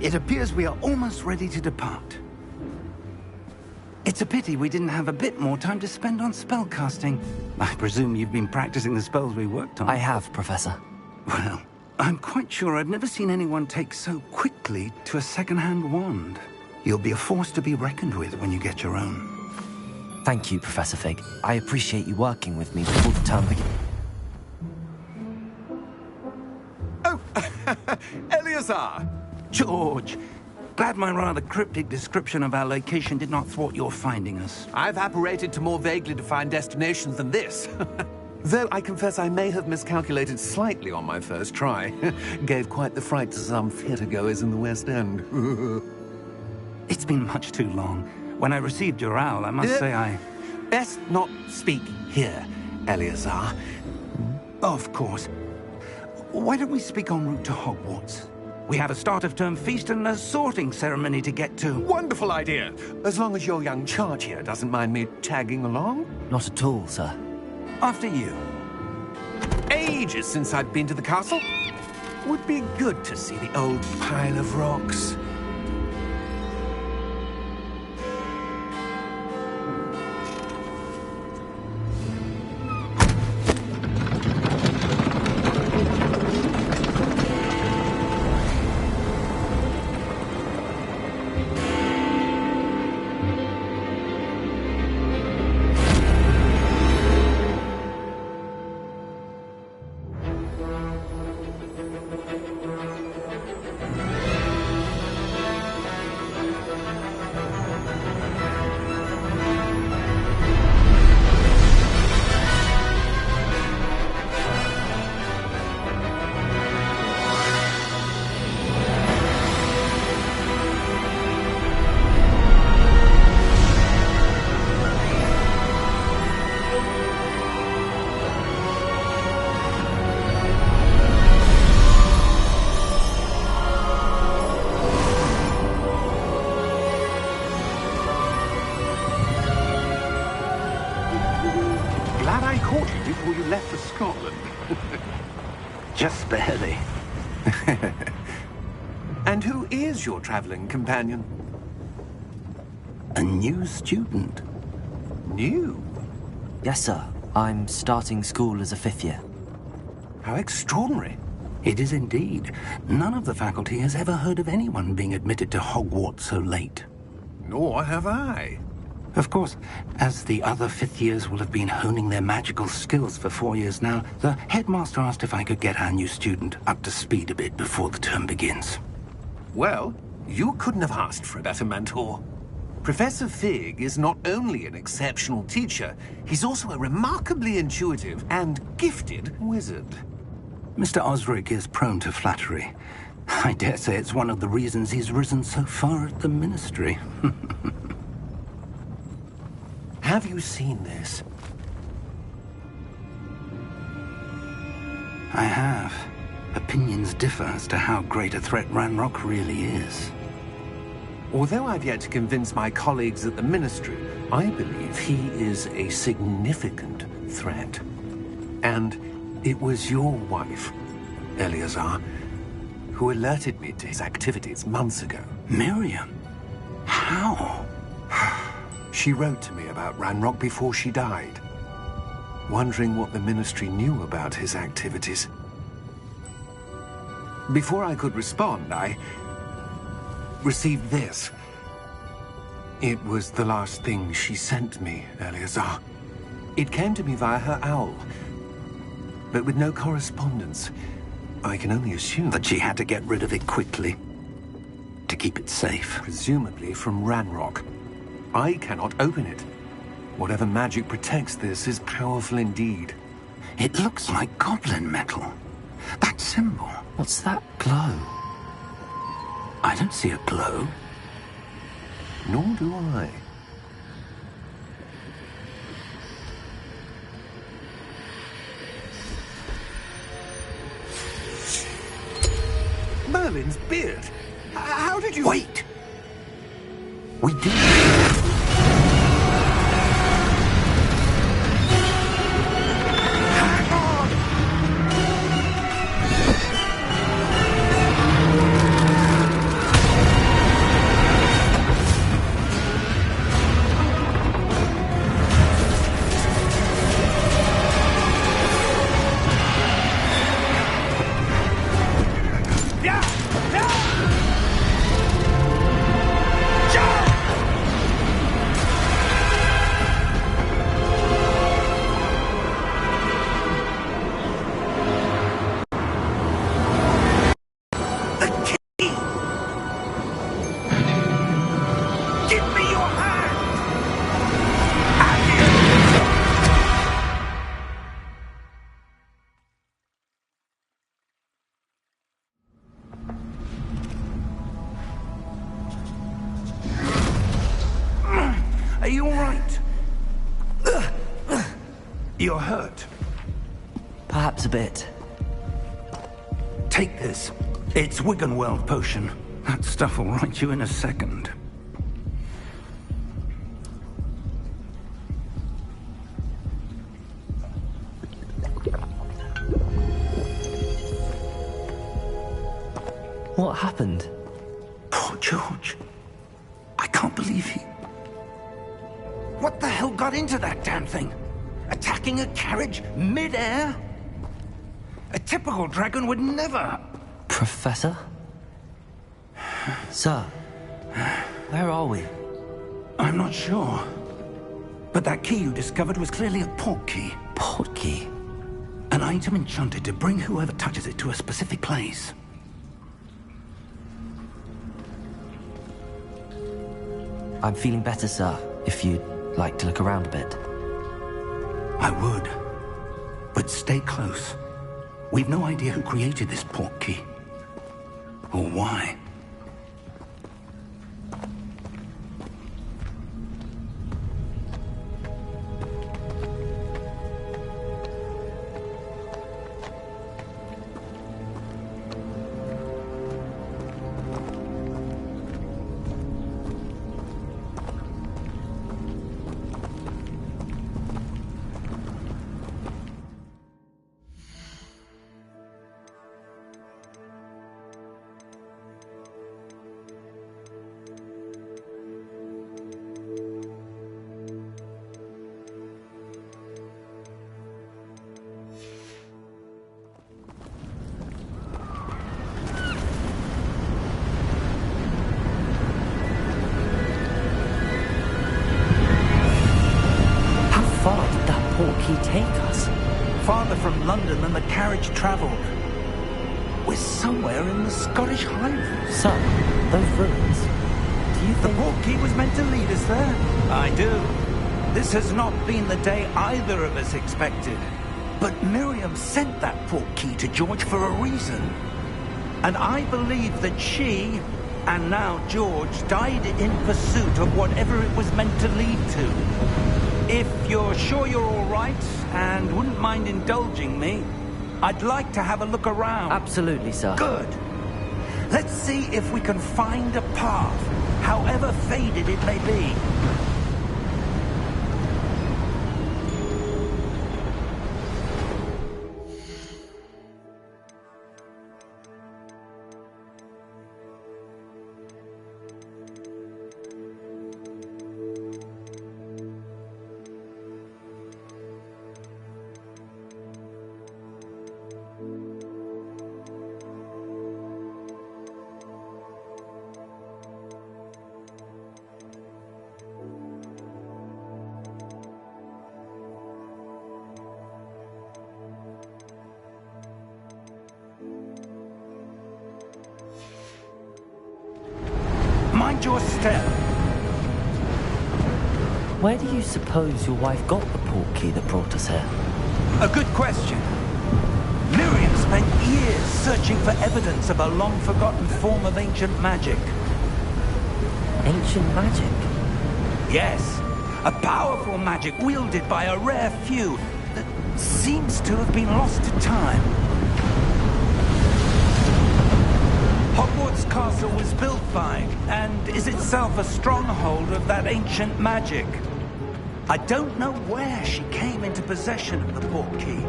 It appears we are almost ready to depart. It's a pity we didn't have a bit more time to spend on spellcasting. I presume you've been practicing the spells we worked on. I have, Professor. Well, I'm quite sure I've never seen anyone take so quickly to a second-hand wand. You'll be a force to be reckoned with when you get your own. Thank you, Professor Fig. I appreciate you working with me before the term begins. Oh, Eleazar! George! Glad my rather cryptic description of our location did not thwart your finding us. I've apparated to more vaguely defined destinations than this. Though I confess I may have miscalculated slightly on my first try. Gave quite the fright to some theatre-goers in the West End. It's been much too long. When I received your owl, I must say I... Best not speak here, Eleazar. Of course. Why don't we speak en route to Hogwarts? We have a start-of-term feast and a sorting ceremony to get to. Wonderful idea! As long as your young charge here doesn't mind me tagging along. Not at all, sir. After you. Ages since I'd been to the castle. Would be good to see the old pile of rocks. Glad I caught you before you left for Scotland. Just barely. And who is your traveling companion? A new student. New? Yes, sir. I'm starting school as a 5th year. How extraordinary. It is indeed. None of the faculty has ever heard of anyone being admitted to Hogwarts so late. Nor have I. Of course, as the other 5th years will have been honing their magical skills for 4 years now, the headmaster asked if I could get our new student up to speed a bit before the term begins. Well, you couldn't have asked for a better mentor. Professor Fig is not only an exceptional teacher, he's also a remarkably intuitive and gifted wizard. Mr. Osric is prone to flattery. I dare say it's one of the reasons he's risen so far at the ministry. Have you seen this? I have. Opinions differ as to how great a threat Ranrock really is. Although I've yet to convince my colleagues at the Ministry, I believe he is a significant threat. And it was your wife, Eleazar, who alerted me to his activities months ago. Miriam? How? She wrote to me about Ranrock before she died, wondering what the Ministry knew about his activities. Before I could respond, I received this. It was the last thing she sent me, Eleazar. It came to me via her owl, but with no correspondence. I can only assume That she had to get rid of it quickly, to keep it safe. presumably from Ranrock. I cannot open it. Whatever magic protects this is powerful indeed. It looks like goblin metal. That symbol. What's that glow? I don't see a glow. Nor do I. Merlin's beard. How did you... Wait! We did. You're hurt. Perhaps a bit. Take this. It's Wiggenweld potion. That stuff will right you in a second. What happened? Poor George. I can't believe he... What the hell got into that damn thing? Attacking a carriage mid-air? A typical dragon would never... Professor? Sir, where are we? I'm not sure. But that key you discovered was clearly a port key. Port key? An item enchanted to bring whoever touches it to a specific place. I'm feeling better, sir, if you'd like to look around a bit. I would. But stay close. We've no idea who created this port key. Or why. Take us? Farther from London than the carriage travelled. We're somewhere in the Scottish Highlands. Sir, those ruins. Do you think... The port key was meant to lead us there? I do. This has not been the day either of us expected. But Miriam sent that port key to George for a reason. And I believe that she, and now George, died in pursuit of whatever it was meant to lead to. If you're sure you're all right, and wouldn't mind indulging me, I'd like to have a look around. Absolutely, sir. Good. Let's see if we can find a path, however faded it may be. Mind your step. Where do you suppose your wife got the port key that brought us here? A good question. Miriam spent years searching for evidence of a long-forgotten form of ancient magic. Ancient magic? Yes, a powerful magic wielded by a rare few that seems to have been lost to time. Hogwarts Castle was built by, and is itself a stronghold of that ancient magic. I don't know where she came into possession of the port key,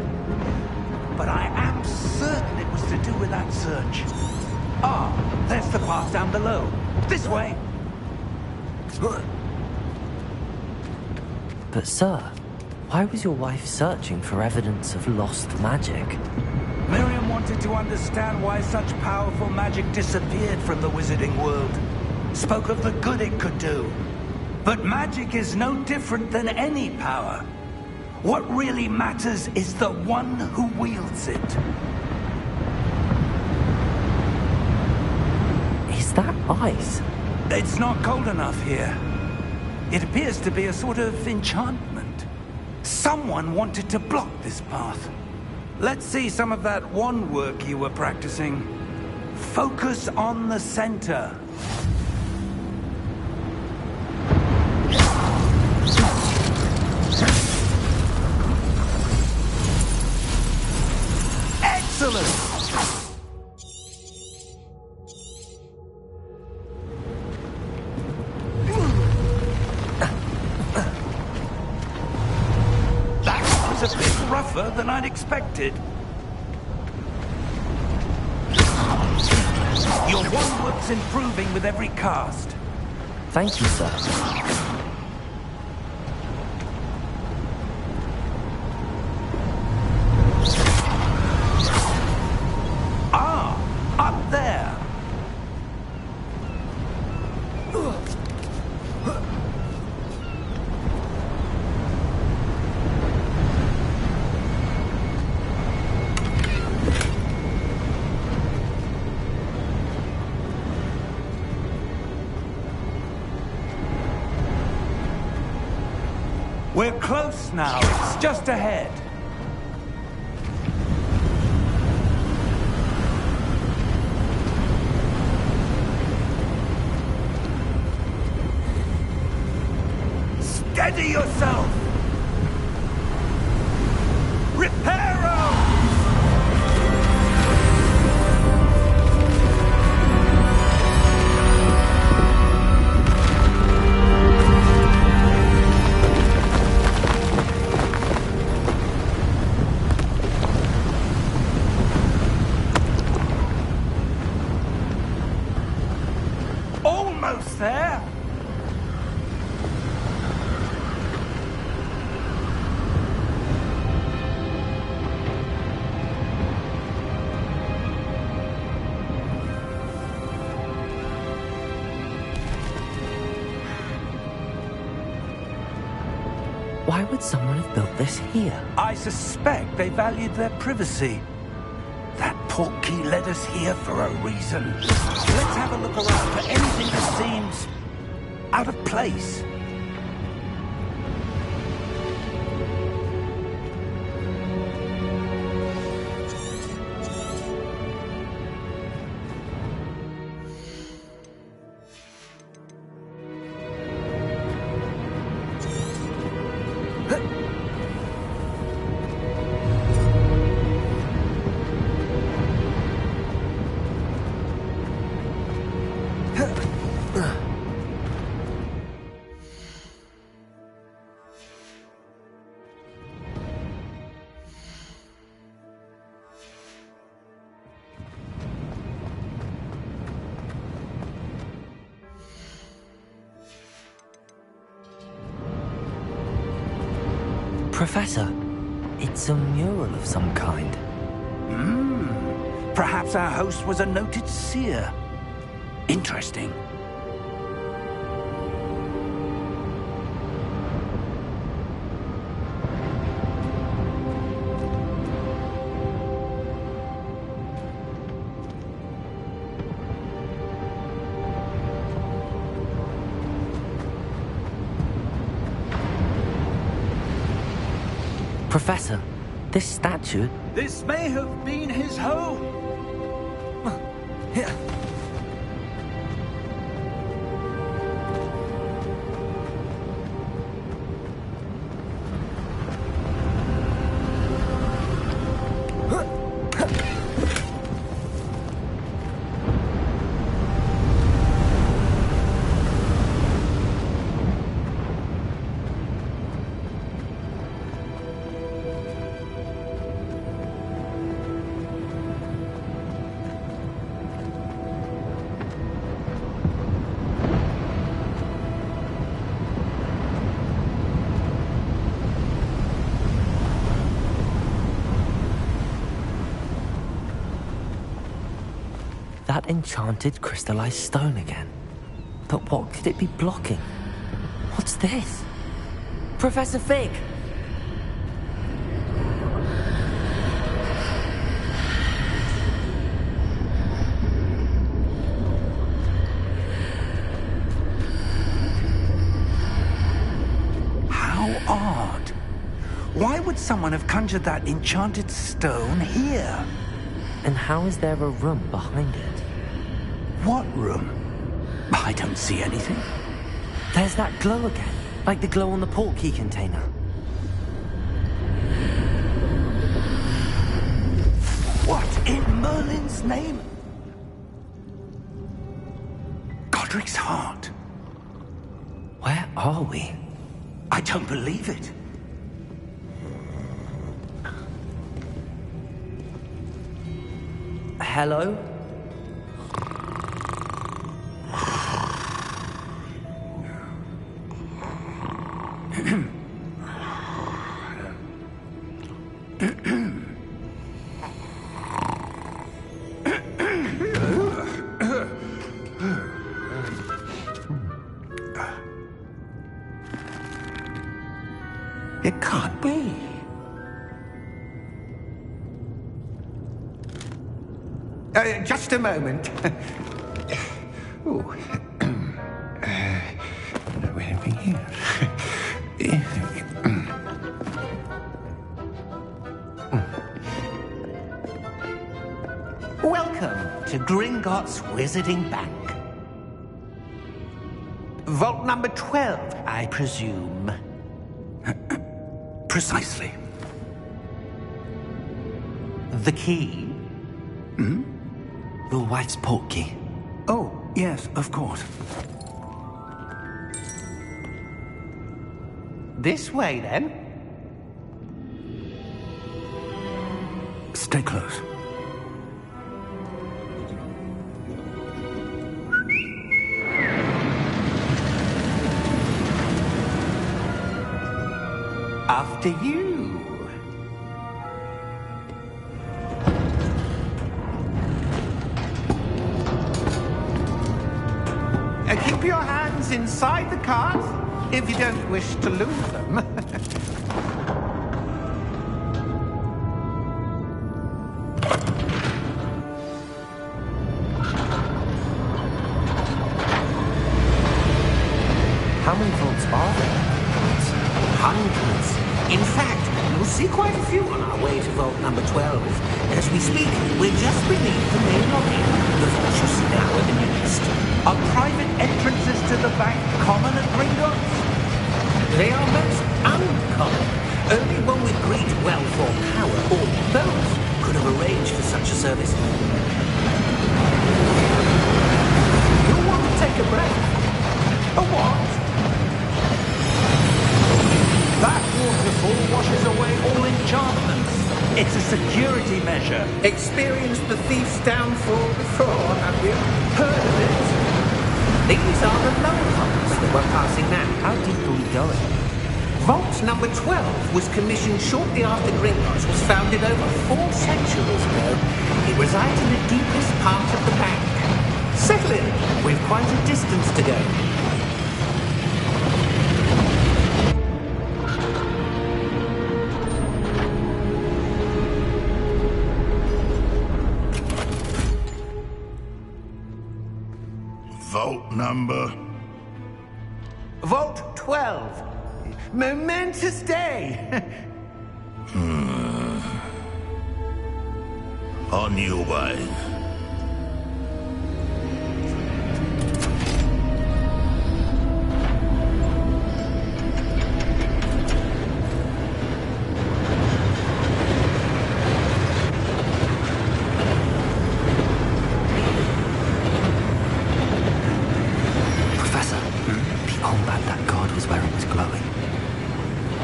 but I am certain it was to do with that search. Ah, there's the path down below. This way. But sir, why was your wife searching for evidence of lost magic? Miriam wanted to understand why such powerful magic disappeared from the wizarding world. Spoke of the good it could do. But magic is no different than any power. What really matters is the one who wields it. Is that ice? It's not cold enough here. It appears to be a sort of enchantment. Someone wanted to block this path. Let's see some of that wand work you were practicing. Focus on the center. Excellent! That was a bit rougher than I'd expected. Your wand-work's improving with every cast. Thank you, sir. Up there! We're close now. It's just ahead. Steady yourself! Reparo! Almost there! Why would someone have built this here? I suspect they valued their privacy. That portkey led us here for a reason. Let's have a look around for anything that seems out of place. Professor, it's a mural of some kind. Perhaps our host was a noted seer. Interesting. Professor, this statue... This may have been his home. That enchanted crystallized stone again. But what could it be blocking? What's this? Professor Fig! How odd. Why would someone have conjured that enchanted stone here? And how is there a room behind it? What room? I don't see anything. There's that glow again, like the glow on the portkey container. What? name? Godric's heart. Where are we? I don't believe it. Hello? It can't be. Just a moment. Oh. Anything here? Welcome to Gringotts Wizarding Bank. Vault number 12, I presume. Precisely. The key? Hmm? Your wife's portkey. Oh, yes, of course. This way, then. Stay close. After you. Keep your hands inside the cart if you don't wish to lose them. How many vaults are there? Hundreds. In fact, you'll see quite a few on our way to vault number 12. As we speak, we're just beneath the main lobby. The vault you see now at the new east. Are private entrances to the bank common at Gringotts? They are most uncommon. Only one with great wealth or power, or both, could have arranged for such a service. You'll want to take a break. A what? That waterfall washes away all enchantments. It's a security measure. Experienced the thief's downfall before, have you? Heard of it? These are the lower vaults that we're passing now. How deep are we going? Vault number 12 was commissioned shortly after Gringotts was founded over 4 centuries ago. It resides in the deepest part of the bank. Settle in. We've quite a distance to go. Vault number? Vault 12. Momentous day. On your way.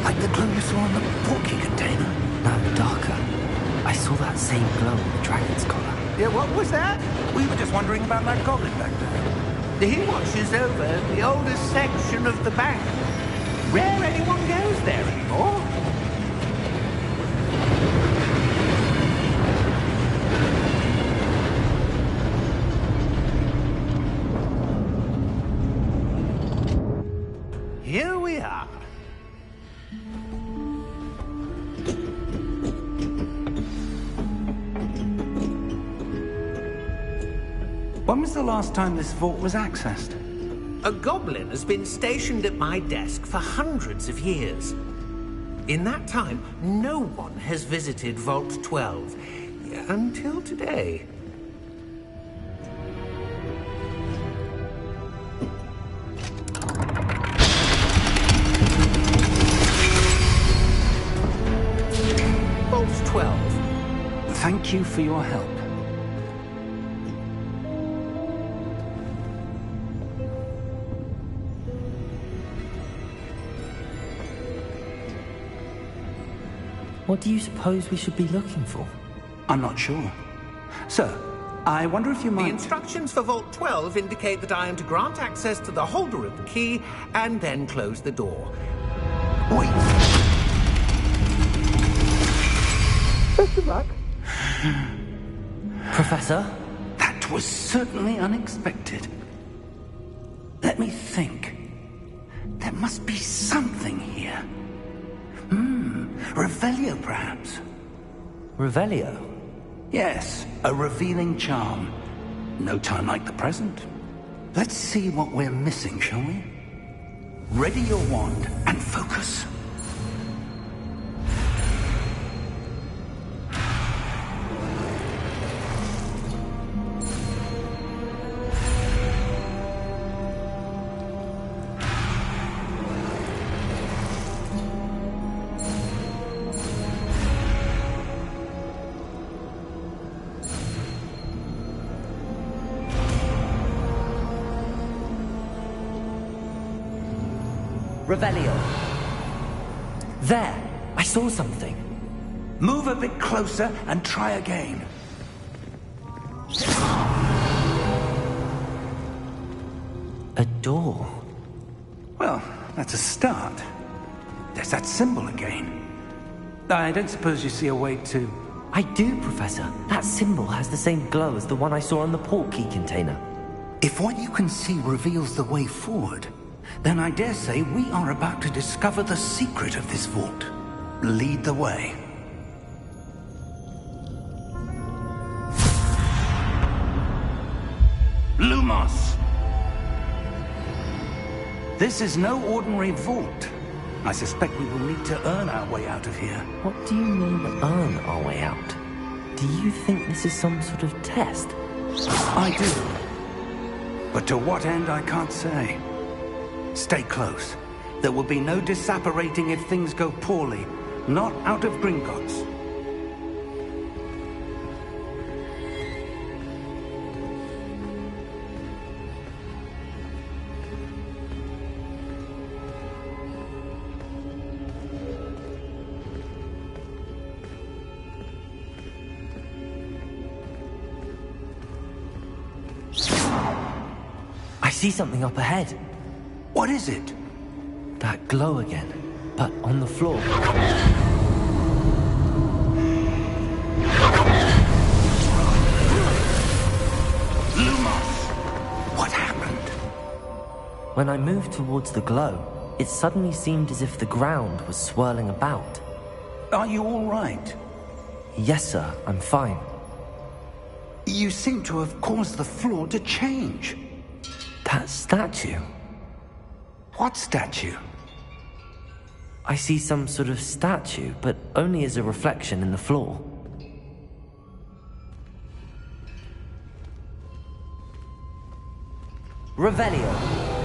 Like the glow you saw on the portkey container. No, darker. I saw that same glow on the dragon's collar. Yeah, what was that? We were just wondering about that goblin back there. He watches over the oldest section of the bank. Rare anyone goes there anymore. Here we are. When was the last time this vault was accessed? A goblin has been stationed at my desk for hundreds of years. In that time, no one has visited Vault 12 until today. Vault 12. Thank you for your help. What do you suppose we should be looking for? I'm not sure. Sir, I wonder if you The might... instructions for Vault 12 indicate that I am to grant access to the holder of the key and then close the door. Wait! Best of luck. Professor? That was certainly unexpected. Let me think. There must be something here. Revelio, perhaps? Revelio? Yes, a revealing charm. No time like the present. Let's see what we're missing, shall we? Ready your wand and focus. Revelio. There! I saw something. Move a bit closer and try again. A door. Well, that's a start. There's that symbol again. I don't suppose you see a way to... I do, Professor. That symbol has the same glow as the one I saw on the port key container. If what you can see reveals the way forward, then I dare say we are about to discover the secret of this vault. Lead the way. Lumos! This is no ordinary vault. I suspect we will need to earn our way out of here. What do you mean, earn our way out? Do you think this is some sort of test? I do. But to what end, I can't say. Stay close. There will be no disapparating if things go poorly. Not out of Gringotts. I see something up ahead. What is it? That glow again, but on the floor. Lumos! What happened? When I moved towards the glow, it suddenly seemed as if the ground was swirling about. Are you all right? Yes, sir, I'm fine. You seem to have caused the floor to change. That statue. What statue? I see some sort of statue, but only as a reflection in the floor. Revelio.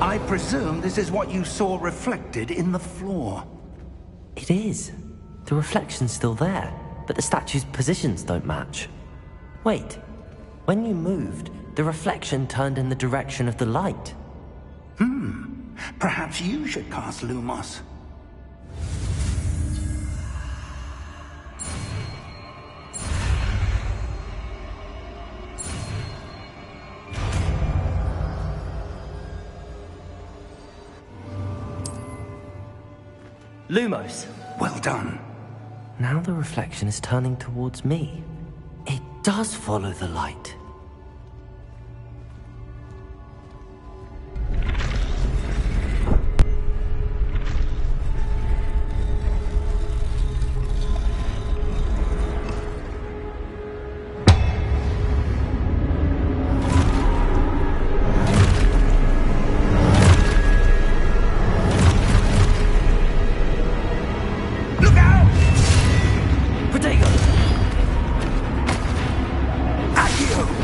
I presume this is what you saw reflected in the floor. It is. The reflection's still there, but the statue's positions don't match. Wait. When you moved, the reflection turned in the direction of the light. Perhaps you should cast Lumos. Lumos. Well done. Now the reflection is turning towards me. It does follow the light. Accio!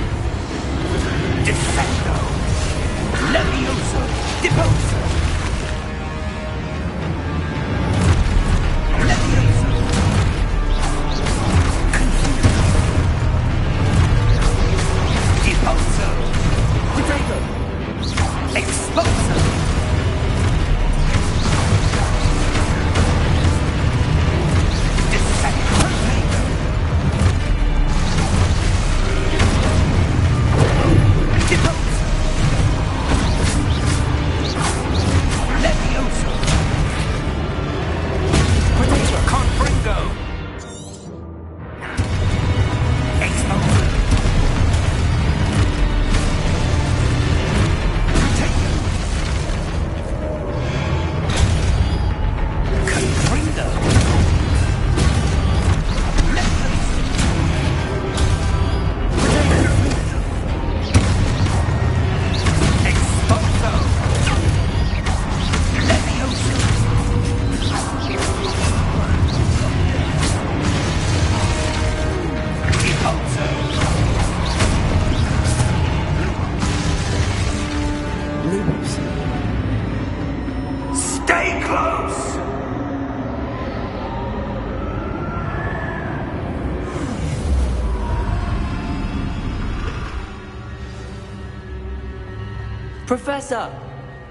Professor!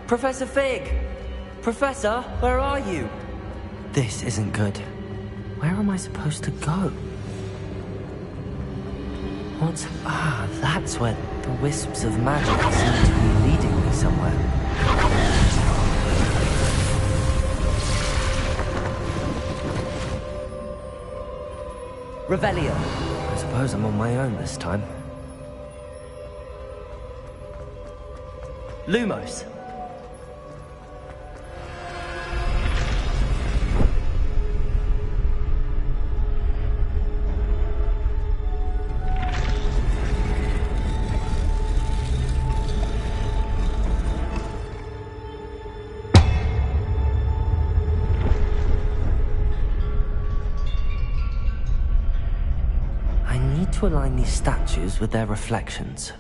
Professor Fig! Professor, where are you? This isn't good. Where am I supposed to go? What's... Ah, that's where the wisps of magic seem to be leading me somewhere. Revelio. I suppose I'm on my own this time. Lumos. I need to align these statues with their reflections.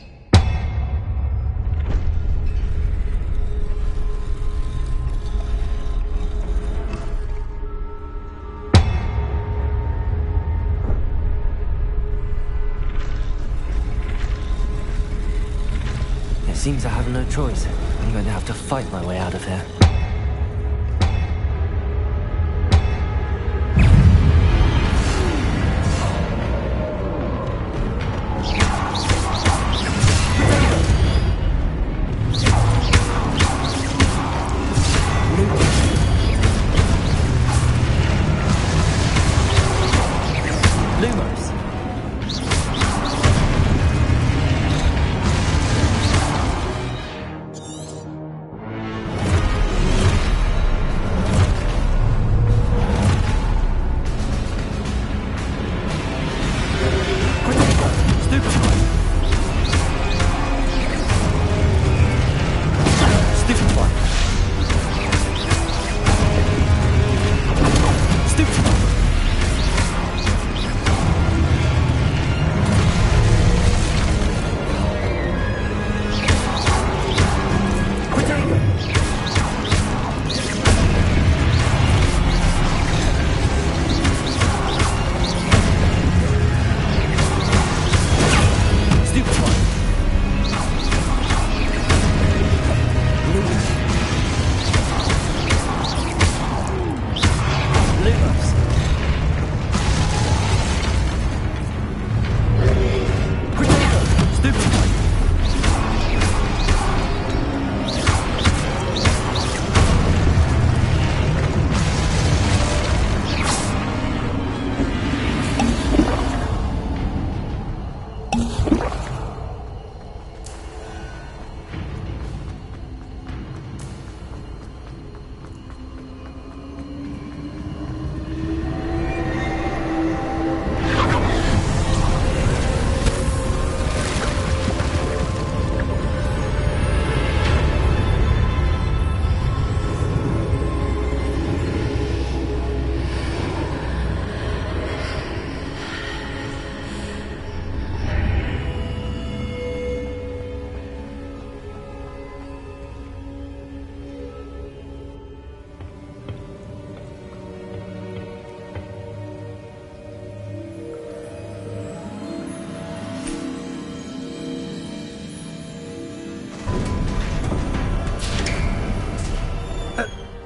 Seems I have no choice. I'm going to have to fight my way out of here.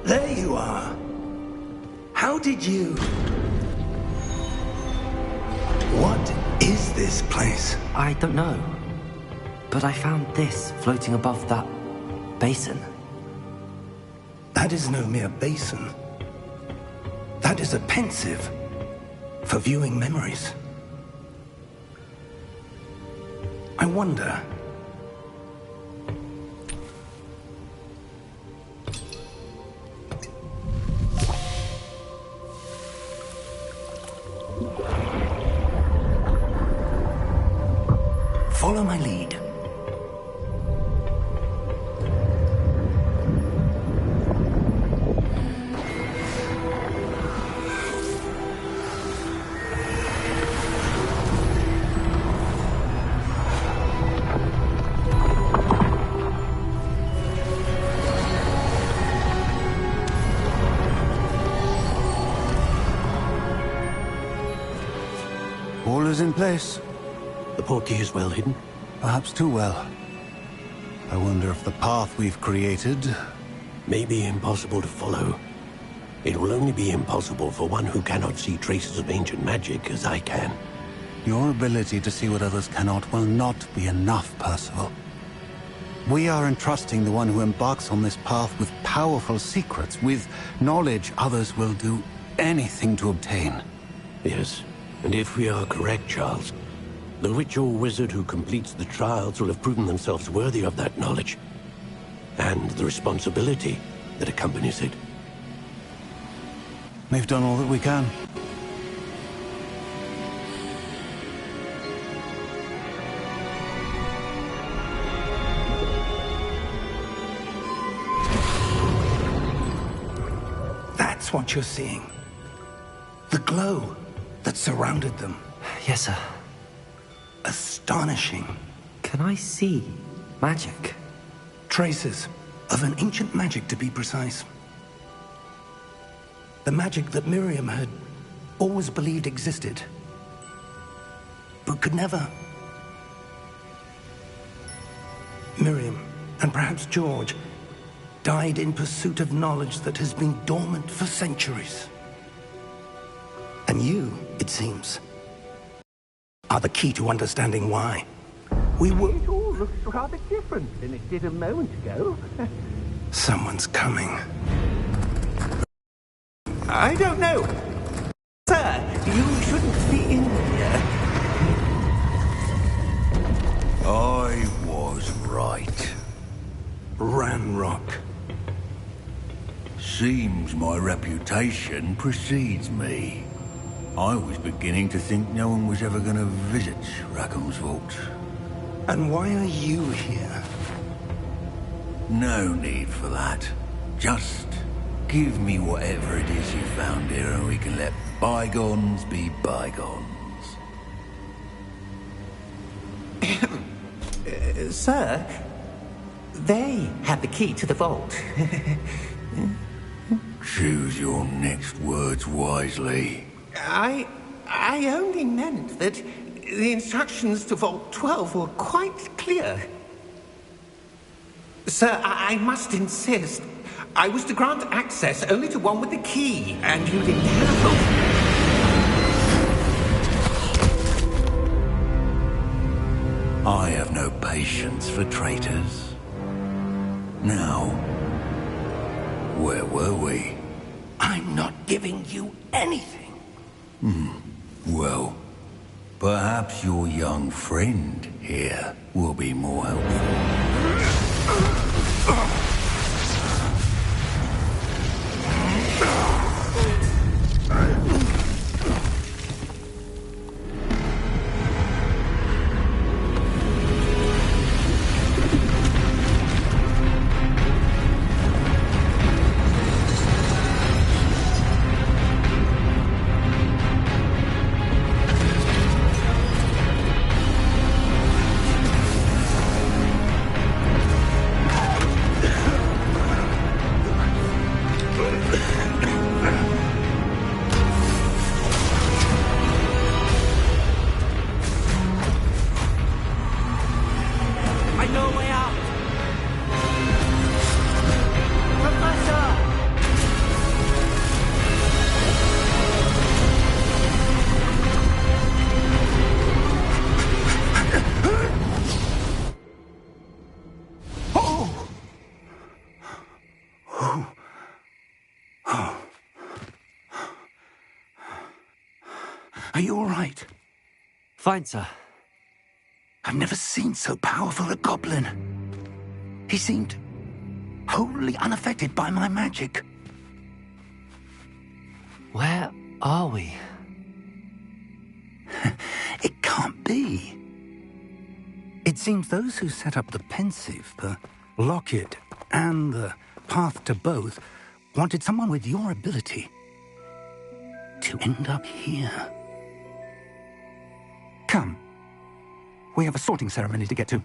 There you are. How did you... What is this place? I don't know. But I found this floating above that basin. That is no mere basin. That is a pensive for viewing memories. I wonder... Follow my lead. All is in place. The portkey is well hidden. Perhaps too well. I wonder if the path we've created may be impossible to follow. It will only be impossible for one who cannot see traces of ancient magic as I can. Your ability to see what others cannot will not be enough, Percival. We are entrusting the one who embarks on this path with powerful secrets, with knowledge others will do anything to obtain. Yes, and if we are correct, Charles, the witch or wizard who completes the trials will have proven themselves worthy of that knowledge, and the responsibility that accompanies it. We've done all that we can. That's what you're seeing. The glow that surrounded them. Yes, sir. Astonishing. Can I see magic? Traces of an ancient magic, to be precise. The magic that Miriam had always believed existed, but could never. Miriam, and perhaps George, died in pursuit of knowledge that has been dormant for centuries. And you, it seems, are the key to understanding why. We were... It all looks rather different than it did a moment ago. Someone's coming. I don't know. Sir, you shouldn't be in here. I was right. Ranrock. Seems my reputation precedes me. I was beginning to think no one was ever going to visit Rackham's vault. And why are you here? No need for that. Just give me whatever it is you found here and we can let bygones be bygones. Sir, they had the key to the vault. Choose your next words wisely. I only meant that the instructions to Vault 12 were quite clear. Sir, I must insist. I was to grant access only to one with the key, and you didn't have I have no patience for traitors. Now, where were we? I'm not giving you anything. Well, perhaps your young friend here will be more helpful. Are you all right? Fine, sir. I've never seen so powerful a goblin. He seemed wholly unaffected by my magic. Where are we? It can't be. It seems those who set up the pensive, the locket, and the path to both wanted someone with your ability to end up here. Come. We have a sorting ceremony to get to.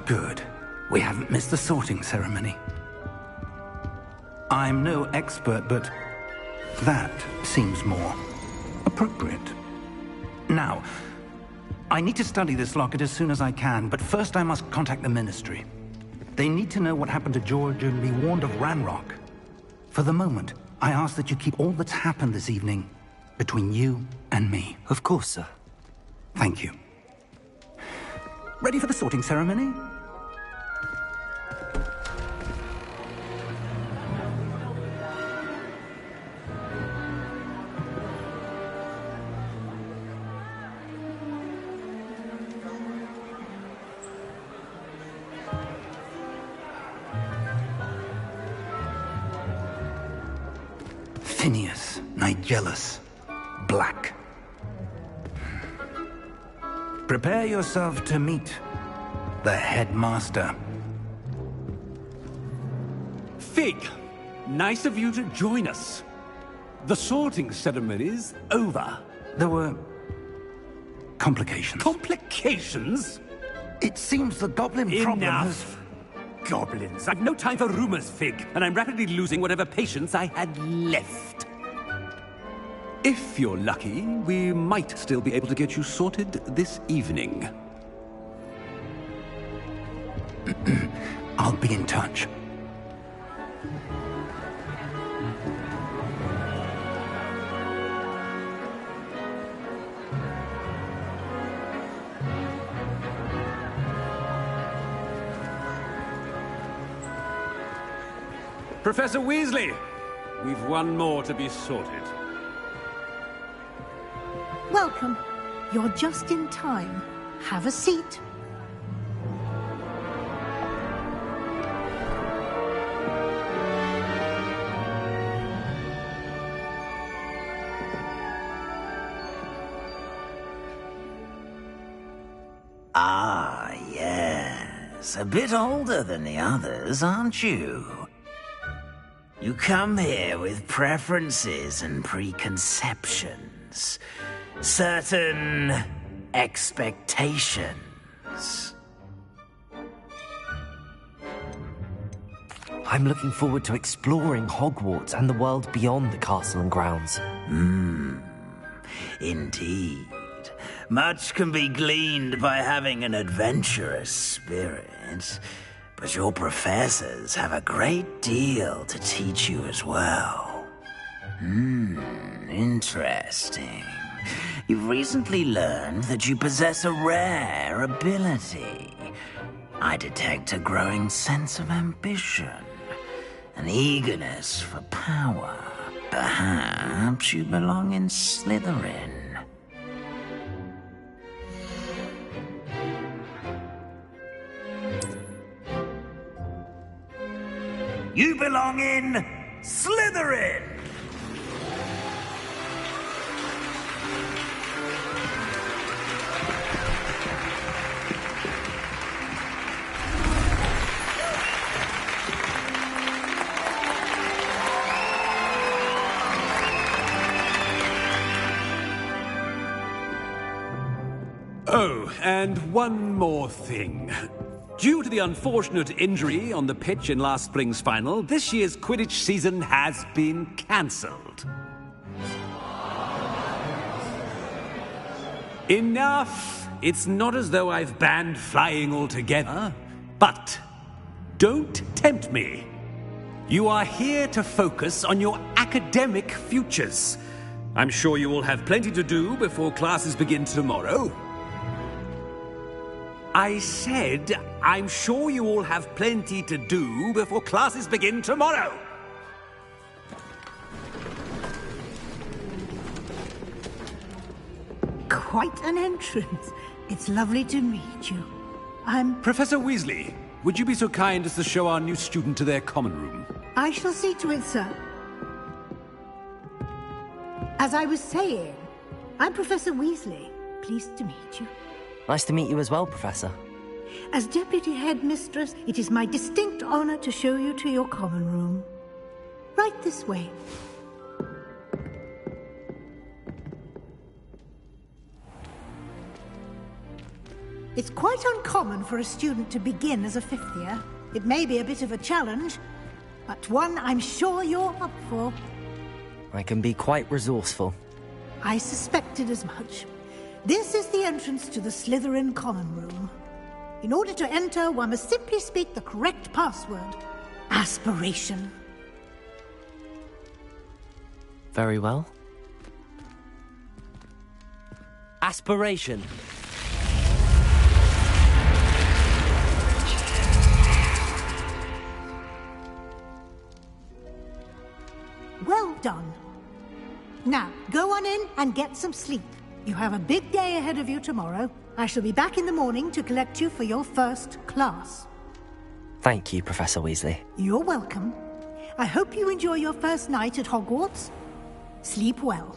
Good. We haven't missed the sorting ceremony. I'm no expert, but that seems more appropriate. Now, I need to study this locket as soon as I can, but first I must contact the Ministry. They need to know what happened to George and be warned of Ranrock. For the moment, I ask that you keep all that's happened this evening between you and me. Of course, sir. Thank you. Ready for the sorting ceremony? Phineas, Nigellus, Black. Prepare yourself to meet the headmaster. Fig, nice of you to join us. The sorting ceremony's over. There were complications. Complications? It seems the goblin problem has... Enough! Goblins. I've no time for rumors, Fig, and I'm rapidly losing whatever patience I had left. If you're lucky, we might still be able to get you sorted this evening. I'll be in touch. Professor Weasley, we've one more to be sorted. Welcome. You're just in time. Have a seat. Ah, yes. A bit older than the others, aren't you? You come here with preferences and preconceptions. Certain expectations. I'm looking forward to exploring Hogwarts and the world beyond the castle and grounds. Indeed. Much can be gleaned by having an adventurous spirit, but your professors have a great deal to teach you as well. Interesting. You've recently learned that you possess a rare ability. I detect a growing sense of ambition, an eagerness for power. Perhaps you belong in Slytherin. You belong in Slytherin! Oh, and one more thing. Due to the unfortunate injury on the pitch in last spring's final, this year's Quidditch season has been cancelled. Enough! It's not as though I've banned flying altogether. But don't tempt me. You are here to focus on your academic futures. I'm sure you will have plenty to do before classes begin tomorrow. I said, I'm sure you all have plenty to do before classes begin tomorrow. Quite an entrance. It's lovely to meet you. I'm... Professor Weasley, would you be so kind as to show our new student to their common room? I shall see to it, sir. As I was saying, I'm Professor Weasley. Pleased to meet you. Nice to meet you as well, Professor. As Deputy Headmistress, it is my distinct honor to show you to your common room. Right this way. It's quite uncommon for a student to begin as a fifth year. It may be a bit of a challenge, but one I'm sure you're up for. I can be quite resourceful. I suspected as much. This is the entrance to the Slytherin common room. In order to enter, one must simply speak the correct password. Aspiration. Very well. Aspiration. Well done. Now, go on in and get some sleep. You have a big day ahead of you tomorrow. I shall be back in the morning to collect you for your first class. Thank you, Professor Weasley. You're welcome. I hope you enjoy your first night at Hogwarts. Sleep well.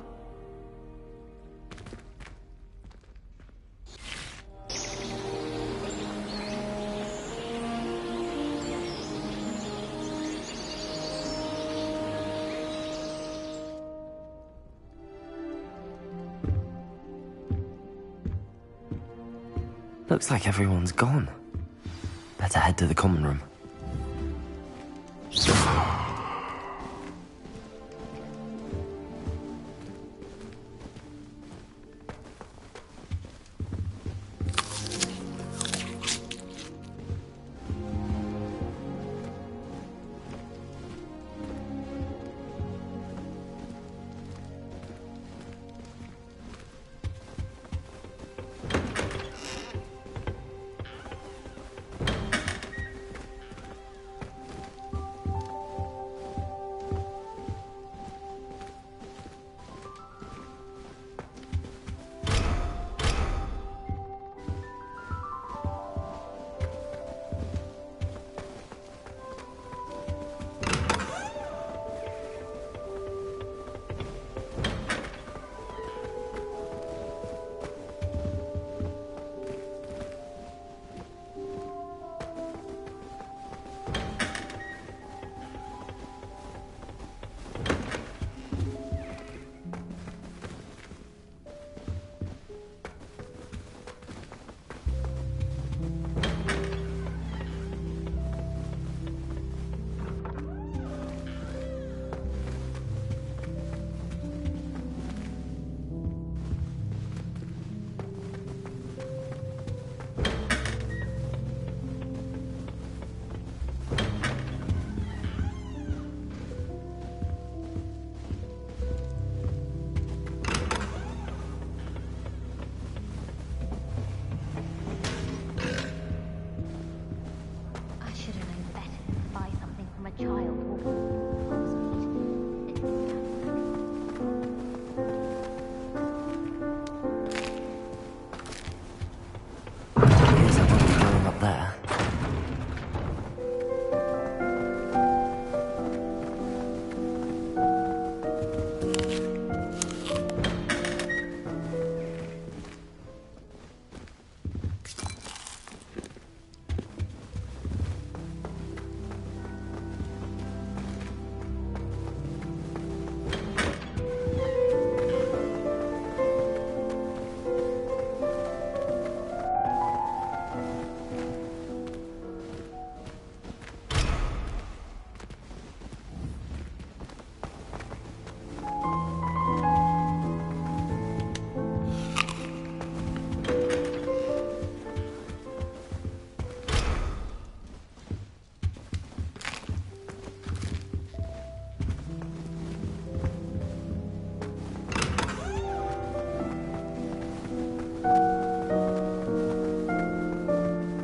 Looks like everyone's gone. Better head to the common room.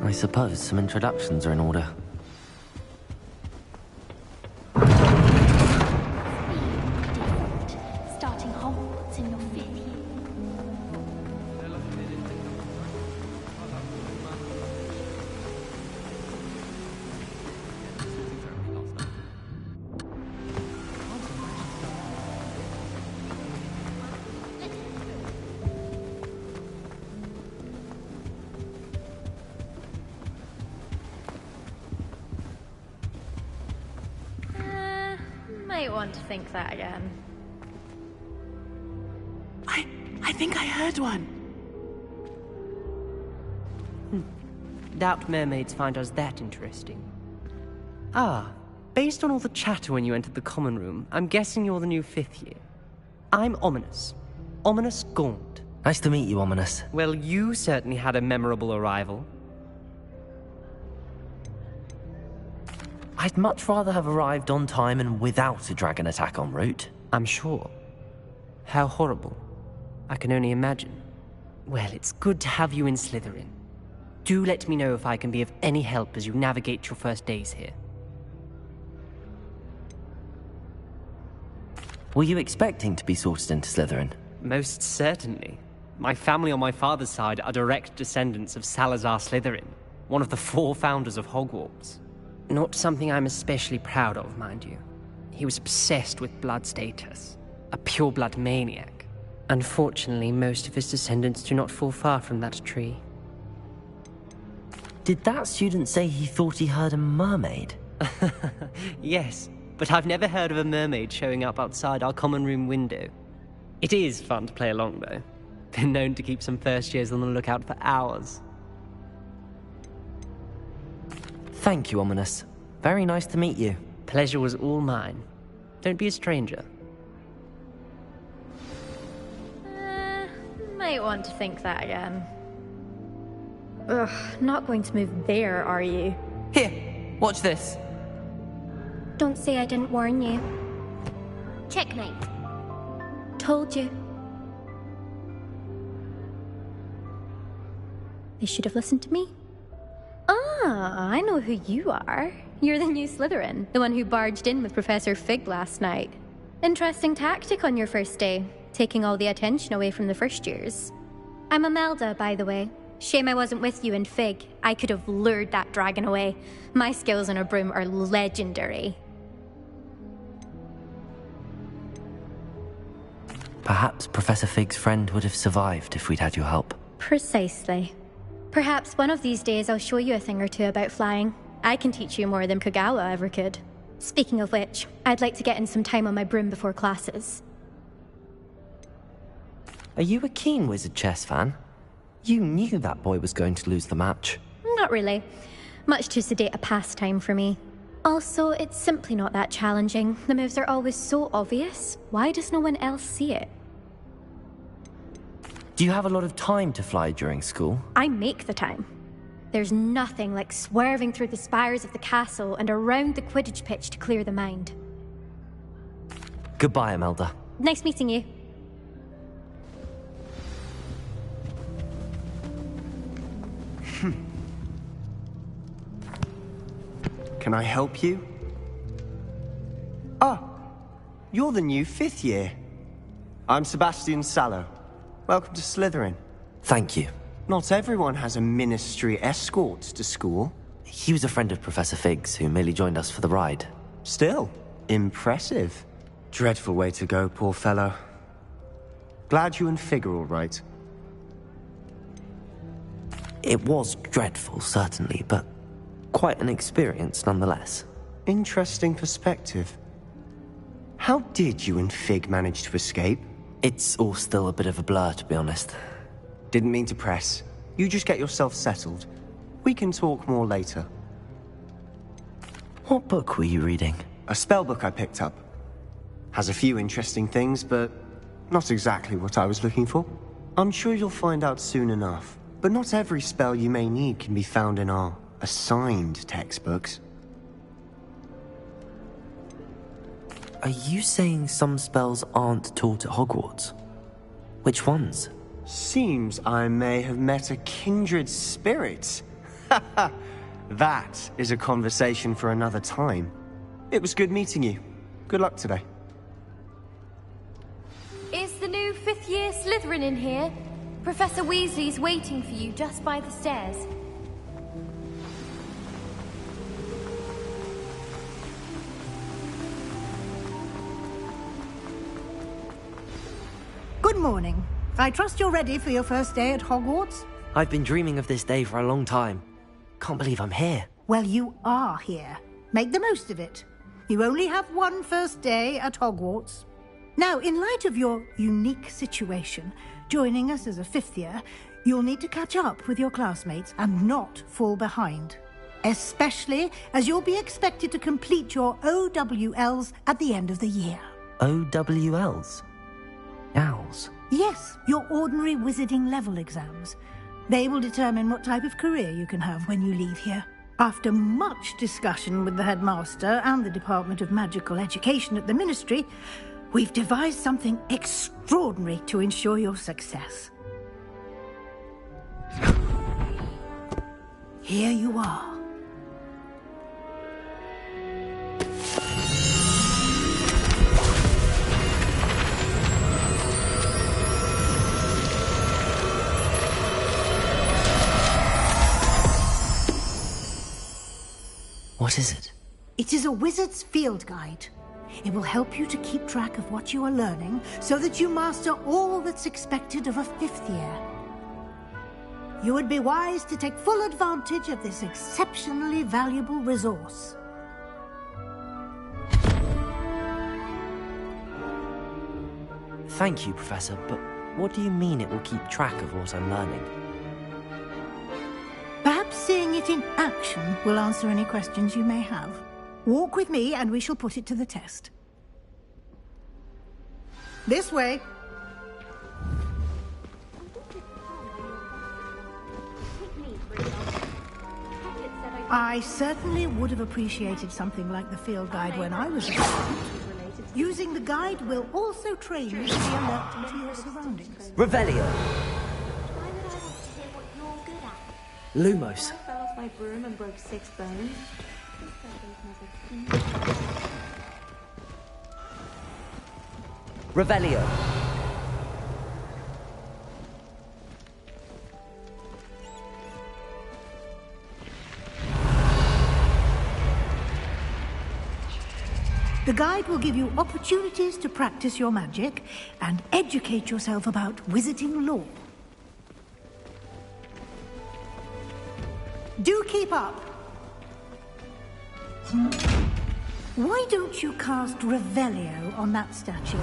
I suppose some introductions are in order. Starting Hogwarts in your 5th year. Might want to think that again. I think I heard one. Doubt mermaids find us that interesting. Ah, based on all the chatter when you entered the common room, I'm guessing you're the new 5th year. I'm Ominous. Ominous Gaunt. Nice to meet you, Ominous. Well, you certainly had a memorable arrival. I'd much rather have arrived on time and without a dragon attack en route. I'm sure. How horrible. I can only imagine. Well, it's good to have you in Slytherin. Do let me know if I can be of any help as you navigate your first days here. Were you expecting to be sorted into Slytherin? Most certainly. My family on my father's side are direct descendants of Salazar Slytherin, one of the 4 founders of Hogwarts. Not something I'm especially proud of, mind you. He was obsessed with blood status, a pure-blood maniac. Unfortunately, most of his descendants do not fall far from that tree. Did that student say he thought he heard a mermaid? Yes, but I've never heard of a mermaid showing up outside our common room window. It is fun to play along, though. Been known to keep some first years on the lookout for hours. Thank you, Ominous. Very nice to meet you. Pleasure was all mine. Don't be a stranger. Might want to think that again. Ugh, not going to move there, are you? Here, watch this. Don't say I didn't warn you. Checkmate. Told you. They should have listened to me. Ah, I know who you are. You're the new Slytherin, the one who barged in with Professor Fig last night. Interesting tactic on your first day, taking all the attention away from the first years. I'm Imelda, by the way. Shame I wasn't with you in Fig. I could have lured that dragon away. My skills on a broom are legendary. Perhaps Professor Fig's friend would have survived if we'd had your help. Precisely. Perhaps one of these days I'll show you a thing or two about flying. I can teach you more than Kagawa ever could. Speaking of which, I'd like to get in some time on my broom before classes. Are you a keen Wizard chess fan? You knew that boy was going to lose the match. Not really. Much too sedate a pastime for me. Also, it's simply not that challenging. The moves are always so obvious. Why does no one else see it? Do you have a lot of time to fly during school? I make the time. There's nothing like swerving through the spires of the castle and around the Quidditch pitch to clear the mind. Goodbye, Imelda. Nice meeting you. Can I help you? Ah, you're the new 5th year. I'm Sebastian Sallow. Welcome to Slytherin. Thank you. Not everyone has a ministry escort to school. He was a friend of Professor Fig's who merely joined us for the ride. Still, impressive. Dreadful way to go, poor fellow. Glad you and Fig are all right. It was dreadful, certainly, but quite an experience nonetheless. Interesting perspective. How did you and Fig manage to escape? It's all still a bit of a blur, to be honest. Didn't mean to press. You just get yourself settled. We can talk more later. What book were you reading? A spell book I picked up. Has a few interesting things, but not exactly what I was looking for. I'm sure you'll find out soon enough. But not every spell you may need can be found in our assigned textbooks. Are you saying some spells aren't taught at Hogwarts? Which ones? Seems I may have met a kindred spirit. That is a conversation for another time. It was good meeting you. Good luck today. Is the new 5th year Slytherin in here? Professor Weasley's waiting for you just by the stairs. Good morning. I trust you're ready for your first day at Hogwarts? I've been dreaming of this day for a long time. Can't believe I'm here. Well, you are here. Make the most of it. You only have one first day at Hogwarts. Now, in light of your unique situation, joining us as a 5th year, You'll need to catch up with your classmates and not fall behind. Especially as you'll be expected to complete your OWLs at the end of the year. OWLs? Owls? Yes, your ordinary wizarding level exams. They will determine what type of career you can have when you leave here. After much discussion with the headmaster and the Department of Magical Education at the Ministry, we've devised something extraordinary to ensure your success. Here you are. What is it? It is a wizard's field guide. It will help you to keep track of what you are learning so that you master all that's expected of a 5th year. You would be wise to take full advantage of this exceptionally valuable resource. Thank you, Professor, but what do you mean it will keep track of what I'm learning? Perhaps seeing it in action will answer any questions you may have. Walk with me and we shall put it to the test. This way. I certainly would have appreciated something like the field guide when I was a student. Using the guide will also train you to be alert to your surroundings. Revelio! Why would I want to hear what you're good at? Lumos. I fell off my broom and broke 6 bones. Revelio. The guide will give you opportunities to practice your magic and educate yourself about wizarding lore. Do keep up. Why don't you cast Revelio on that statue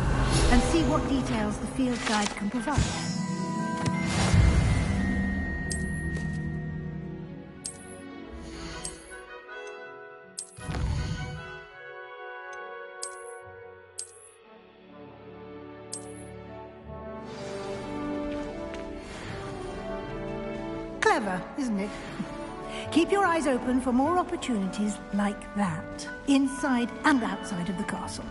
and see what details the field guide can provide? Clever, isn't it? Keep your eyes open for more opportunities like that, inside and outside of the castle.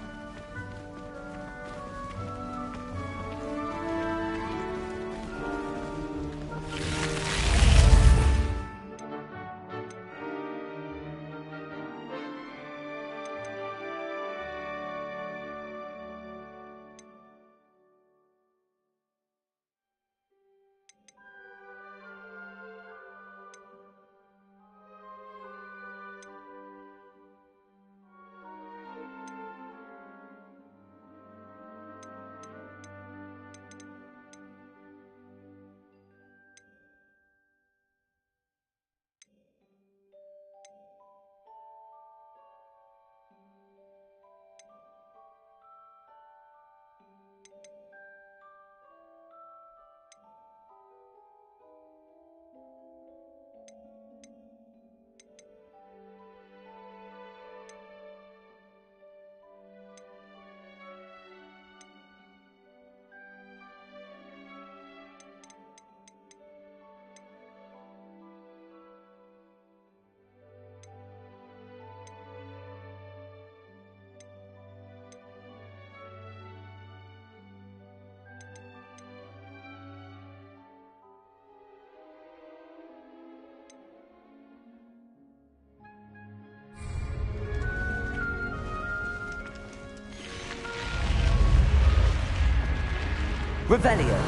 Revelio.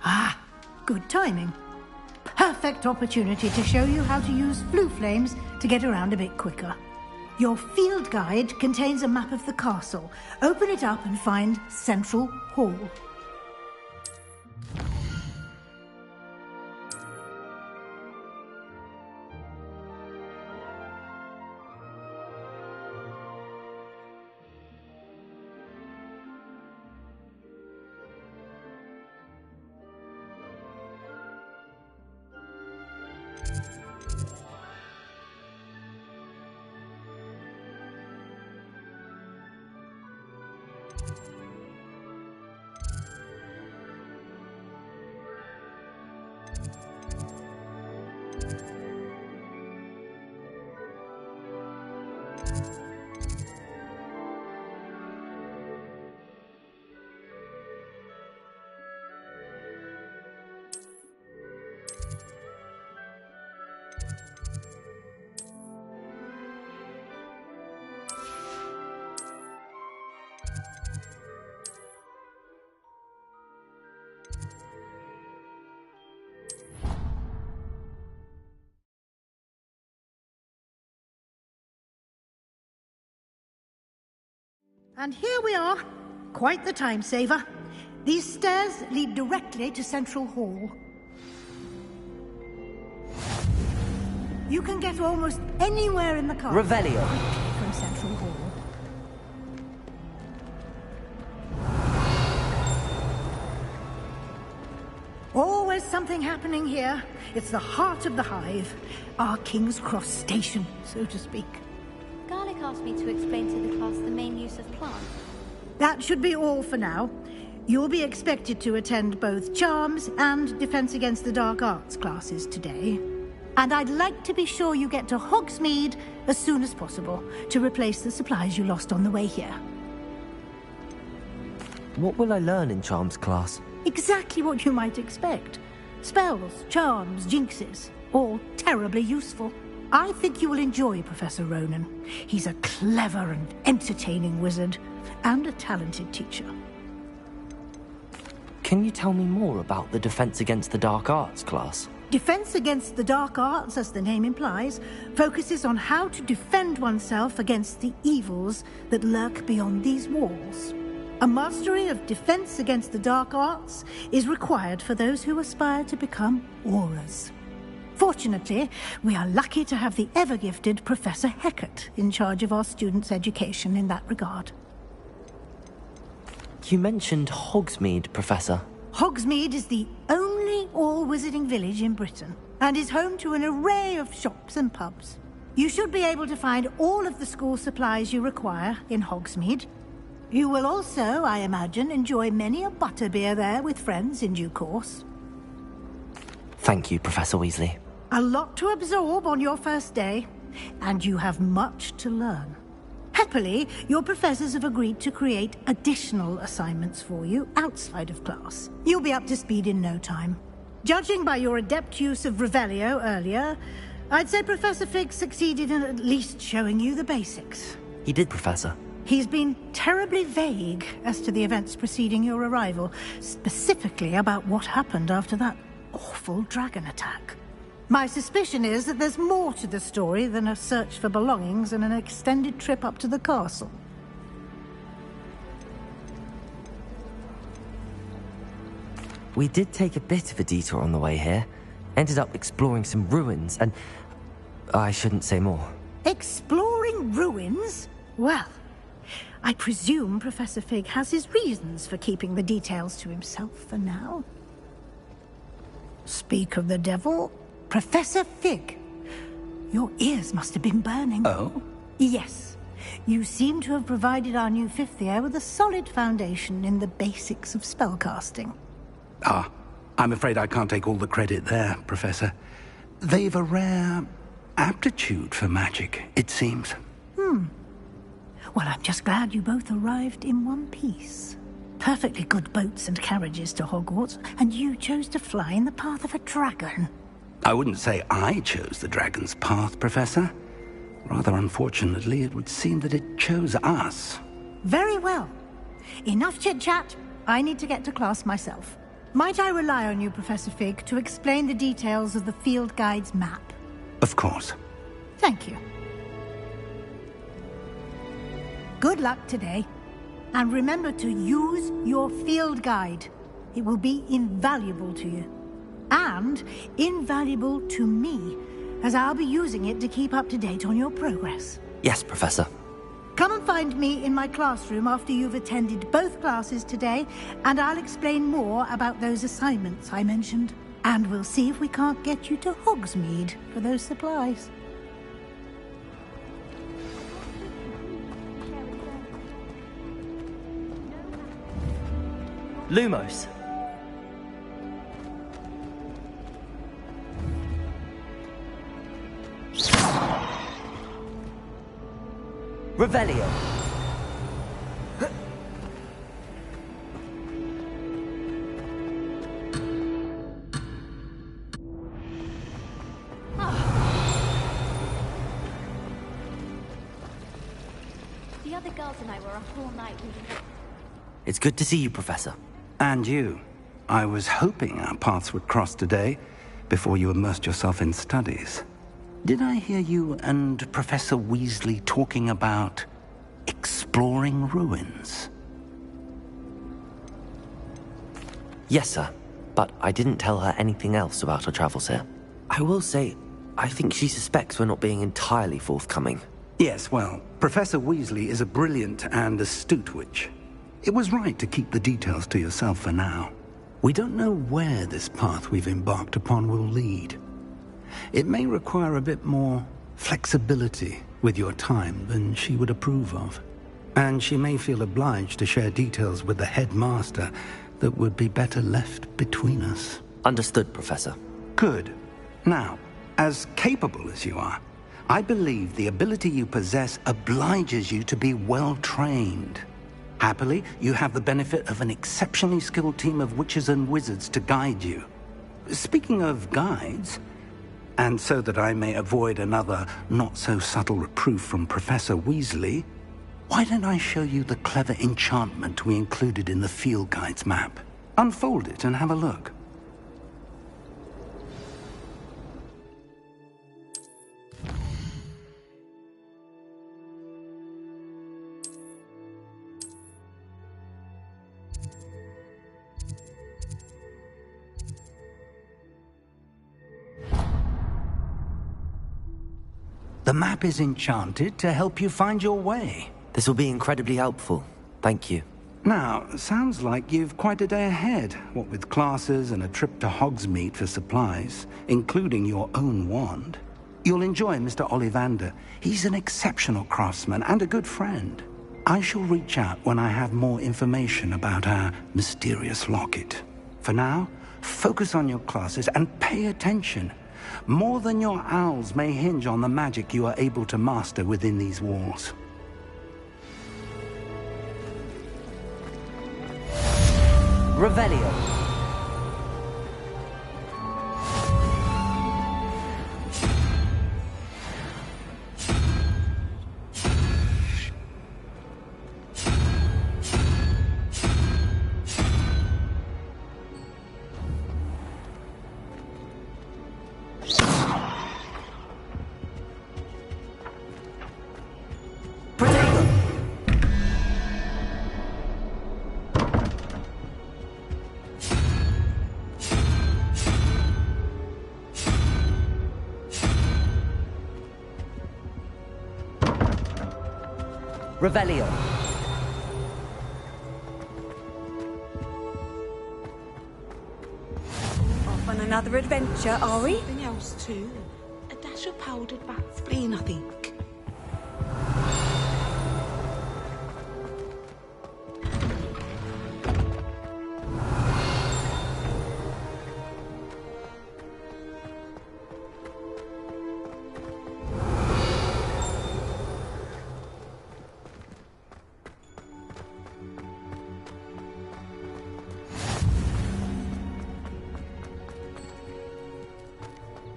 Ah, good timing. Perfect opportunity to show you how to use flue flames to get around a bit quicker. Your field guide contains a map of the castle. Open it up and find Central Hall. And here we are. Quite the time saver. These stairs lead directly to Central Hall. You can get almost anywhere in the castle Revelio. from Central Hall. Always something happening here. It's the heart of the hive. Our King's Cross station, so to speak. Garlic asked me to explain to the class the main use of plants. That should be all for now. You'll be expected to attend both Charms and Defense Against the Dark Arts classes today. And I'd like to be sure you get to Hogsmeade as soon as possible to replace the supplies you lost on the way here. What will I learn in Charms class? Exactly what you might expect. Spells, charms, jinxes, all terribly useful. I think you will enjoy Professor Ronan. He's a clever and entertaining wizard, and a talented teacher. Can you tell me more about the Defense Against the Dark Arts class? Defense Against the Dark Arts, as the name implies, focuses on how to defend oneself against the evils that lurk beyond these walls. A mastery of Defense Against the Dark Arts is required for those who aspire to become Aurors. Fortunately, we are lucky to have the ever-gifted Professor Hecat in charge of our students' education in that regard. You mentioned Hogsmeade, Professor. Hogsmeade is the only all-wizarding village in Britain, and is home to an array of shops and pubs. You should be able to find all of the school supplies you require in Hogsmeade. You will also, I imagine, enjoy many a butterbeer there with friends in due course. Thank you, Professor Weasley. A lot to absorb on your first day, and you have much to learn. Happily, your professors have agreed to create additional assignments for you outside of class. You'll be up to speed in no time. Judging by your adept use of Revelio earlier, I'd say Professor Fig succeeded in at least showing you the basics. He did, Professor. He's been terribly vague as to the events preceding your arrival, specifically about what happened after that awful dragon attack. My suspicion is that there's more to the story than a search for belongings and an extended trip up to the castle. We did take a bit of a detour on the way here. Ended up exploring some ruins, and I shouldn't say more. Exploring ruins? Well, I presume Professor Fig has his reasons for keeping the details to himself for now. Speak of the devil, Professor Fig. Your ears must have been burning. Oh? Yes. You seem to have provided our new fifth year with a solid foundation in the basics of spellcasting. Ah, I'm afraid I can't take all the credit there, Professor. They've a rare aptitude for magic, it seems. Well, I'm just glad you both arrived in one piece. Perfectly good boats and carriages to Hogwarts, and you chose to fly in the path of a dragon. I wouldn't say I chose the dragon's path, Professor. Rather unfortunately, it would seem that it chose us. Very well. Enough chit-chat. I need to get to class myself. Might I rely on you, Professor Fig, to explain the details of the field guide's map? Of course. Thank you. Good luck today. And remember to use your field guide. It will be invaluable to you. And invaluable to me, as I'll be using it to keep up to date on your progress. Yes, Professor. Come and find me in my classroom after you've attended both classes today, and I'll explain more about those assignments I mentioned. And we'll see if we can't get you to Hogsmeade for those supplies. Lumos. Revelio. The other girls and I were up all night reading. It's good to see you, Professor. And you. I was hoping our paths would cross today, before you immersed yourself in studies. Did I hear you and Professor Weasley talking about exploring ruins? Yes, sir. But I didn't tell her anything else about our travels here. I will say, I think she suspects we're not being entirely forthcoming. Yes, well, Professor Weasley is a brilliant and astute witch. It was right to keep the details to yourself for now. We don't know where this path we've embarked upon will lead. It may require a bit more flexibility with your time than she would approve of. And she may feel obliged to share details with the headmaster that would be better left between us. Understood, Professor. Good. Now, as capable as you are, I believe the ability you possess obliges you to be well-trained. Happily, you have the benefit of an exceptionally skilled team of witches and wizards to guide you. Speaking of guides, and so that I may avoid another not-so-subtle reproof from Professor Weasley, why don't I show you the clever enchantment we included in the field guide's map? Unfold it and have a look. The map is enchanted to help you find your way. This will be incredibly helpful. Thank you. Now, sounds like you've quite a day ahead, what with classes and a trip to Hogsmeade for supplies, including your own wand. You'll enjoy Mr. Ollivander. He's an exceptional craftsman and a good friend. I shall reach out when I have more information about our mysterious locket. For now, focus on your classes and pay attention. More than your owls may hinge on the magic you are able to master within these walls. Revelio. Revelio. Off on another adventure, are we? Something else too. A dash of powdered bat spleen, I think.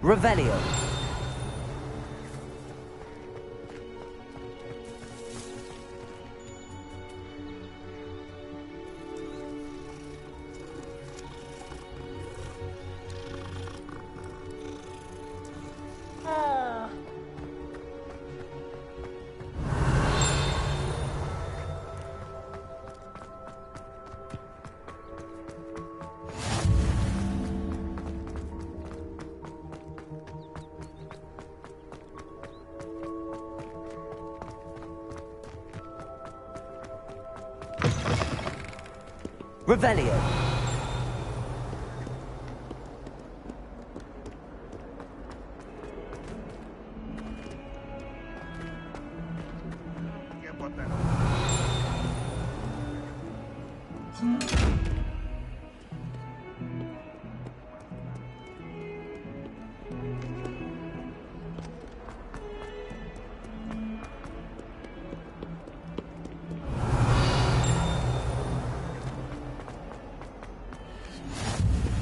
Revelio. Revelio.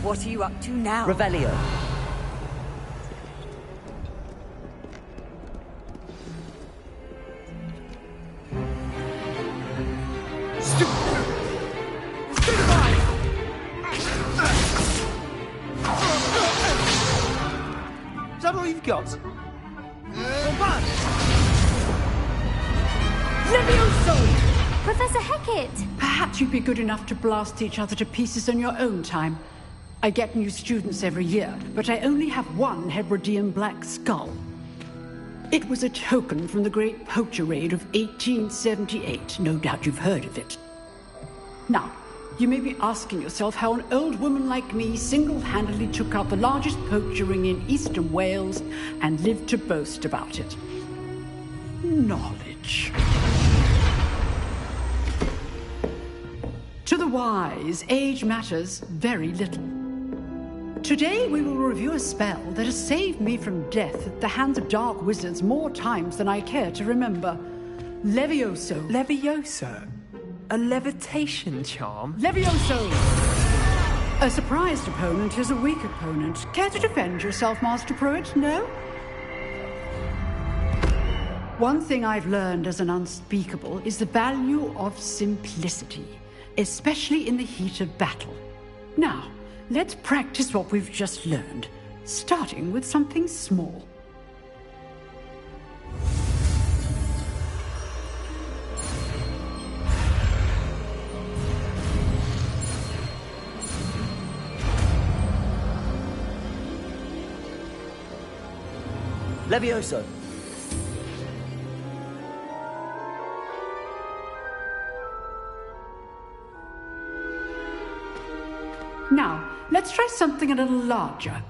What are you up to now? Revelio. Is that all you've got? Levioso! Professor Hecat! Perhaps you'd be good enough to blast each other to pieces on your own time. I get new students every year, but I only have one Hebridean black skull. It was a token from the Great Poacher Raid of 1878. No doubt you've heard of it. Now, you may be asking yourself how an old woman like me single-handedly took out the largest poacher ring in eastern Wales and lived to boast about it. Knowledge. To the wise, age matters very little. Today we will review a spell that has saved me from death at the hands of dark wizards more times than I care to remember. Levioso. Levioso? A levitation charm? Levioso! A surprised opponent is a weak opponent. Care to defend yourself, Master Pruitt? No? One thing I've learned as an unspeakable is the value of simplicity, especially in the heat of battle. Now, let's practice what we've just learned, starting with something small. Levioso. Now, let's try something a little larger.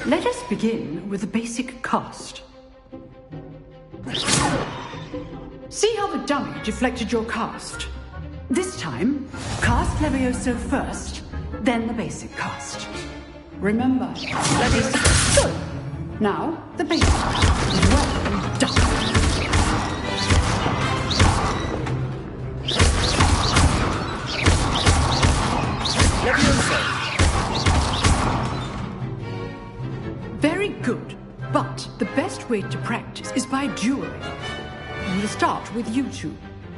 Let us begin with the basic cast. See how the dummy deflected your cast? This time, cast Levioso first, then the basic cast. Remember, Levioso. Good. Now, the basic. Well done. Levioso. Very good. But the best way to practice is by dueling. We'll start with you two.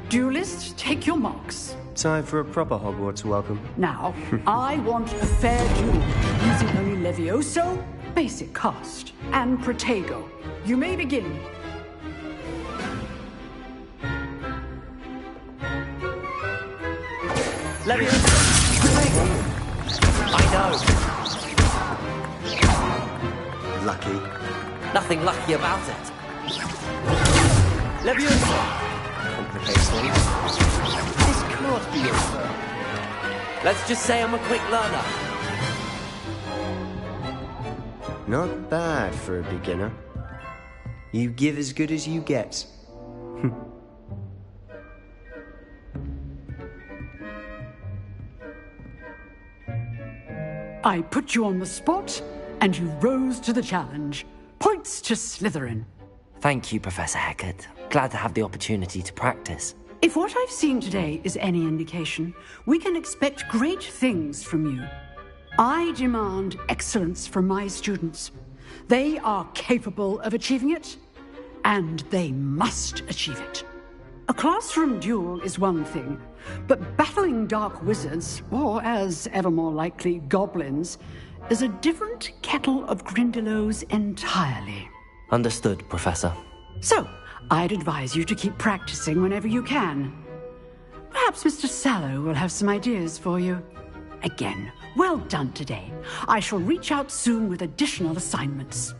Duelists, take your marks. Time for a proper Hogwarts welcome. Now, I want a fair duel, using only Levioso, basic cast, and Protego. You may begin. Levioso. I know. Lucky. Nothing lucky about it. Levioso. Complicates things. This can't be your turn. Let's just say I'm a quick learner. Not bad for a beginner. You give as good as you get. I put you on the spot, and you rose to the challenge. Points to Slytherin. Thank you, Professor Hecat. Glad to have the opportunity to practice. If what I've seen today is any indication, we can expect great things from you. I demand excellence from my students. They are capable of achieving it, and they must achieve it. A classroom duel is one thing, but battling dark wizards, or as ever more likely, goblins, is a different kettle of Grindylows entirely. Understood, Professor. So, I'd advise you to keep practicing whenever you can. Perhaps Mr. Sallow will have some ideas for you. Again, well done today. I shall reach out soon with additional assignments.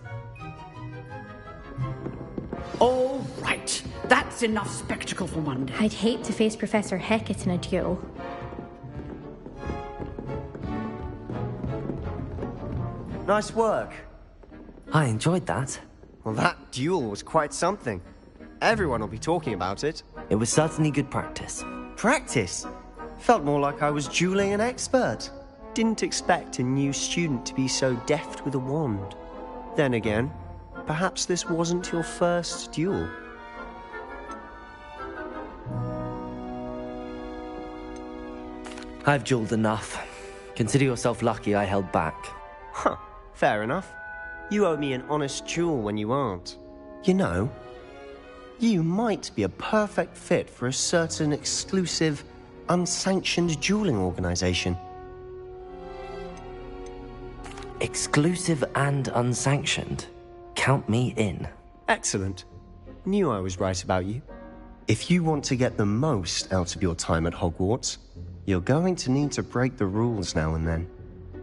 All right. That's enough spectacle for one day. I'd hate to face Professor Hecat in a duel. Nice work. I enjoyed that. Well, that duel was quite something. Everyone will be talking about it. It was certainly good practice. Practice? Felt more like I was dueling an expert. Didn't expect a new student to be so deft with a wand. Then again, perhaps this wasn't your first duel. I've dueled enough. Consider yourself lucky I held back. Huh, fair enough. You owe me an honest duel when you aren't. You know, you might be a perfect fit for a certain exclusive, unsanctioned dueling organization. Exclusive and unsanctioned? Count me in. Excellent. Knew I was right about you. If you want to get the most out of your time at Hogwarts, you're going to need to break the rules now and then.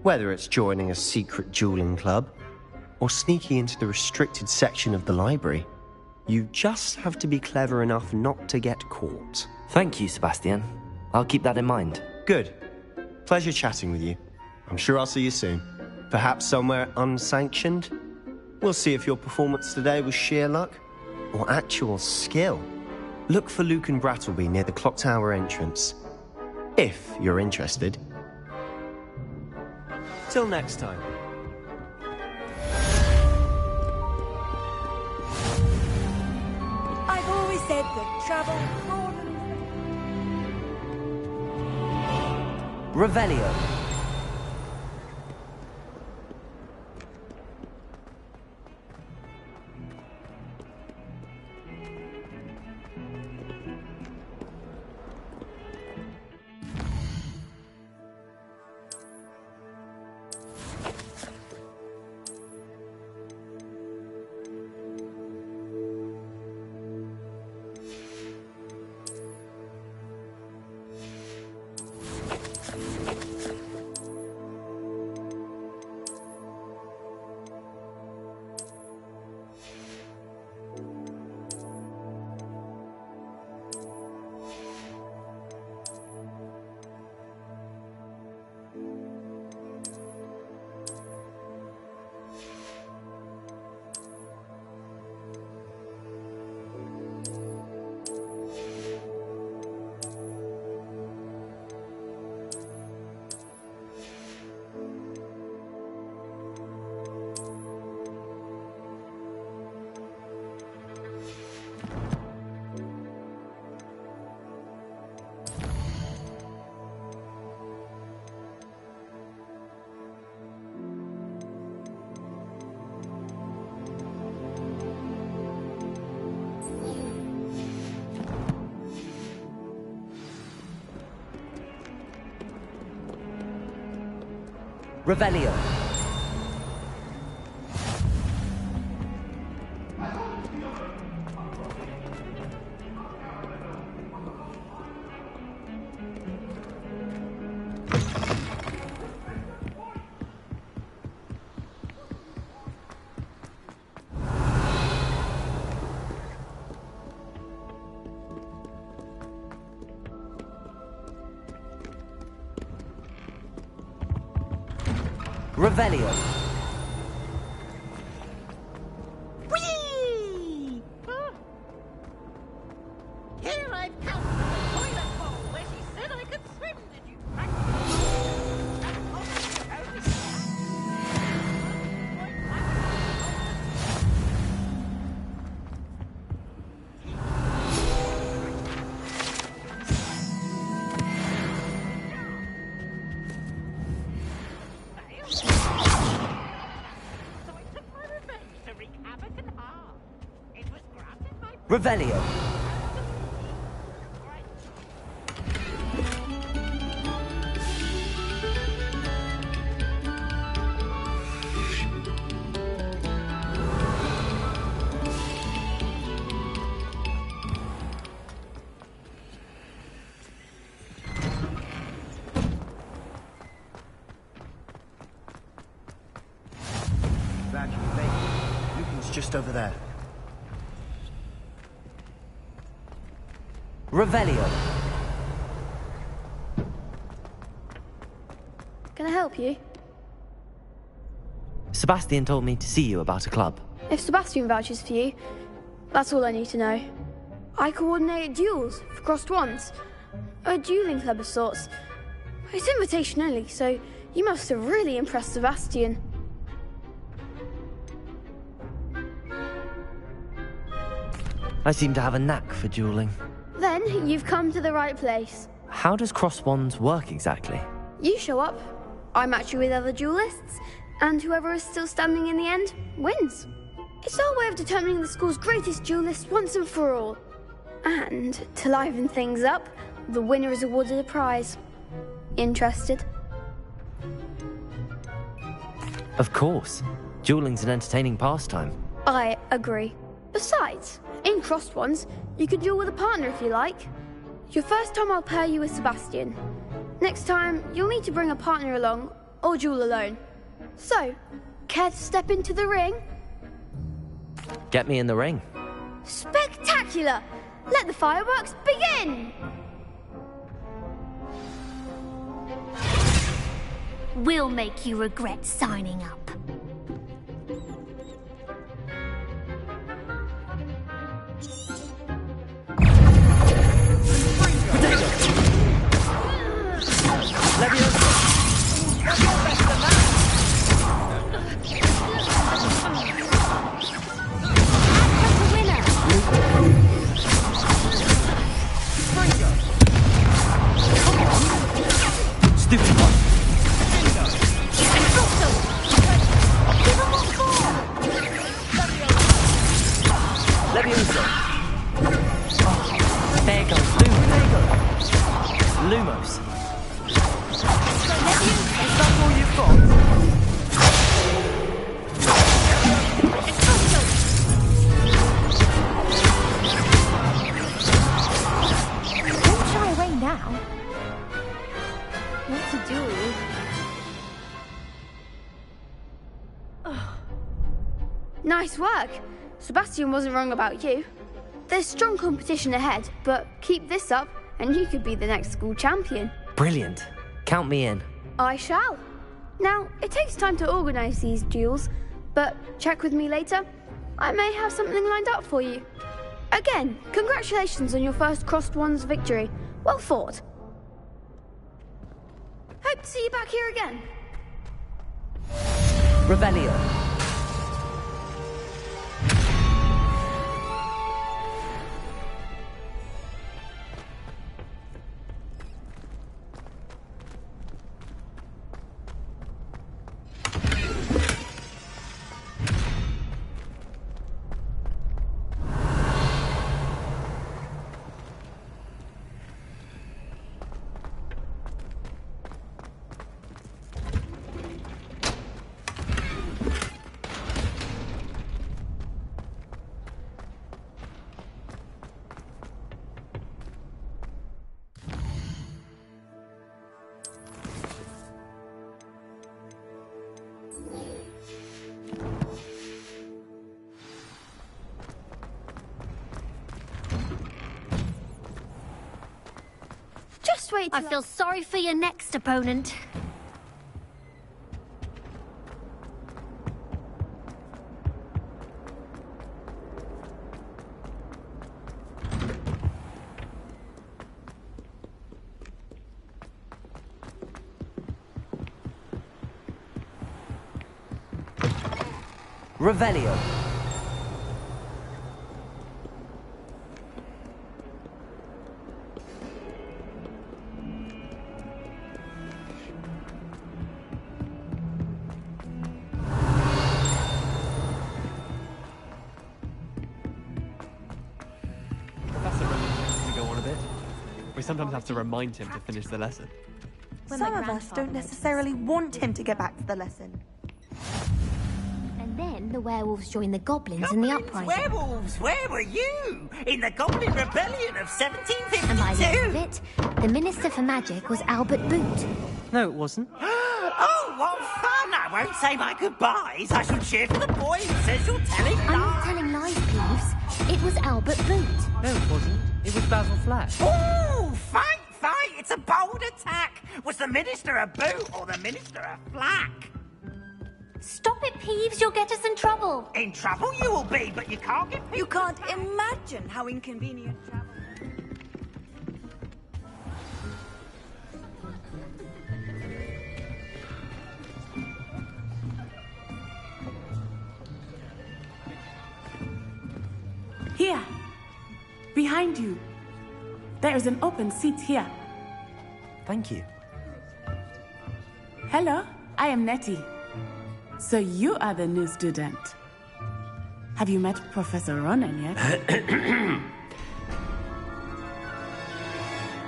Whether it's joining a secret dueling club, or sneaking into the restricted section of the library, you just have to be clever enough not to get caught. Thank you, Sebastian. I'll keep that in mind. Good. Pleasure chatting with you. I'm sure I'll see you soon. Perhaps somewhere unsanctioned? We'll see if your performance today was sheer luck or actual skill. Look for Luke and Brattleby near the clock tower entrance, if you're interested. Till next time. I've always said that travel more than... Revelio. Revelio. Revelio. Whee! Here I've come to the toilet bowl where she said I could swim. Did you Revelio. Glad you made it. Lucan's just over there. Revelio. Can I help you? Sebastian told me to see you about a club. If Sebastian vouches for you, that's all I need to know. I coordinate duels for crossed wands. A dueling club of sorts. It's invitation only, so you must have really impressed Sebastian. I seem to have a knack for dueling. Then you've come to the right place. How does cross wands work exactly? You show up, I match you with other duelists, and whoever is still standing in the end wins. It's our way of determining the school's greatest duelist once and for all. And to liven things up, the winner is awarded a prize. Interested? Of course. Dueling's an entertaining pastime. I agree. Besides, in crossed ones, you could duel with a partner if you like. Your first time I'll pair you with Sebastian. Next time, you'll need to bring a partner along, or duel alone. So, care to step into the ring? Get me in the ring. Spectacular! Let the fireworks begin! We'll make you regret signing up. Stupid one. Levioso. Oh, there goes Lumos. Is that all you've got? Don't shy away now. What to do? Nice work. Sebastian wasn't wrong about you. There's strong competition ahead, but keep this up and you could be the next school champion. Brilliant. Count me in. I shall. Now, it takes time to organise these duels, but check with me later. I may have something lined up for you. Again, congratulations on your first Crossed Ones victory. Well fought. Hope to see you back here again. Revelio. Just wait till I feel sorry for your next opponent. Revelio. We sometimes have to remind him to finish the lesson. Some of us don't necessarily want him to get back to the lesson. And then the werewolves join the goblins in the uprising. Werewolves, where were you? In the Goblin Rebellion of 1752? And by the end of it, the Minister for Magic was Albert Boot. No, it wasn't. Oh, what fun! I won't say my goodbyes. I shall cheer for the boy who says you're telling lies. I'm not telling lies, Peeves. It was Albert Boot. No, it wasn't. It was Basil Flash. Oh, fight! It's a bold attack. Was the Minister a boot or the Minister a flack? Stop it, Peeves. You'll get us in trouble. In trouble you will be, but you can't get people. You can't imagine how inconvenient travel. Here. Behind you. There is an open seat here. Thank you. Hello, I am Nettie. So you are the new student. Have you met Professor Ronan yet?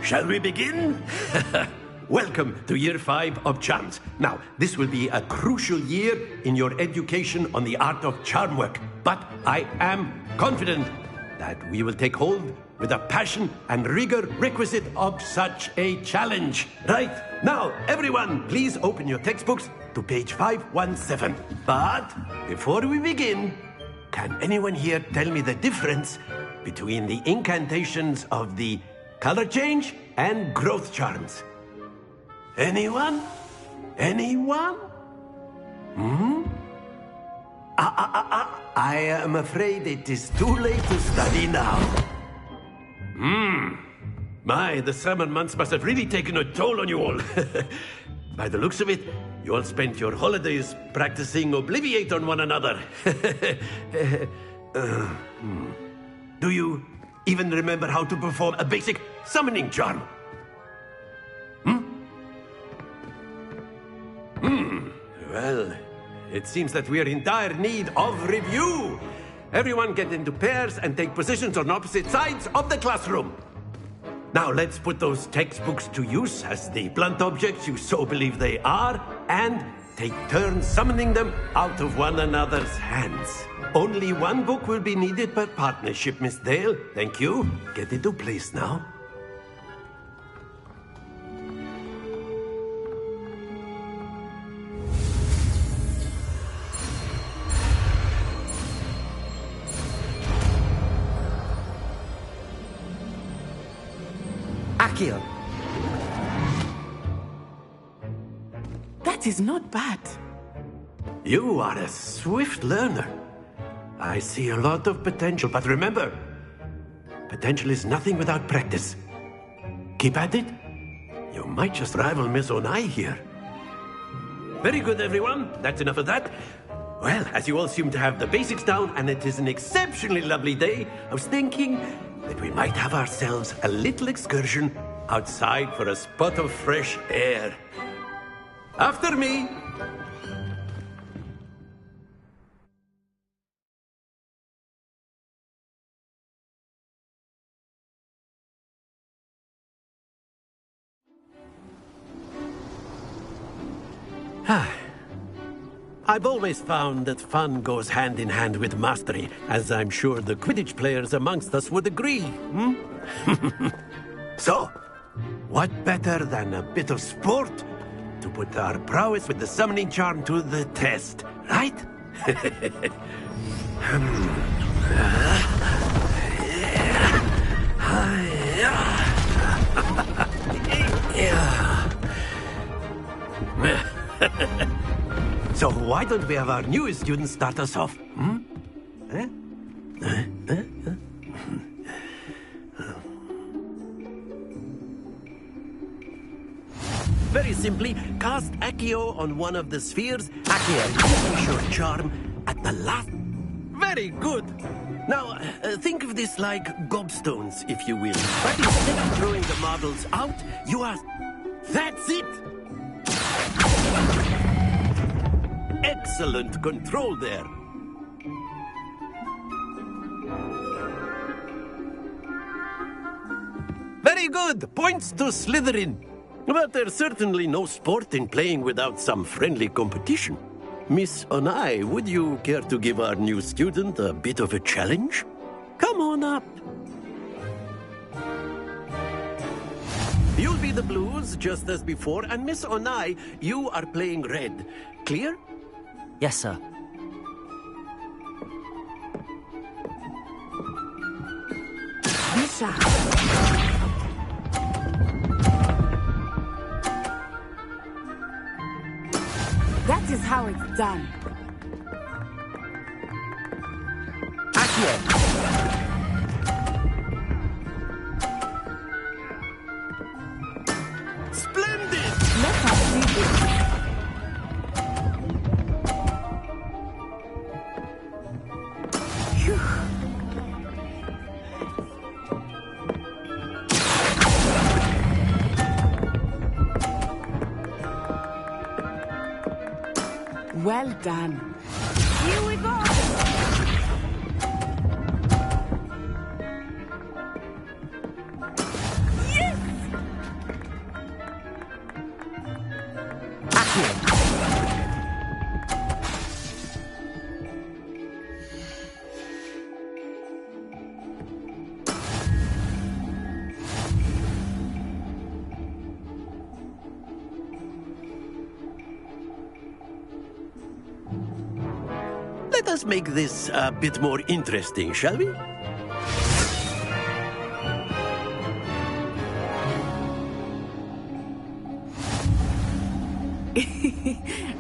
Shall we begin? Welcome to Year 5 of Charms. Now, this will be a crucial year in your education on the art of charm work. But I am confident that we will take hold with the passion and rigor requisite of such a challenge. Right, now, everyone, please open your textbooks to page 517. But before we begin, can anyone here tell me the difference between the incantations of the color change and growth charms? Anyone? Anyone? I am afraid it is too late to study now. My, the summer months must have really taken a toll on you all. By the looks of it, you all spent your holidays practicing Obliviate on one another. Do you even remember how to perform a basic summoning charm? Well, it seems that we are in dire need of review. Everyone get into pairs and take positions on opposite sides of the classroom. Now let's put those textbooks to use as the blunt objects you so believe they are, and take turns summoning them out of one another's hands. Only one book will be needed per partnership, Miss Dale. Thank you. Get into place now. Accio. That is not bad. You are a swift learner. I see a lot of potential, but remember, potential is nothing without practice. Keep at it. You might just rival Miss Onai here. Very good, everyone. That's enough of that. Well, as you all seem to have the basics down, and it is an exceptionally lovely day, I was thinking that we might have ourselves a little excursion outside for a spot of fresh air. After me. I've always found that fun goes hand in hand with mastery, as I'm sure the Quidditch players amongst us would agree. So, what better than a bit of sport to put our prowess with the summoning charm to the test, right? So why don't we have our newest student start us off? Very simply, cast Accio on one of the spheres. Accio, use your charm at the last. Very good. Now, think of this like gobstones, if you will. But instead of throwing the marbles out, you are... That's it! Excellent control there. Very good. Points to Slytherin. But there's certainly no sport in playing without some friendly competition. Miss Onai, would you care to give our new student a bit of a challenge? Come on up. You'll be the blues, just as before, and Miss Onai, you are playing red. Clear? Yes, sir. Misha. That is how it's done. Accio. Splendid! Let us see this. Well done. Here we go! Let us make this a bit more interesting, shall we?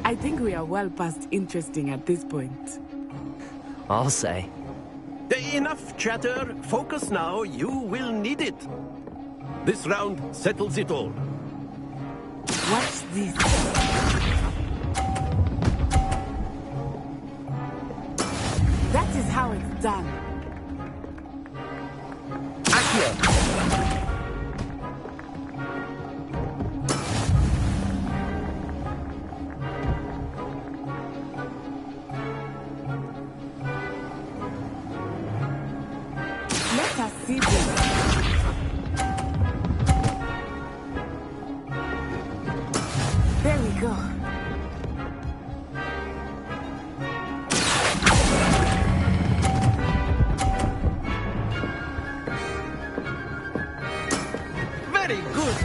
I think we are well past interesting at this point. I'll say. Enough chatter. Focus now. You will need it. This round settles it all. What's this? That is how it's done. Let us see this. There we go. Very good.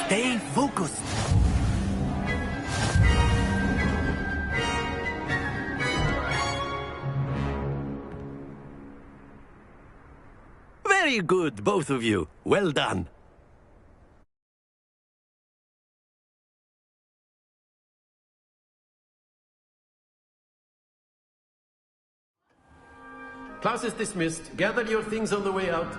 Stay focused. Very good, both of you. Well done. Class is dismissed. Gather your things on the way out.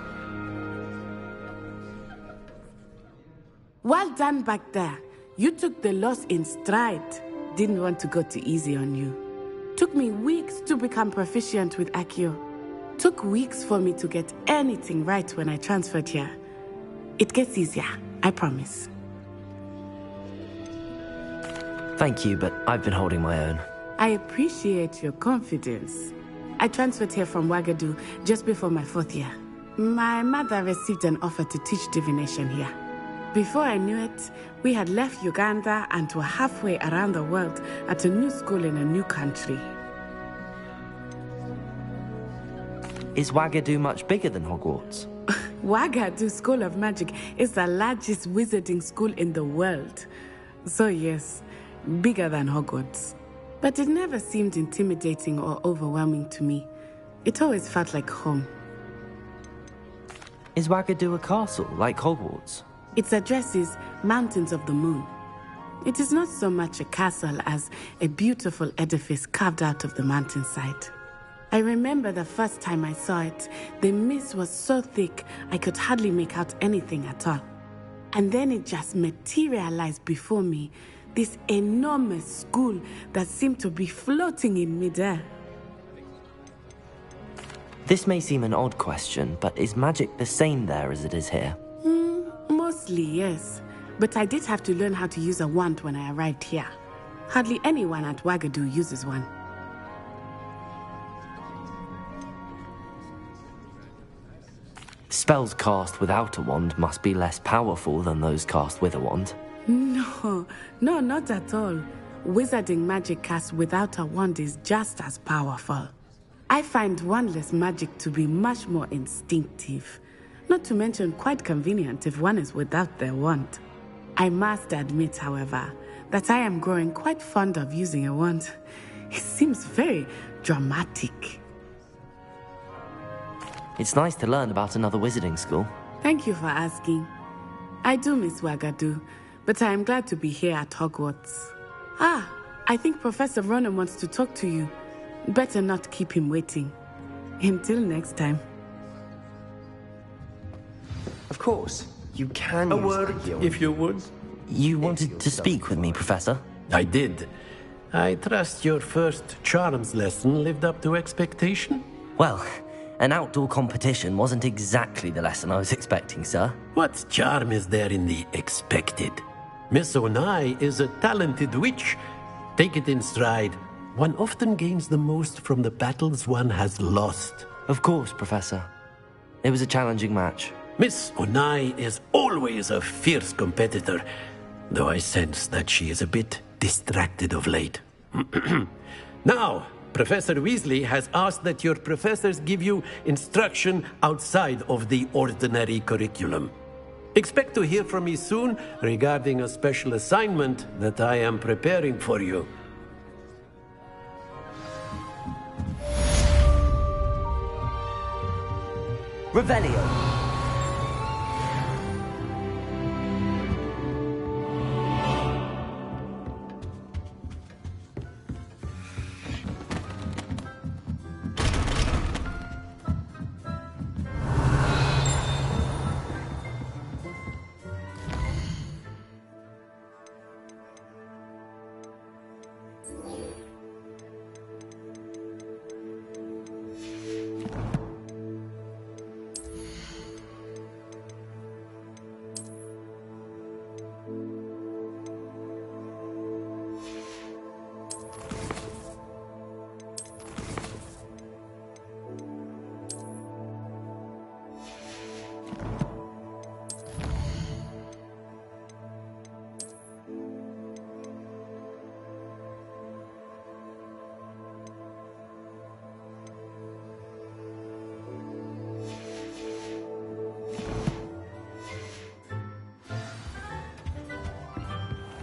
Well done back there. You took the loss in stride. Didn't want to go too easy on you. Took me weeks to become proficient with Accio. Took weeks for me to get anything right when I transferred here. It gets easier, I promise. Thank you, but I've been holding my own. I appreciate your confidence. I transferred here from Wagadu just before my 4th year. My mother received an offer to teach divination here. Before I knew it, we had left Uganda and were halfway around the world at a new school in a new country. Is Wagadu much bigger than Hogwarts? Wagadu School of Magic is the largest wizarding school in the world. So yes, bigger than Hogwarts. But it never seemed intimidating or overwhelming to me. It always felt like home. Is Wagadu a castle, like Hogwarts? Its address is Mountains of the Moon. It is not so much a castle as a beautiful edifice carved out of the mountainside. I remember the first time I saw it, the mist was so thick I could hardly make out anything at all. And then it just materialized before me, this enormous school that seemed to be floating in midair. This may seem an odd question, but is magic the same there as it is here? Mostly, yes. But I did have to learn how to use a wand when I arrived here. Hardly anyone at Wagadu uses one. Spells cast without a wand must be less powerful than those cast with a wand. No, not at all. Wizarding magic cast without a wand is just as powerful. I find wandless magic to be much more instinctive. Not to mention quite convenient if one is without their wand. I must admit, however, that I am growing quite fond of using a wand. It seems very dramatic. It's nice to learn about another wizarding school. Thank you for asking. I do miss Wagadu, but I am glad to be here at Hogwarts. Ah, I think Professor Ronan wants to talk to you. Better not keep him waiting. Until next time. Of course, you can A use word, the if you would. You wanted to speak with me, Professor? I did. I trust your first charms lesson lived up to expectation? Well, an outdoor competition wasn't exactly the lesson I was expecting, sir. What charm is there in the expected? Miss Onai is a talented witch. Take it in stride. One often gains the most from the battles one has lost. Of course, Professor. It was a challenging match. Miss Onai is always a fierce competitor, though I sense that she is a bit distracted of late. Now, Professor Weasley has asked that your professors give you instruction outside of the ordinary curriculum. Expect to hear from me soon regarding a special assignment that I am preparing for you. Revelio.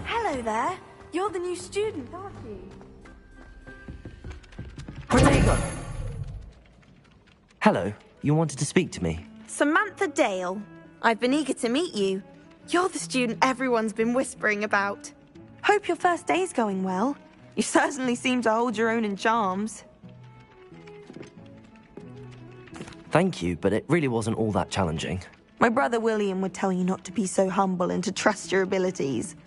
Hello there. You're the new student, aren't you? Protego! Hello, you wanted to speak to me? Samantha Dale. I've been eager to meet you. You're the student everyone's been whispering about. Hope your first day's going well. You certainly seem to hold your own in charms. Thank you, but it really wasn't all that challenging. My brother William would tell you not to be so humble and to trust your abilities.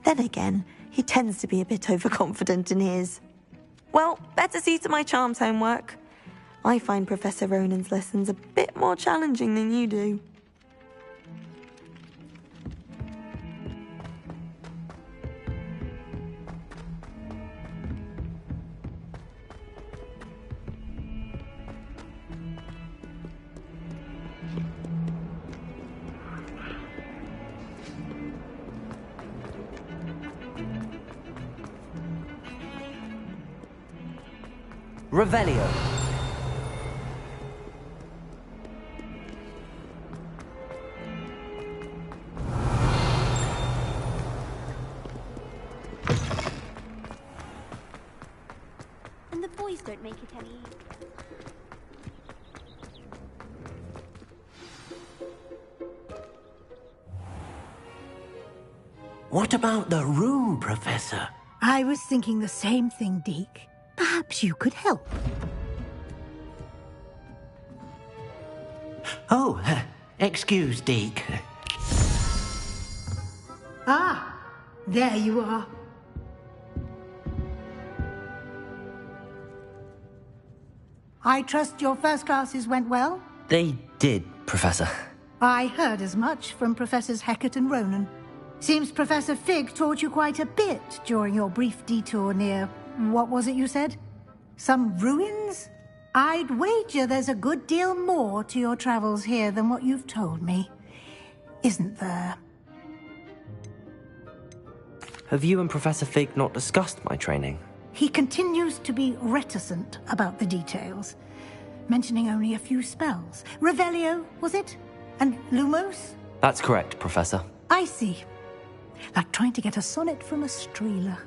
Then again, he tends to be a bit overconfident in his. Well, better see to my charms homework. I find Professor Ronan's lessons a bit more challenging than you do. Revelio. And the boys don't make it any easier. What about the room, Professor? I was thinking the same thing, Deke. Perhaps you could help. Oh, excuse, Deke. Ah, there you are. I trust your first classes went well? They did, Professor. I heard as much from Professors Hecat and Ronan. Seems Professor Fig taught you quite a bit during your brief detour near... what was it you said? Some ruins? I'd wager there's a good deal more to your travels here than what you've told me. Isn't there? Have you and Professor Fig not discussed my training? He continues to be reticent about the details, mentioning only a few spells. Revelio, was it? And Lumos? That's correct, Professor. I see. Like trying to get a sonnet from a streeler.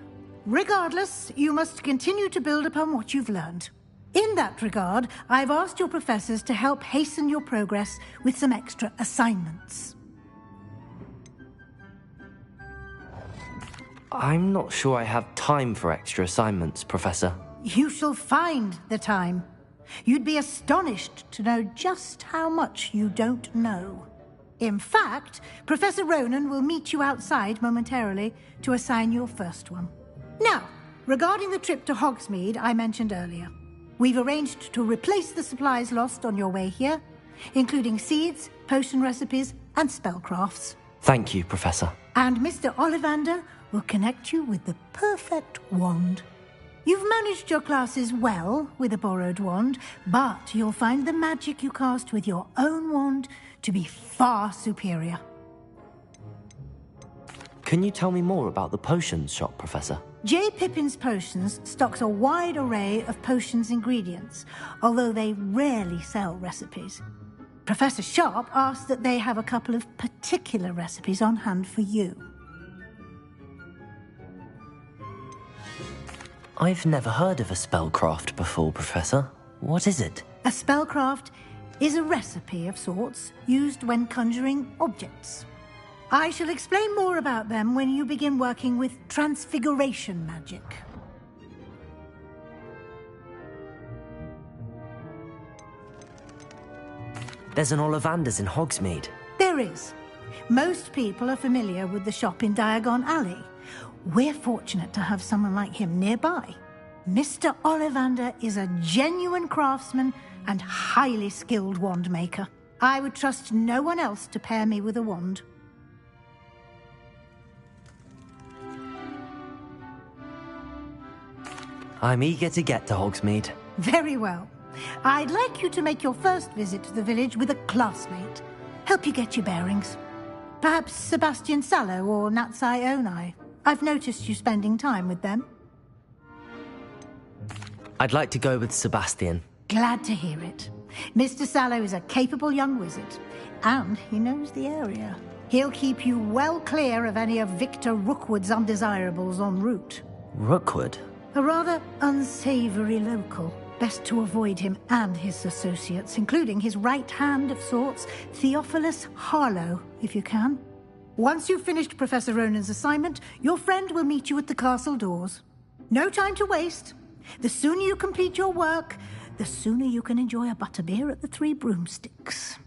Regardless, you must continue to build upon what you've learned. In that regard, I've asked your professors to help hasten your progress with some extra assignments. I'm not sure I have time for extra assignments, Professor. You shall find the time. You'd be astonished to know just how much you don't know. In fact, Professor Ronan will meet you outside momentarily to assign your first one. Now, regarding the trip to Hogsmeade I mentioned earlier, we've arranged to replace the supplies lost on your way here, including seeds, potion recipes, and spellcrafts. Thank you, Professor. And Mr. Ollivander will connect you with the perfect wand. You've managed your classes well with a borrowed wand, but you'll find the magic you cast with your own wand to be far superior. Can you tell me more about the potions shop, Professor? J. Pippin's Potions stocks a wide array of potions ingredients, although they rarely sell recipes. Professor Sharp asked that they have a couple of particular recipes on hand for you. I've never heard of a spellcraft before, Professor. What is it? A spellcraft is a recipe of sorts used when conjuring objects. I shall explain more about them when you begin working with transfiguration magic. There's an Ollivander's in Hogsmeade. There is. Most people are familiar with the shop in Diagon Alley. We're fortunate to have someone like him nearby. Mr. Ollivander is a genuine craftsman and highly skilled wand maker. I would trust no one else to pair me with a wand. I'm eager to get to Hogsmeade. Very well. I'd like you to make your first visit to the village with a classmate. Help you get your bearings. Perhaps Sebastian Sallow or Natsai Onai. I've noticed you spending time with them. I'd like to go with Sebastian. Glad to hear it. Mr. Sallow is a capable young wizard, and he knows the area. He'll keep you well clear of any of Victor Rookwood's undesirables en route. Rookwood? A rather unsavory local. Best to avoid him and his associates, including his right hand of sorts, Theophilus Harlow, if you can. Once you've finished Professor Ronan's assignment, your friend will meet you at the castle doors. No time to waste. The sooner you complete your work, the sooner you can enjoy a butterbeer at the Three Broomsticks.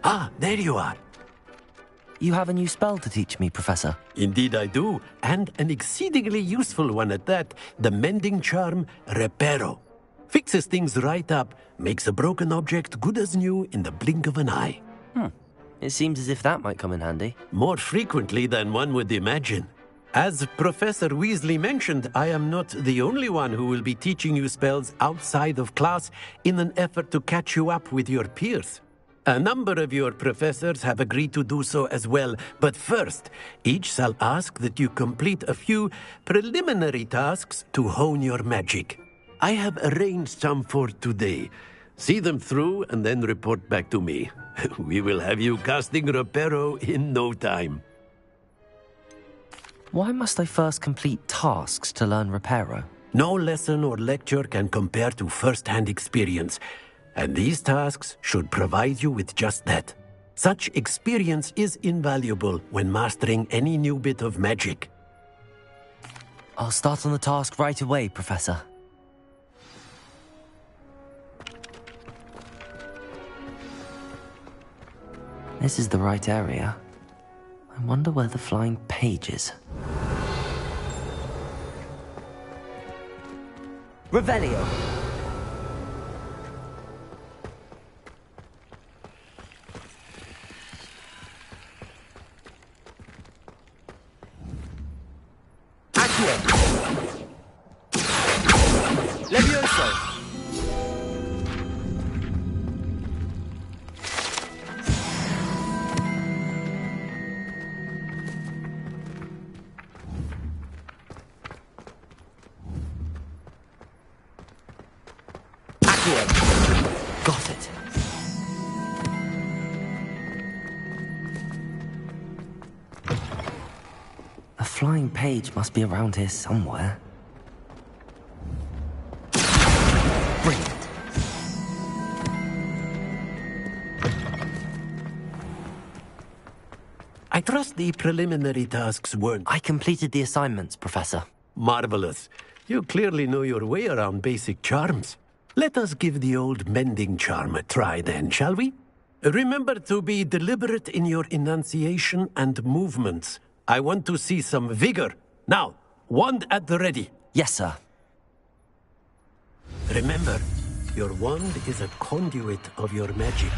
Ah, there you are. You have a new spell to teach me, Professor. Indeed I do, and an exceedingly useful one at that. The mending charm, Reparo. Fixes things right up, makes a broken object good as new in the blink of an eye. It seems as if that might come in handy. More frequently than one would imagine. As Professor Weasley mentioned, I am not the only one who will be teaching you spells outside of class in an effort to catch you up with your peers. A number of your professors have agreed to do so as well, but first, each shall ask that you complete a few preliminary tasks to hone your magic. I have arranged some for today. See them through and then report back to me. We will have you casting Reparo in no time. Why must I first complete tasks to learn Reparo? No lesson or lecture can compare to first-hand experience. And these tasks should provide you with just that. Such experience is invaluable when mastering any new bit of magic. I'll start on the task right away, Professor. This is the right area. I wonder where the flying page is. Revelio! Levioso! Accio! Got it. flying page must be around here somewhere. Brilliant. I trust the preliminary tasks weren't... I completed the assignments, Professor. Marvelous. You clearly know your way around basic charms. Let us give the old mending charm a try then, shall we? Remember to be deliberate in your enunciation and movements. I want to see some vigor. Now, wand at the ready. Yes, sir. Remember, your wand is a conduit of your magic.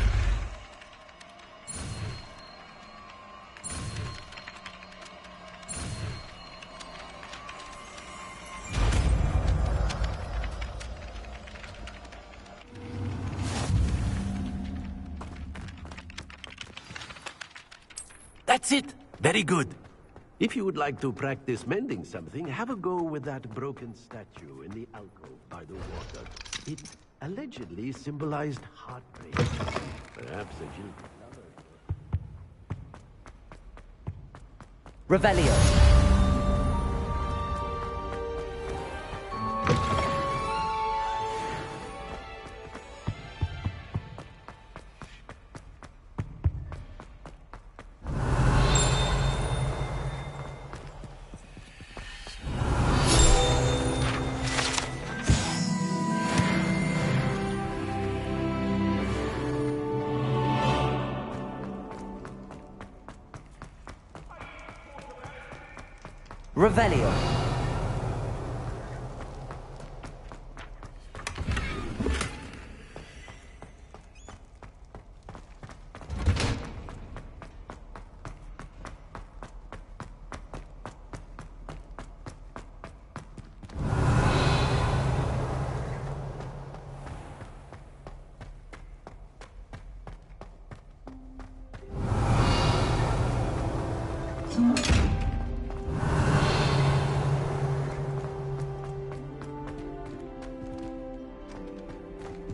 That's it! Very good. If you would like to practice mending something, have a go with that broken statue in the alcove by the water. It allegedly symbolized heartbreak. Perhaps a guilty lover. Revelio. Revelio.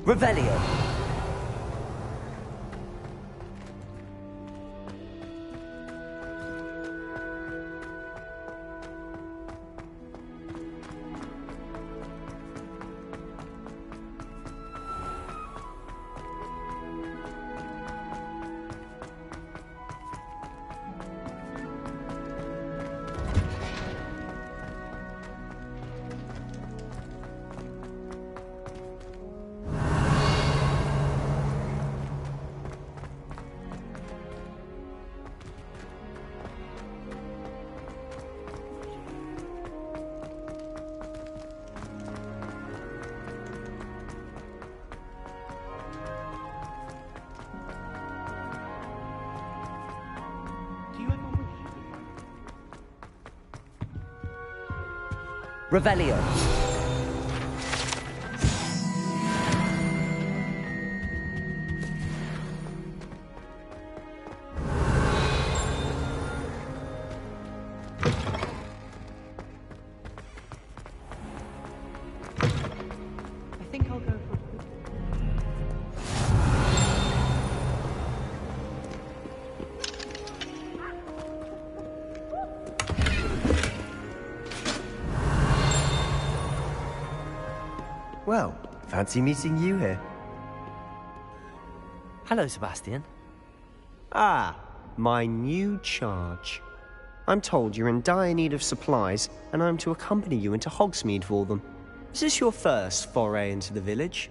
Revelio. Revelio. I think I'll go for... Well, fancy meeting you here. Hello, Sebastian. Ah, my new charge. I'm told you're in dire need of supplies, and I'm to accompany you into Hogsmeade for them. Is this your first foray into the village?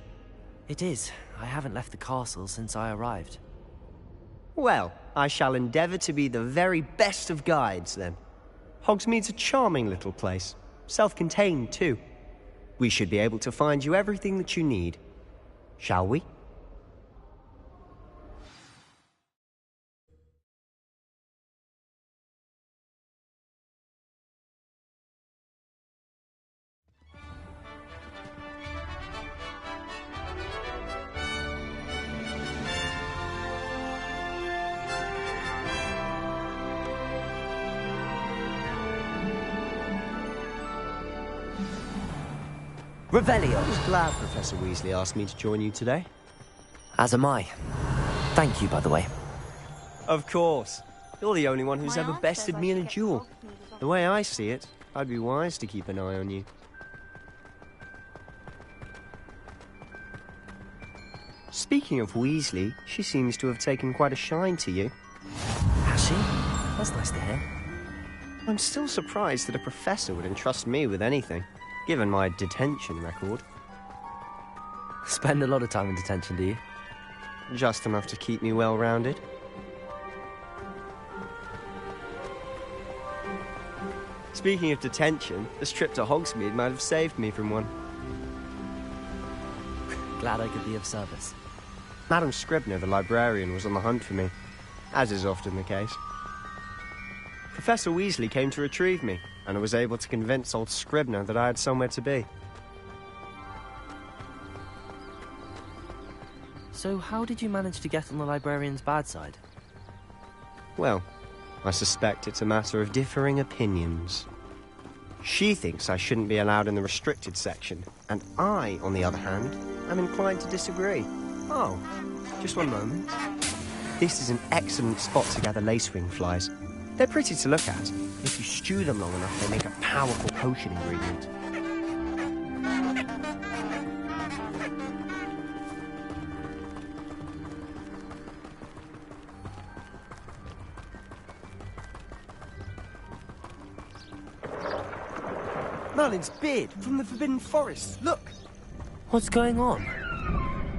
It is. I haven't left the castle since I arrived. Well, I shall endeavour to be the very best of guides, then. Hogsmeade's a charming little place. Self-contained, too. We should be able to find you everything that you need. Shall we? Revelio. I was glad Professor Weasley asked me to join you today. As am I. Thank you, by the way. Of course. You're the only one who's ever bested me in a duel. The way I see it, I'd be wise to keep an eye on you. Speaking of Weasley, she seems to have taken quite a shine to you. Has she? That's nice to hear. I'm still surprised that a professor would entrust me with anything, given my detention record. Spend a lot of time in detention, do you? Just enough to keep me well-rounded. Speaking of detention, this trip to Hogsmeade might have saved me from one. Glad I could be of service. Madam Scribner, the librarian, was on the hunt for me, as is often the case. Professor Weasley came to retrieve me, and I was able to convince old Scribner that I had somewhere to be. So how did you manage to get on the librarian's bad side? Well, I suspect it's a matter of differing opinions. She thinks I shouldn't be allowed in the restricted section, and I, on the other hand, am inclined to disagree. Oh, just one moment. This is an excellent spot to gather lacewing flies. They're pretty to look at. If you stew them long enough, they make a powerful potion ingredient. Merlin's beard from the Forbidden Forest. Look! What's going on?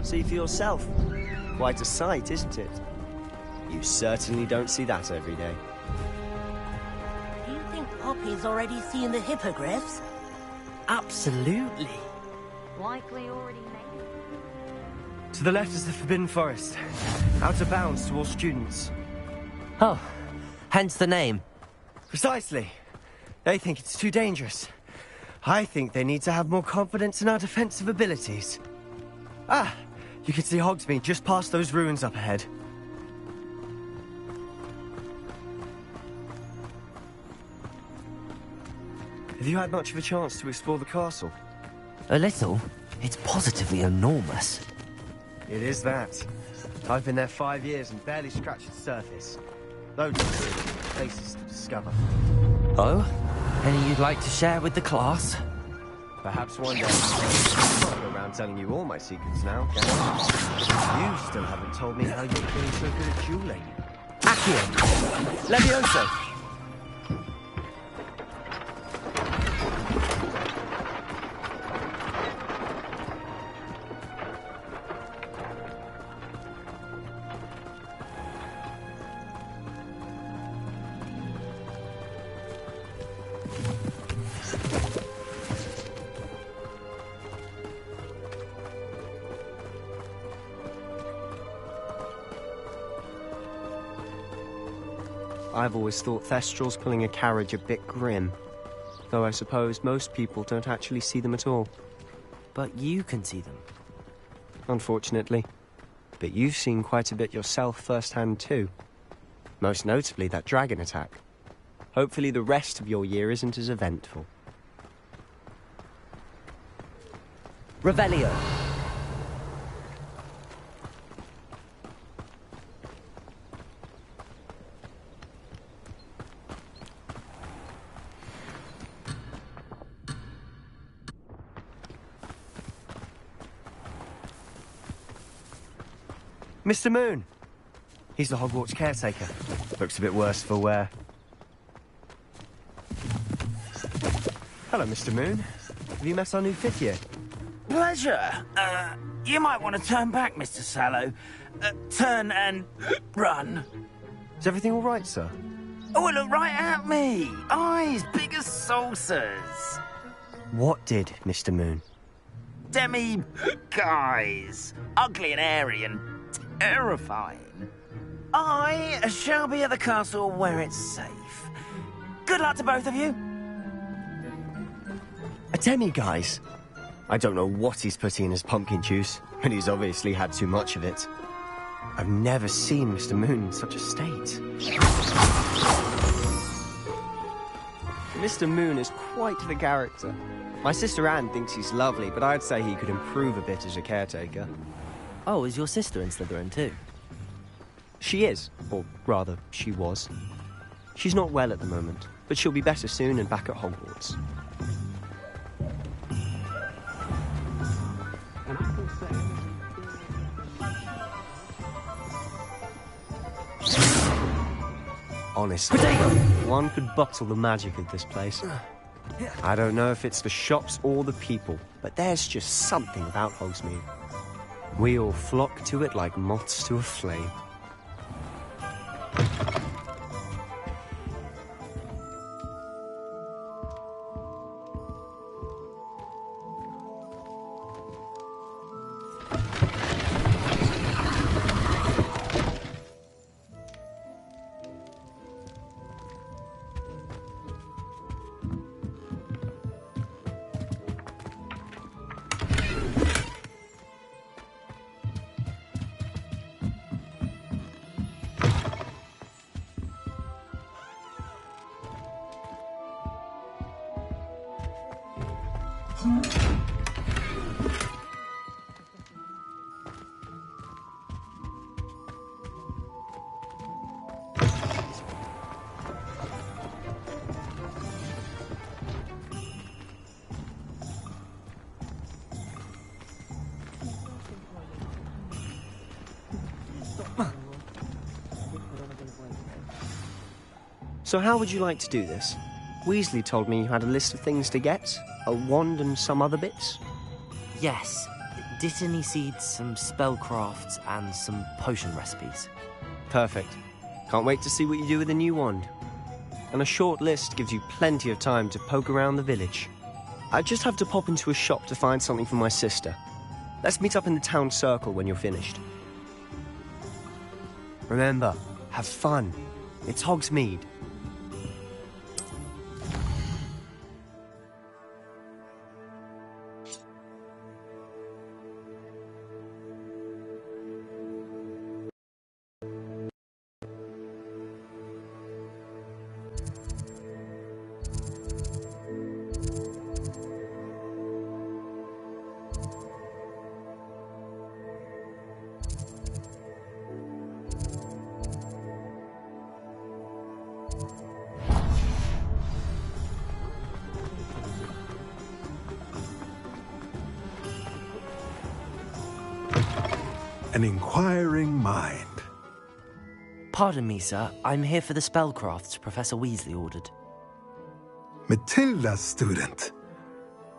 See for yourself. Quite a sight, isn't it? You certainly don't see that every day. Do you think Poppy's already seen the hippogriffs? Absolutely. Likely already made it. To the left is the Forbidden Forest. Out of bounds to all students. Oh, hence the name. Precisely. They think it's too dangerous. I think they need to have more confidence in our defensive abilities. Ah, you can see Hogsmeade just past those ruins up ahead. Have you had much of a chance to explore the castle? A little. It's positively enormous. It is that. I've been there 5 years and barely scratched the surface. Loads of places to discover. Oh? Any you'd like to share with the class? Perhaps one day. I'll go around telling you all my secrets now, can I? You still haven't told me how you're feeling so good at dueling. Accio! Levioso! I've always thought Thestrals pulling a carriage a bit grim. Though I suppose most people don't actually see them at all. But you can see them. Unfortunately. But you've seen quite a bit yourself firsthand too. Most notably that dragon attack. Hopefully the rest of your year isn't as eventful. Revelio. Mr. Moon! He's the Hogwarts caretaker. Looks a bit worse for wear. Hello, Mr. Moon. Have you met our new fifth year? Pleasure. You might want to turn back, Mr. Sallow. Turn and run. Is everything all right, sir? Oh, look right at me. Eyes big as saucers. What did, Mr. Moon? Guys. Ugly and hairy and terrifying. I shall be at the castle where it's safe. Good luck to both of you. A demi-guise? I don't know what he's putting in his pumpkin juice, but he's obviously had too much of it. I've never seen Mr. Moon in such a state. Mr. Moon is quite the character. My sister Anne thinks he's lovely, but I'd say he could improve a bit as a caretaker. Oh, is your sister in Slytherin too? She is, or rather, she was. She's not well at the moment. but she'll be better soon and back at Hogwarts. Honestly, one could bottle the magic of this place. I don't know if it's the shops or the people, but there's just something about Hogsmeade. We all flock to it like moths to a flame. So how would you like to do this? Weasley told me you had a list of things to get, a wand and some other bits. Yes. Dittany seeds, some spellcrafts, and some potion recipes. Perfect. Can't wait to see what you do with the new wand. And a short list gives you plenty of time to poke around the village. I just have to pop into a shop to find something for my sister. Let's meet up in the town circle when you're finished. Remember, have fun. It's Hogsmeade. An inquiring mind. Pardon me, sir. I'm here for the spellcrafts Professor Weasley ordered. Matilda's student.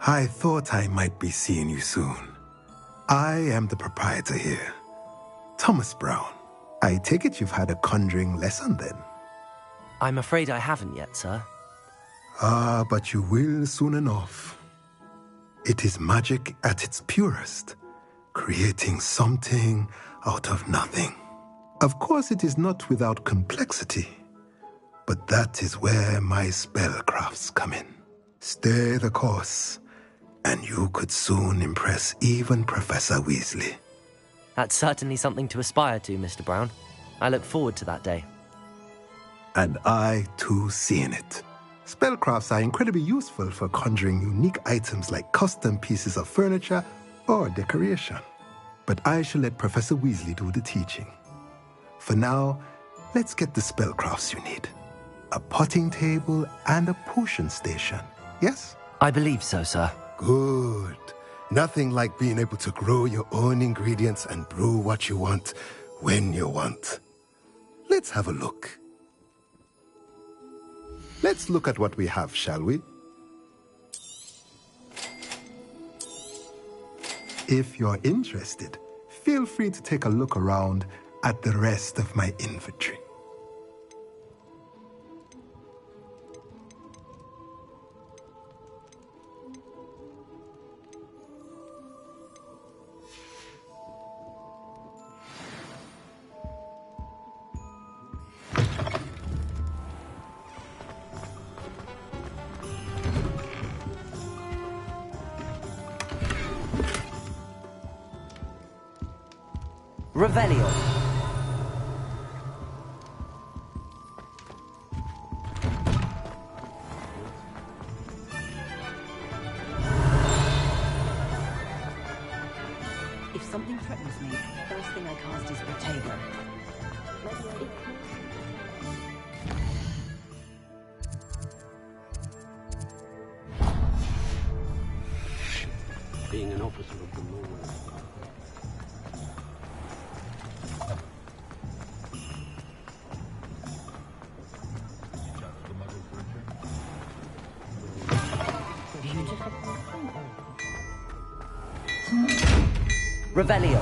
I thought I might be seeing you soon. I am the proprietor here, Thomas Brown. I take it you've had a conjuring lesson then? I'm afraid I haven't yet, sir. Ah, but you will soon enough. It is magic at its purest, creating something out of nothing. Of course, it is not without complexity, but that is where my spellcrafts come in. Stay the course, and you could soon impress even Professor Weasley. That's certainly something to aspire to, Mr. Brown. I look forward to that day. And I, too, seeing it. Spellcrafts are incredibly useful for conjuring unique items like custom pieces of furniture or decoration. But I shall let Professor Weasley do the teaching. For now, let's get the spellcrafts you need. A potting table and a potion station, yes? I believe so, sir. Good. Nothing like being able to grow your own ingredients and brew what you want when you want. Let's have a look. Let's look at what we have, shall we? If you're interested, feel free to take a look around at the rest of my inventory. Revelio. If something threatens me, the first thing I cast is Protego. being an officer of the law. Revelio.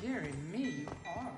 Dearie me, you are.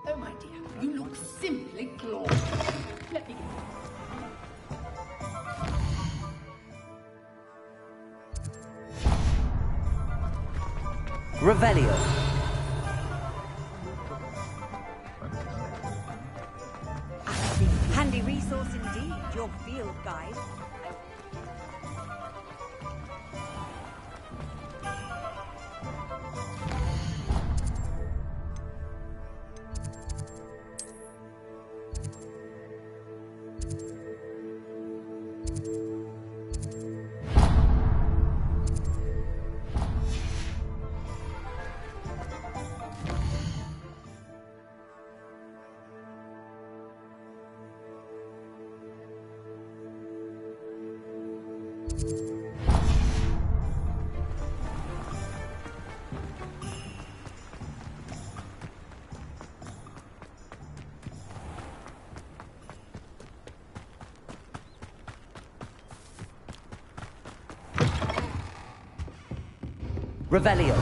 Oh, my dear, you look simply glorious. Let me get Revelio. Handy resource indeed, your field guide. Revelio.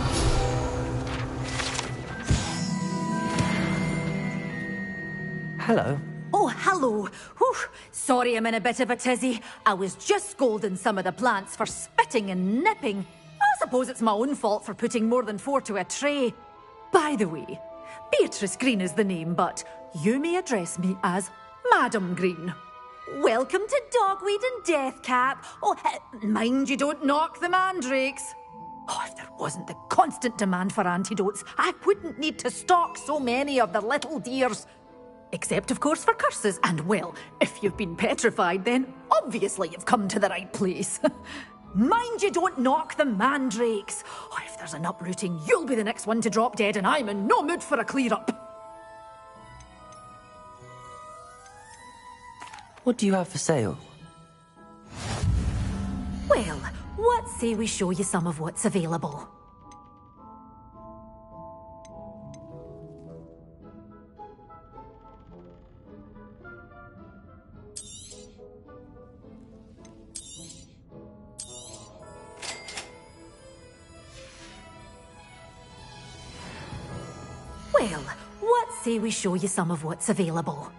Hello. Oh, hello. Whew. Sorry I'm in a bit of a tizzy. I was just scolding some of the plants for spitting and nipping. I suppose it's my own fault for putting more than 4 to a tray. By the way, Beatrice Green is the name, but you may address me as Madam Green. Welcome to Dogweed and Deathcap. Oh, mind you don't knock the mandrakes. Oh, if there wasn't the constant demand for antidotes, I wouldn't need to stock so many of the little dears. Except, of course, for curses. And, well, if you've been petrified, then obviously you've come to the right place. Mind you don't knock the mandrakes. Oh, if there's an uprooting, you'll be the next one to drop dead, and I'm in no mood for a clear-up. What do you have for sale? Well, what say we show you some of what's available? Well, what say we show you some of what's available?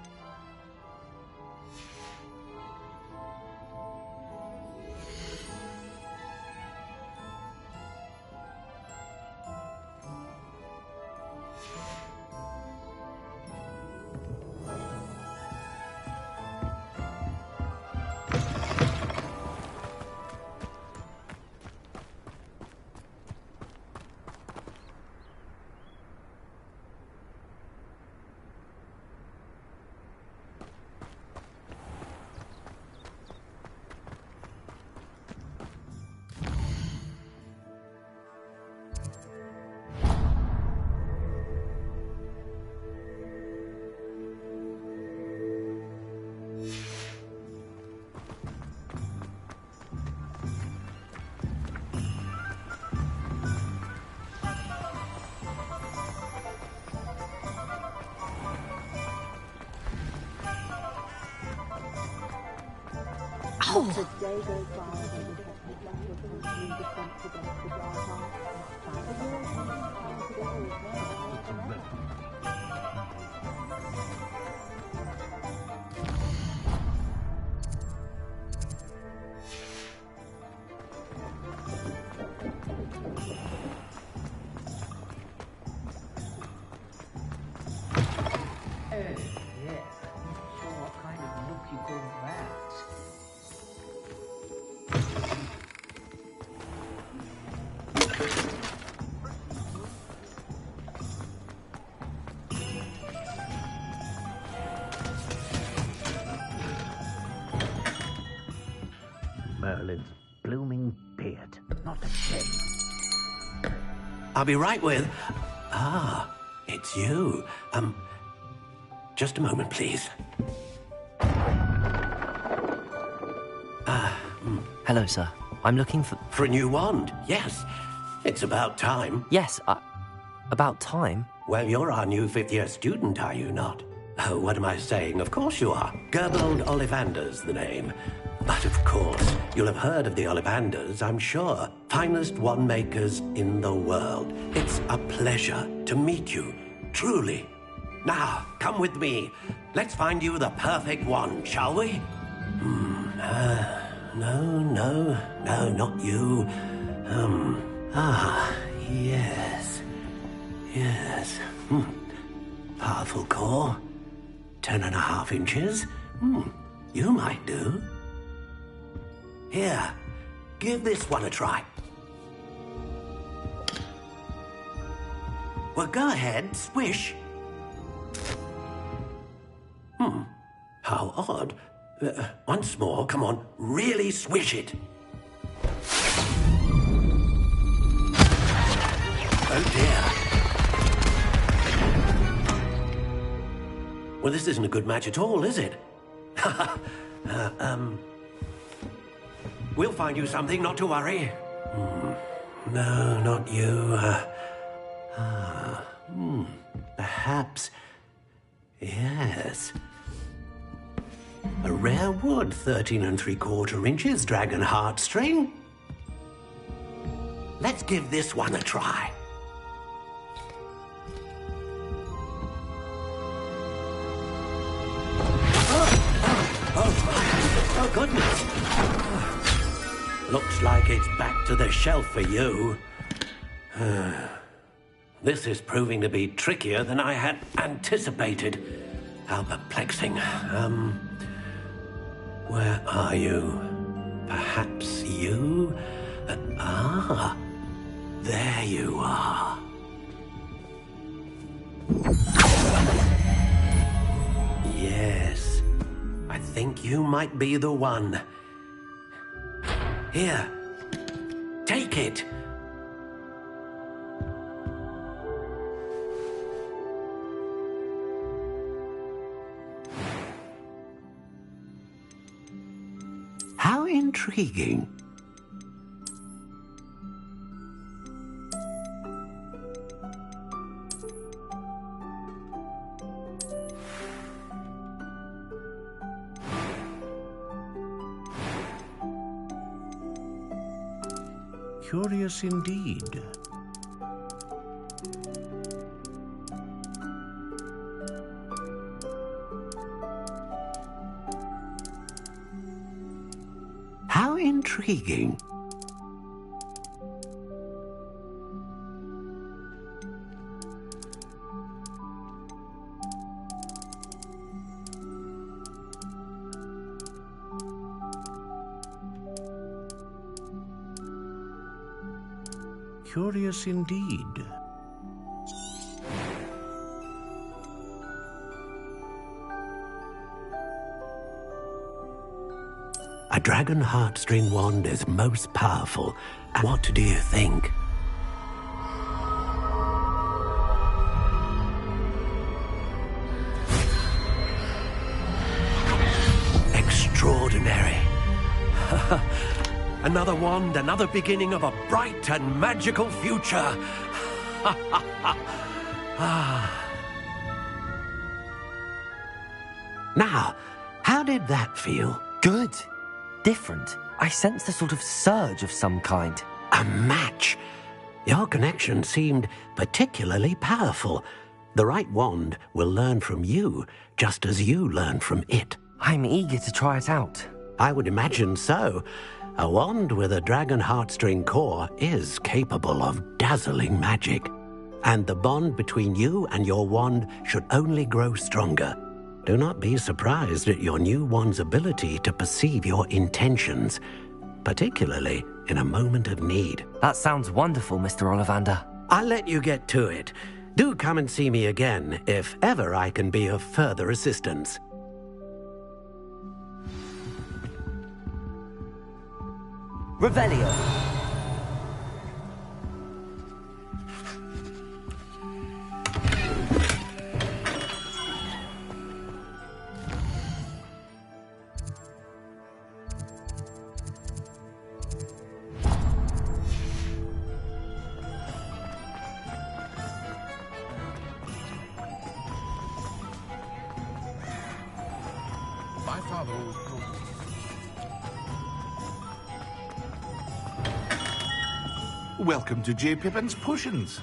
Merlin's blooming beard. Not a shame. I'll be right with... Ah, it's you. Just a moment, please. Hello, sir. I'm looking for... For a new wand, yes. It's about time. Yes, about time? Well, you're our new fifth-year student, are you not? Oh, what am I saying? Of course you are. Gerbold Ollivander's the name. But of course, you'll have heard of the Ollivanders, I'm sure. Finest wand makers in the world. It's a pleasure to meet you, truly. Now, come with me. Let's find you the perfect wand, shall we? No, not you. Yes. Powerful core. 10.5 inches. You might do. Here, give this one a try. Well, go ahead, swish. How odd. Once more, come on, really swish it. Oh dear. Well, this isn't a good match at all, is it? We'll find you something, not to worry. No, not you. Perhaps... Yes. A rare wood, 13 3/4 inches, dragon heartstring. Let's give this one a try. Oh, goodness. Looks like it's back to the shelf for you. This is proving to be trickier than I had anticipated. How perplexing. Where are you? Perhaps you? There you are. Yes, I think you might be the one. Here, take it. How intriguing. Curious indeed. How intriguing. Curious indeed. A dragon heartstring wand is most powerful. What do you think? Extraordinary. Another wand, another beginning of a bright and magical future. Now, how did that feel? Good. different. I sensed a sort of surge of some kind. A match? Your connection seemed particularly powerful. The right wand will learn from you, just as you learn from it. I'm eager to try it out. I would imagine so. A wand with a dragon heartstring core is capable of dazzling magic. And the bond between you and your wand should only grow stronger. Do not be surprised at your new wand's ability to perceive your intentions, particularly in a moment of need. That sounds wonderful, Mr. Ollivander. I'll let you get to it. Do come and see me again if ever I can be of further assistance. Revelio. My father always Welcome to J. Pippin's Potions.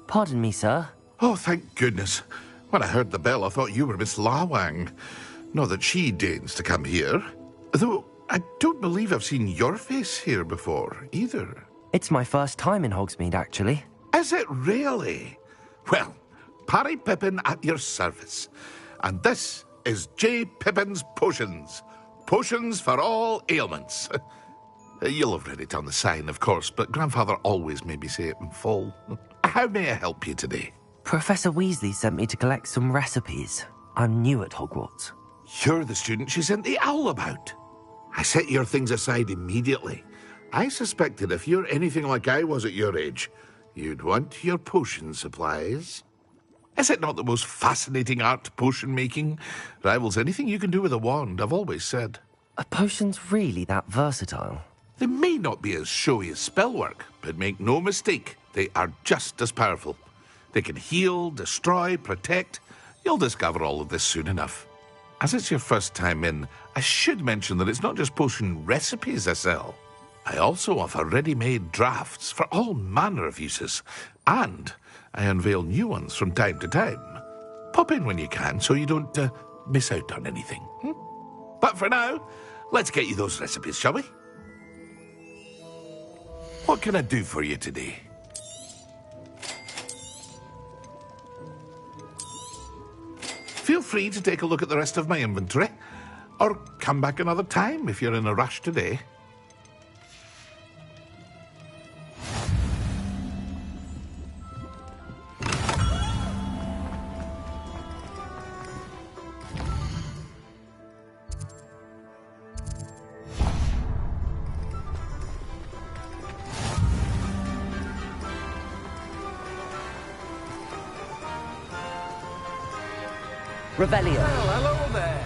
Pardon me, sir. Oh, thank goodness. When I heard the bell, I thought you were Miss Lawang. Not that she deigns to come here. Though, I don't believe I've seen your face here before, either. It's my first time in Hogsmeade, actually. Is it really? Well, Parry Pippin at your service. And this is J. Pippin's Potions. Potions for all ailments. You'll have read it on the sign, of course, but Grandfather always made me say it in full. How may I help you today? Professor Weasley sent me to collect some recipes. I'm new at Hogwarts. You're the student she sent the owl about. I set your things aside immediately. I suspected if you're anything like I was at your age, you'd want your potion supplies. Is it not the most fascinating art, potion making? Rivals anything you can do with a wand, I've always said. Are potions really that versatile? They may not be as showy as spellwork, but make no mistake, they are just as powerful. They can heal, destroy, protect. You'll discover all of this soon enough. As it's your first time in, I should mention that it's not just potion recipes I sell. I also offer ready-made drafts for all manner of uses, and I unveil new ones from time to time. Pop in when you can so you don't miss out on anything. But for now, let's get you those recipes, shall we? What can I do for you today? Feel free to take a look at the rest of my inventory, or come back another time if you're in a rush today. Revelio. Well, hello there.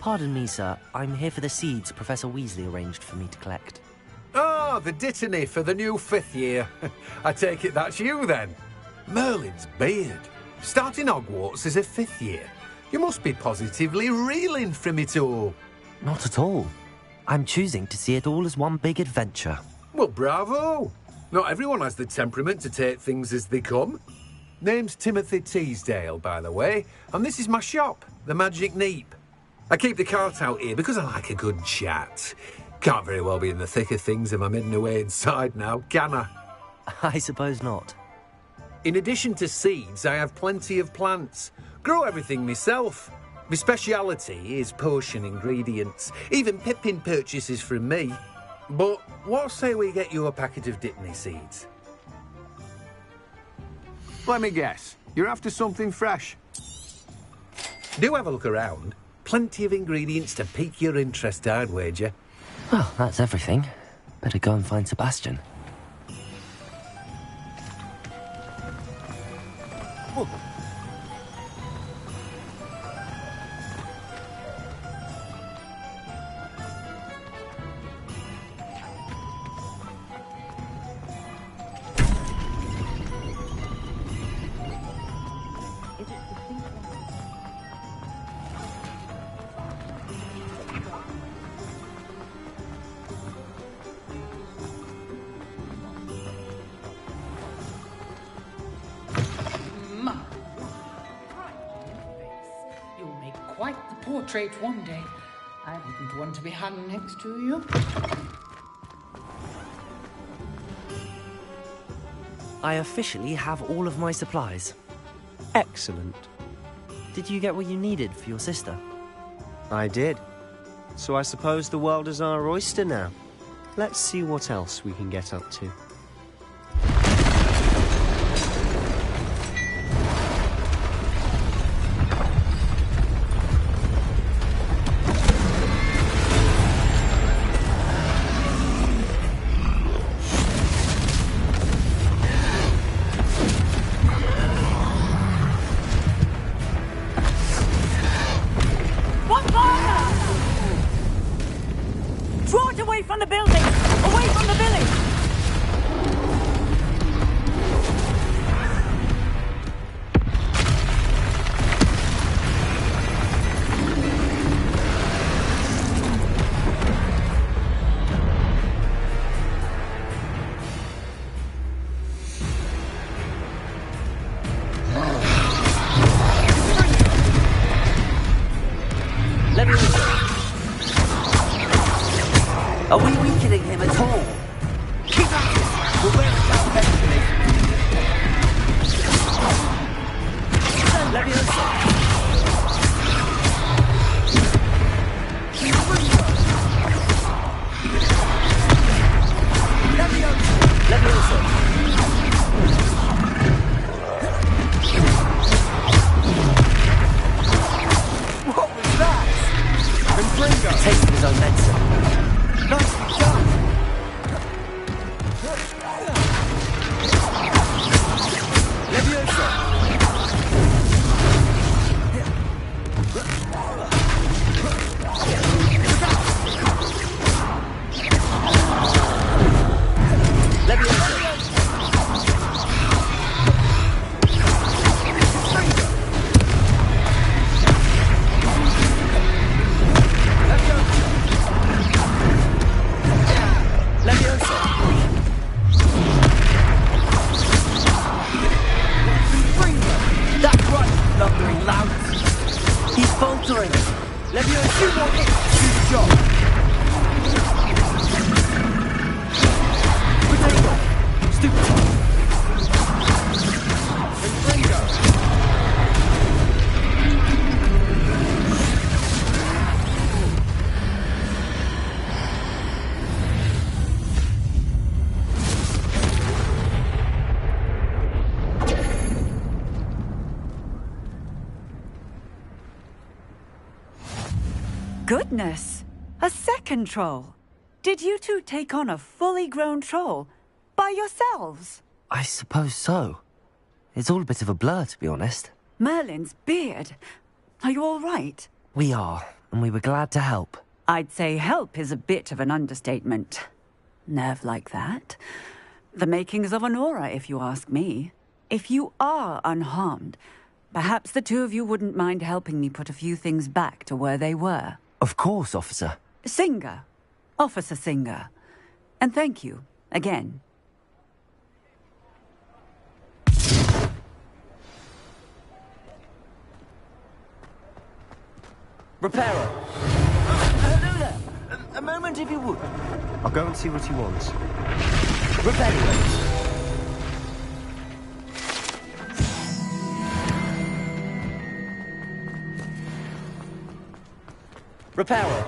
Pardon me, sir. I'm here for the seeds Professor Weasley arranged for me to collect. Oh, the dittany for the new 5th year. I take it that's you, then. Merlin's beard. Starting Hogwarts as a 5th year. You must be positively reeling from it all. Not at all. I'm choosing to see it all as one big adventure. Well, bravo. Not everyone has the temperament to take things as they come. Name's Timothy Teasdale, by the way, and this is my shop, the Magic Neep. I keep the cart out here because I like a good chat. Can't very well be in the thick of things if I'm hidden away inside now, can I? I suppose not. In addition to seeds, I have plenty of plants. Grow everything myself. My speciality is potion ingredients. Even Pippin purchases from me. But what say we get you a packet of Dittany seeds? Let me guess. You're after something fresh. Do have a look around. Plenty of ingredients to pique your interest, I'd wager. Well, that's everything. Better go and find Sebastian. Oh. trait one day. I wouldn't want to be hung next to you. I officially have all of my supplies. Excellent. Did you get what you needed for your sister? I did. So I suppose the world is our oyster now. Let's see what else we can get up to. Draw it away from the building! Away from the village! Are we weakening him at all? Keep at it! We'll wear it down eventually. Leviosa! What was that? Confringo! Tasting his own medicine. Nicely done! Leviosa! Goodness! A second troll! Did you two take on a fully grown troll? By yourselves? I suppose so. It's all a bit of a blur, to be honest. Merlin's beard. Are you all right? We are, and we were glad to help. I'd say help is a bit of an understatement. Nerve like that. The makings of an aura, if you ask me. If you are unharmed, perhaps the two of you wouldn't mind helping me put a few things back to where they were. Of course, officer. Singer. Officer Singer. And thank you, again. Repairer! Hello there! A moment, if you would. I'll go and see what he wants. Repairer! Repairer!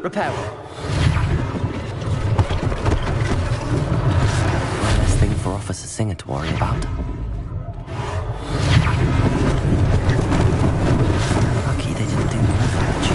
Repairer. One less thing for Officer Singer to worry about. Lucky they didn't do more damage.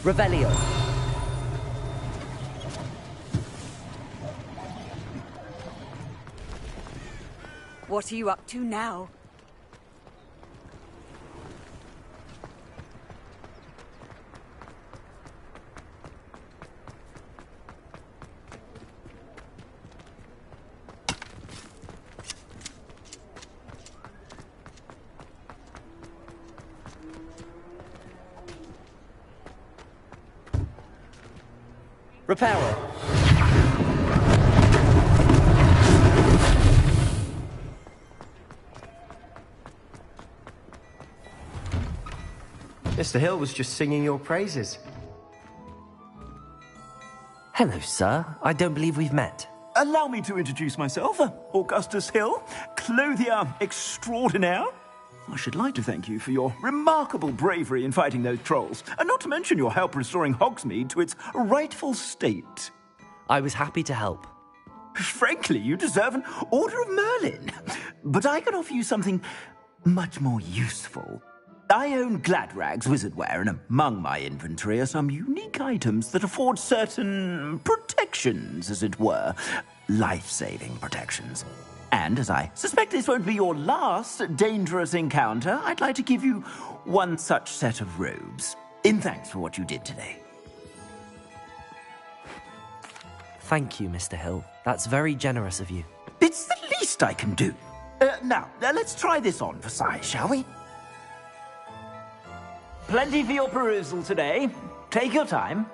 Revelio. What are you up to now? Reparo. Mr. Hill was just singing your praises. Hello, sir. I don't believe we've met. Allow me to introduce myself, Augustus Hill, clothier extraordinaire. I should like to thank you for your remarkable bravery in fighting those trolls, and not to mention your help restoring Hogsmeade to its rightful state. I was happy to help. Frankly, you deserve an Order of Merlin. But I can offer you something much more useful. I own Gladrag's wizardware, and among my inventory are some unique items that afford certain protections, as it were. Life-saving protections. And as I suspect this won't be your last dangerous encounter, I'd like to give you one such set of robes, in thanks for what you did today. Thank you, Mr. Hill. That's very generous of you. It's the least I can do. Now, let's try this on for size, shall we? Plenty for your perusal today. Take your time.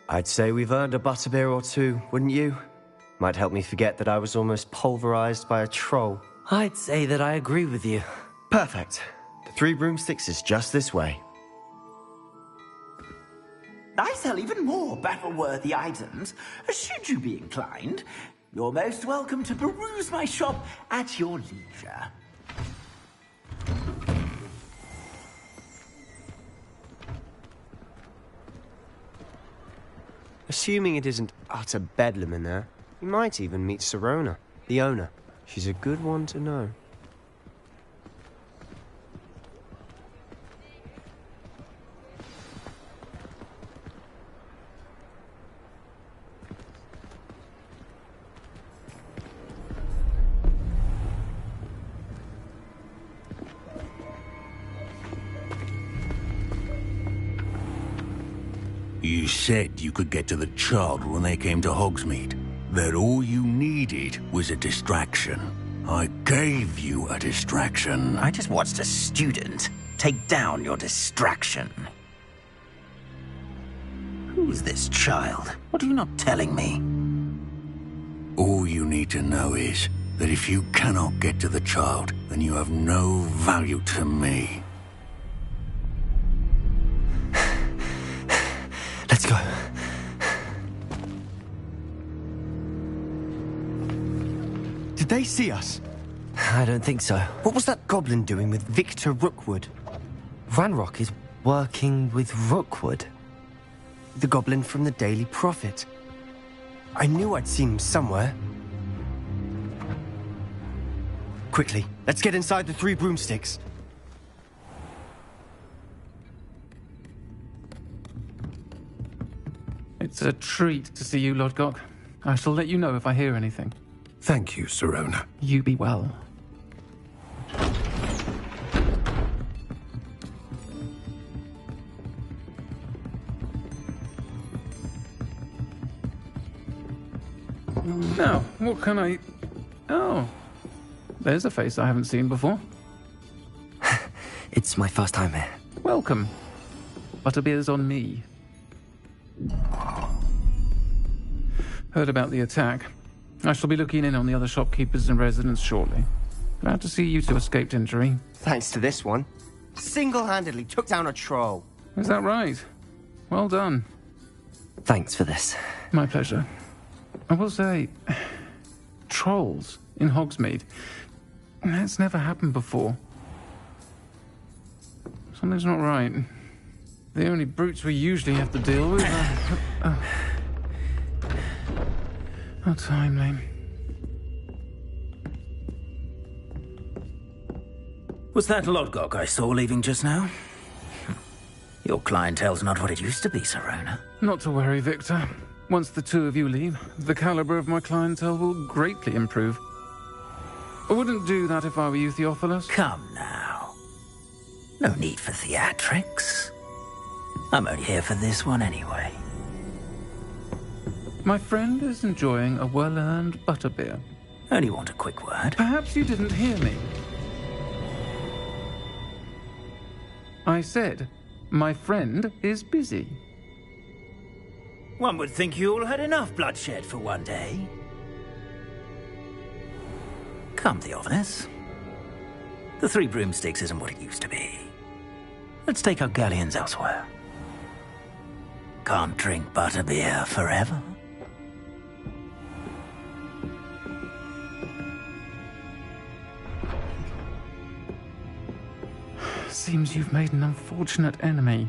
I'd say we've earned a butterbeer or two, wouldn't you? Might help me forget that I was almost pulverized by a troll. I'd say that I agree with you. Perfect. The Three Broomsticks is just this way. I sell even more battle-worthy items. Should you be inclined, you're most welcome to peruse my shop at your leisure. Assuming it isn't utter bedlam in there, you might even meet Sirona, the owner. She's a good one to know. You said you could get to the child when they came to Hogsmeade. That all you needed was a distraction. I gave you a distraction. I just watched a student take down your distraction. Who's this child? What are you not telling me? All you need to know is that if you cannot get to the child, then you have no value to me. Let's go. Did they see us? I don't think so. What was that goblin doing with Victor Rookwood? Ranrock is working with Rookwood. The goblin from the Daily Prophet. I knew I'd seen him somewhere. Quickly, let's get inside the Three Broomsticks. It's a treat to see you, Lodgok. I shall let you know if I hear anything. Thank you, Sirona. You be well. Now, what can I... Oh, there's a face I haven't seen before. It's my first time here. Welcome. Butterbeer's on me. Heard about the attack. I shall be looking in on the other shopkeepers and residents shortly. Glad to see you two escaped injury. Thanks to this one. Single-handedly took down a troll. Is that right? Well done. Thanks for this. My pleasure. I will say, trolls in Hogsmeade. That's never happened before. Something's not right. The only brutes we usually have to deal with are... How timely. Was that Lodgok I saw leaving just now? Your clientele's not what it used to be, Sirona. Not to worry, Victor. Once the two of you leave, the caliber of my clientele will greatly improve. I wouldn't do that if I were you, Theophilus. Come now. No need for theatrics. I'm only here for this one anyway. My friend is enjoying a well-earned butterbeer. Only want a quick word. Perhaps you didn't hear me. I said, my friend is busy. One would think you all had enough bloodshed for one day. Come, Theophilus. The Three Broomsticks isn't what it used to be. Let's take our galleons elsewhere. Can't drink butterbeer forever. Seems you've made an unfortunate enemy.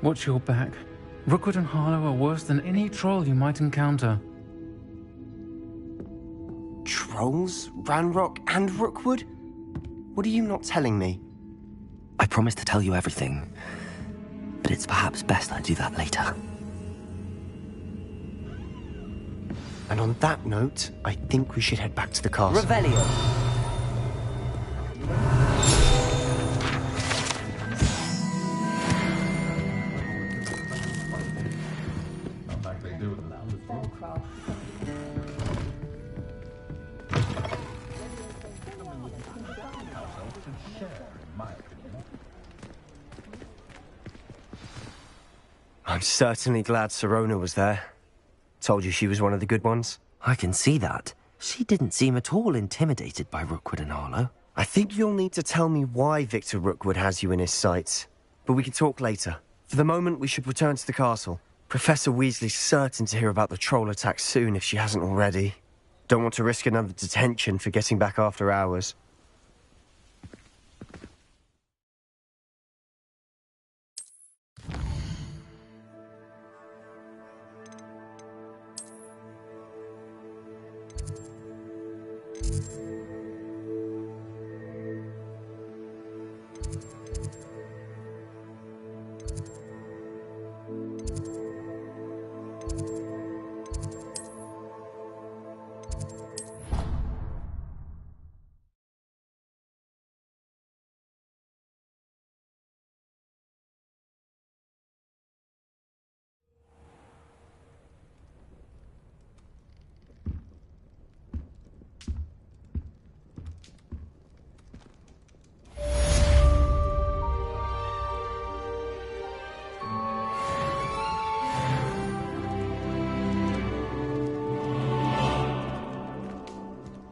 Watch your back. Rookwood and Harlow are worse than any troll you might encounter. Trolls? Ranrock and Rookwood? What are you not telling me? I promised to tell you everything, but it's perhaps best I do that later. And on that note, I think we should head back to the castle. Revelio! I'm certainly glad Sirona was there. Told you she was one of the good ones. I can see that. She didn't seem at all intimidated by Rookwood and Harlow. I think you'll need to tell me why Victor Rookwood has you in his sights. But we can talk later. For the moment, we should return to the castle. Professor Weasley's certain to hear about the troll attack soon if she hasn't already. Don't want to risk another detention for getting back after hours.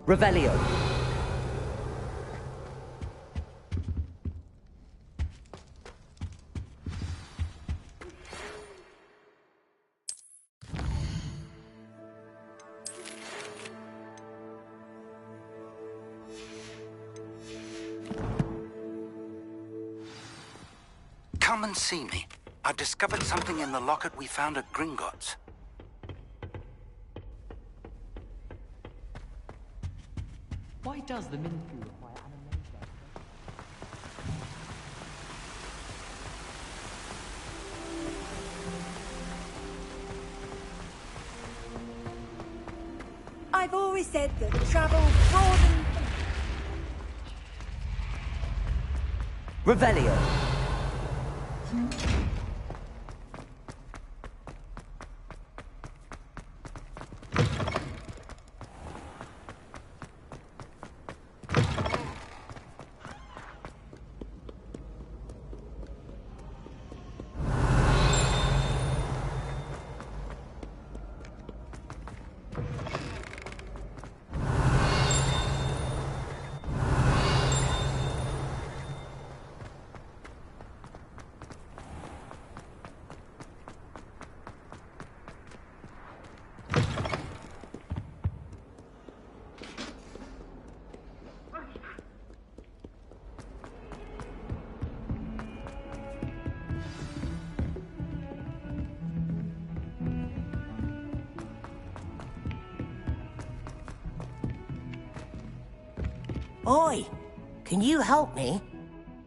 Revelio. Come and see me. I've discovered something in the locket we found at Gringotts. Why does the Minfu require animation? I've always said that travel broadens... Revelio. Oi, can you help me?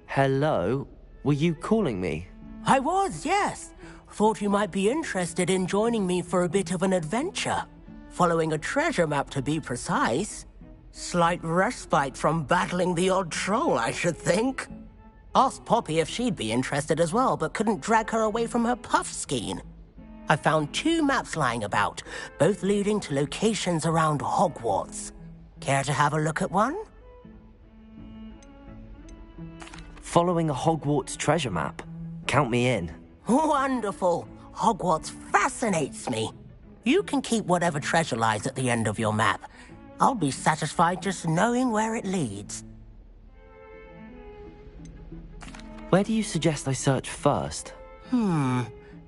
Hello? Were you calling me? I was, yes. Thought you might be interested in joining me for a bit of an adventure. Following a treasure map, to be precise. Slight respite from battling the odd troll, I should think. Asked Poppy if she'd be interested as well, but couldn't drag her away from her puffskein. I found 2 maps lying about, both leading to locations around Hogwarts. Care to have a look at one? Following a Hogwarts treasure map. Count me in. Wonderful. Hogwarts fascinates me. You can keep whatever treasure lies at the end of your map. I'll be satisfied just knowing where it leads. Where do you suggest I search first?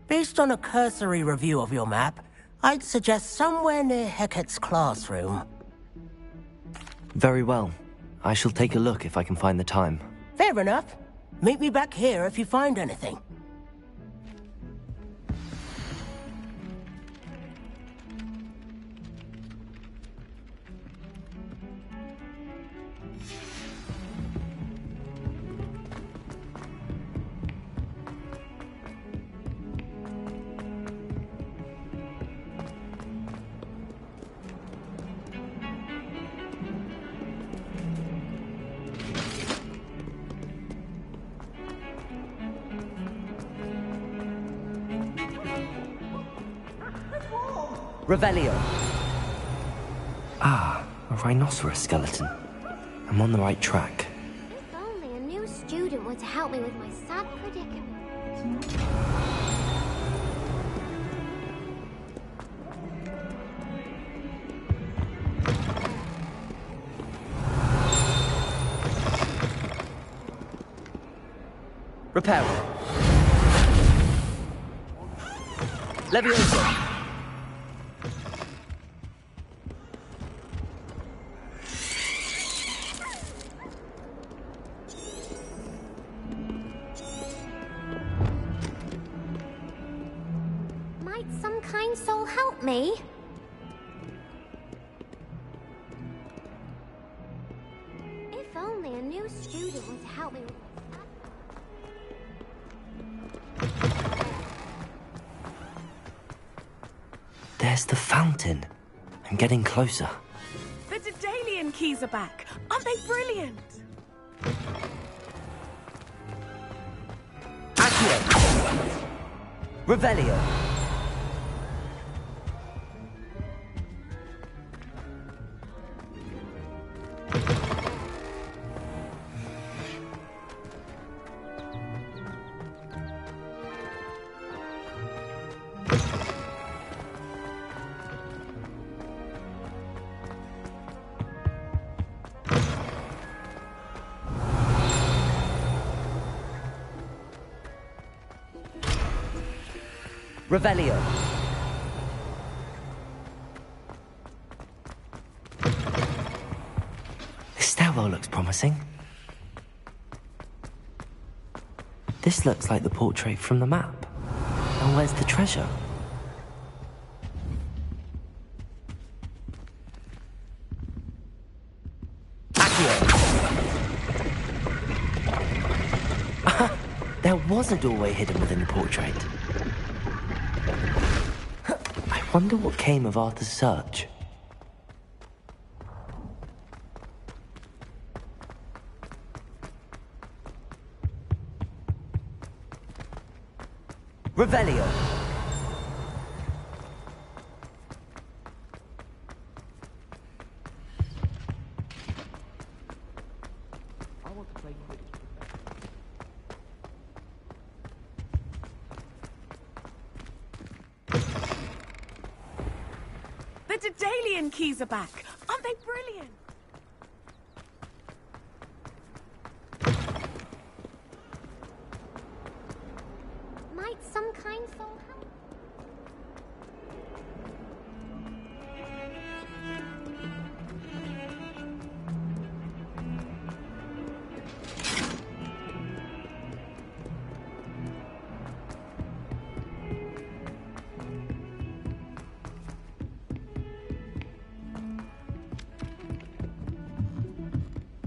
Based on a cursory review of your map, I'd suggest somewhere near Hecat's classroom. Very well. I shall take a look if I can find the time. Fair enough. Meet me back here if you find anything. Revelio. Ah, a rhinoceros skeleton. I'm on the right track. If only a new student were to help me with my sad predicament. Reparo. Levioso. Might some kind soul help me? If only a new student were to help me with There's the fountain. I'm getting closer. The Daedalian keys are back. Aren't they brilliant? Accio. Revelio. Revelio. This stairwell looks promising. This looks like the portrait from the map. And where's the treasure? Accio. There was a doorway hidden within the portrait. I wonder what came of Arthur's search. Revelio. The Daedalian keys are back. Aren't they brilliant? Might some kind soul help?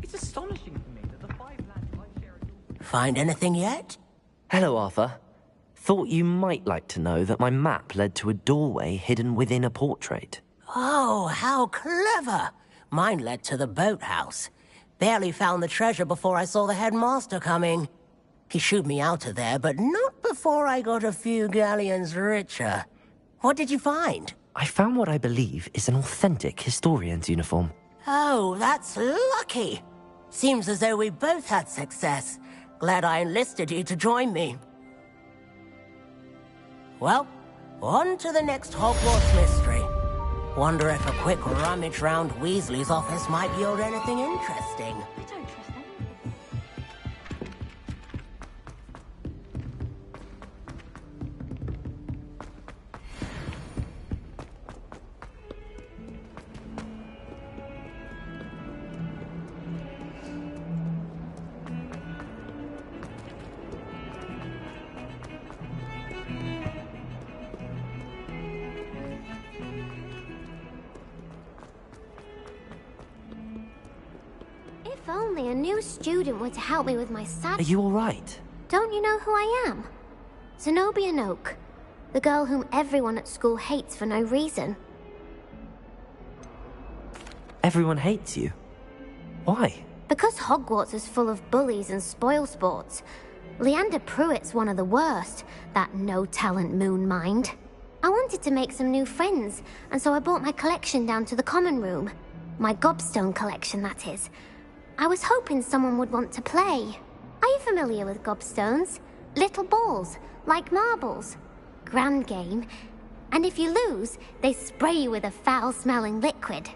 It's astonishing to me that the 5 lads I share a... Find anything yet? Hello, Arthur. Thought you might like to know that my map led to a doorway hidden within a portrait. Oh, how clever! Mine led to the boathouse. Barely found the treasure before I saw the headmaster coming. He shooed me out of there, but not before I got a few galleons richer. What did you find? I found what I believe is an authentic historian's uniform. Oh, that's lucky. Seems as though we both had success. Glad I enlisted you to join me. Well, on to the next Hogwarts mystery. Wonder if a quick rummage round Weasley's office might yield anything interesting. If only a new student were to help me with my Are you all right? Don't you know who I am? Zenobia Noak, the girl whom everyone at school hates for no reason. Everyone hates you. Why? Because Hogwarts is full of bullies and spoilsports. Leander Pruitt's one of the worst, that no-talent moon mind. I wanted to make some new friends, and so I brought my collection down to the common room. My gobstone collection, that is. I was hoping someone would want to play. Are you familiar with gobstones? Little balls, like marbles. Grand game. And if you lose, they spray you with a foul-smelling liquid.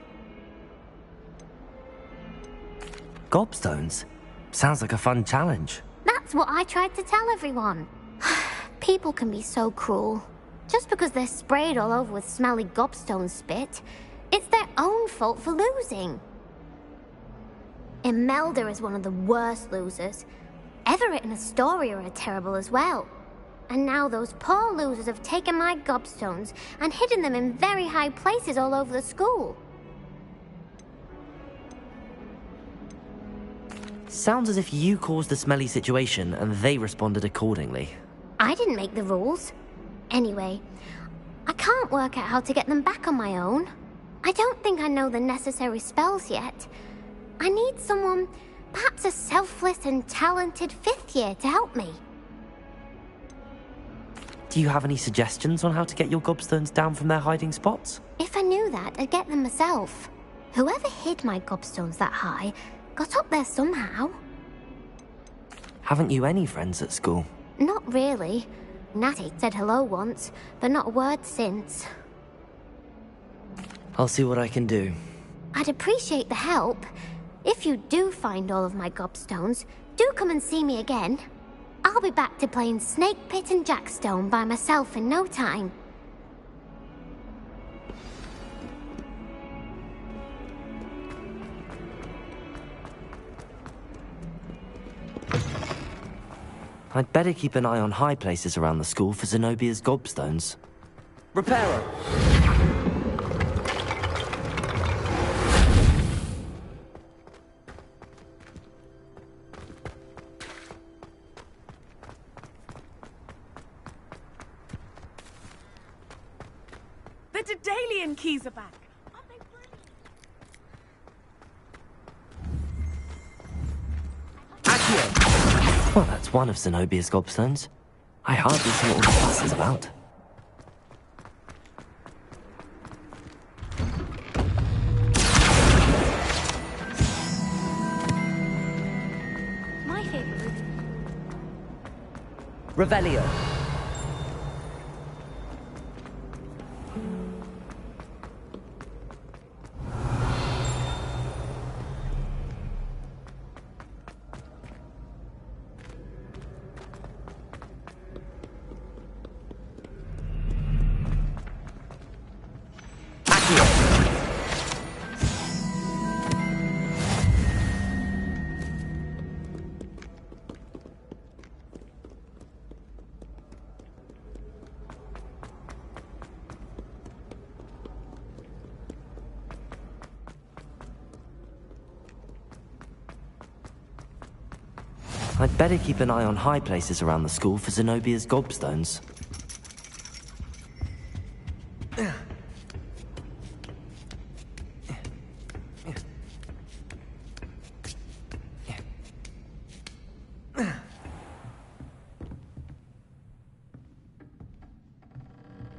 Gobstones? Sounds like a fun challenge. That's what I tried to tell everyone. People can be so cruel. Just because they're sprayed all over with smelly gobstone spit, it's their own fault for losing. Imelda is one of the worst losers. Everett and Astoria are terrible as well. And now those poor losers have taken my gobstones and hidden them in very high places all over the school. Sounds as if you caused the smelly situation and they responded accordingly. I didn't make the rules. Anyway, I can't work out how to get them back on my own. I don't think I know the necessary spells yet. I need someone, perhaps a selfless and talented 5th year to help me. Do you have any suggestions on how to get your gobstones down from their hiding spots? If I knew that, I'd get them myself. Whoever hid my gobstones that high got up there somehow. Haven't you any friends at school? Not really. Natty said hello once, but not a word since. I'll see what I can do. I'd appreciate the help. If you do find all of my gobstones, do come and see me again. I'll be back to playing Snake Pit and Jackstone by myself in no time. I'd better keep an eye on high places around the school for Zenobia's gobstones. Reparo! The Daedalian keys are back. Well, that's one of Zenobia's gobstones. I hardly see what all the fuss is about. My favorite. Revelio. I'd better keep an eye on high places around the school for Zenobia's gobstones.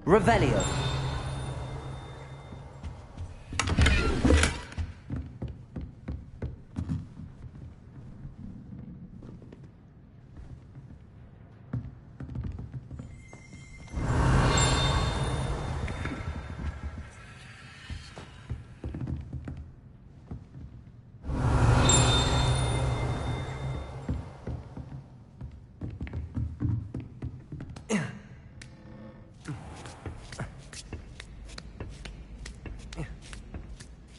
Revelio.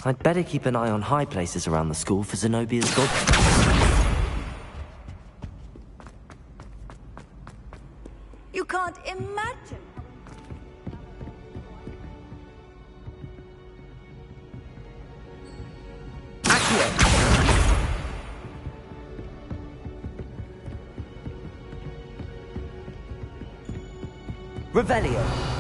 I'd better keep an eye on high places around the school for Zenobia's gobstones. You can't imagine. Revelio.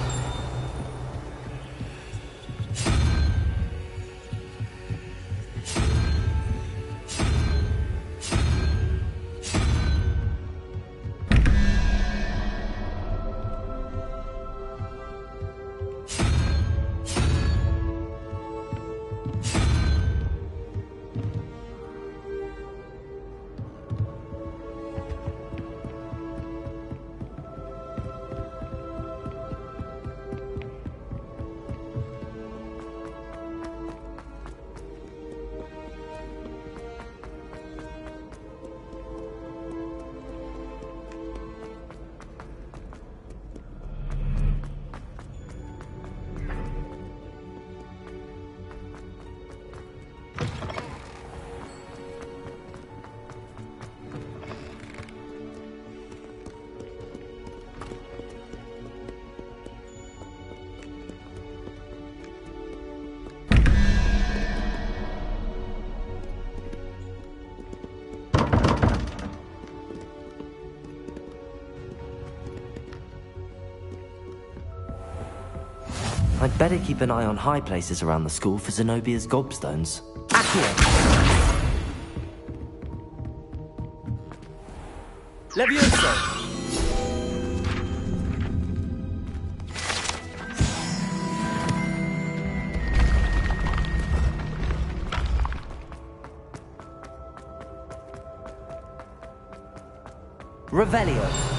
I'd better keep an eye on high places around the school for Zenobia's gobstones. Accio. Levioso. Revelio.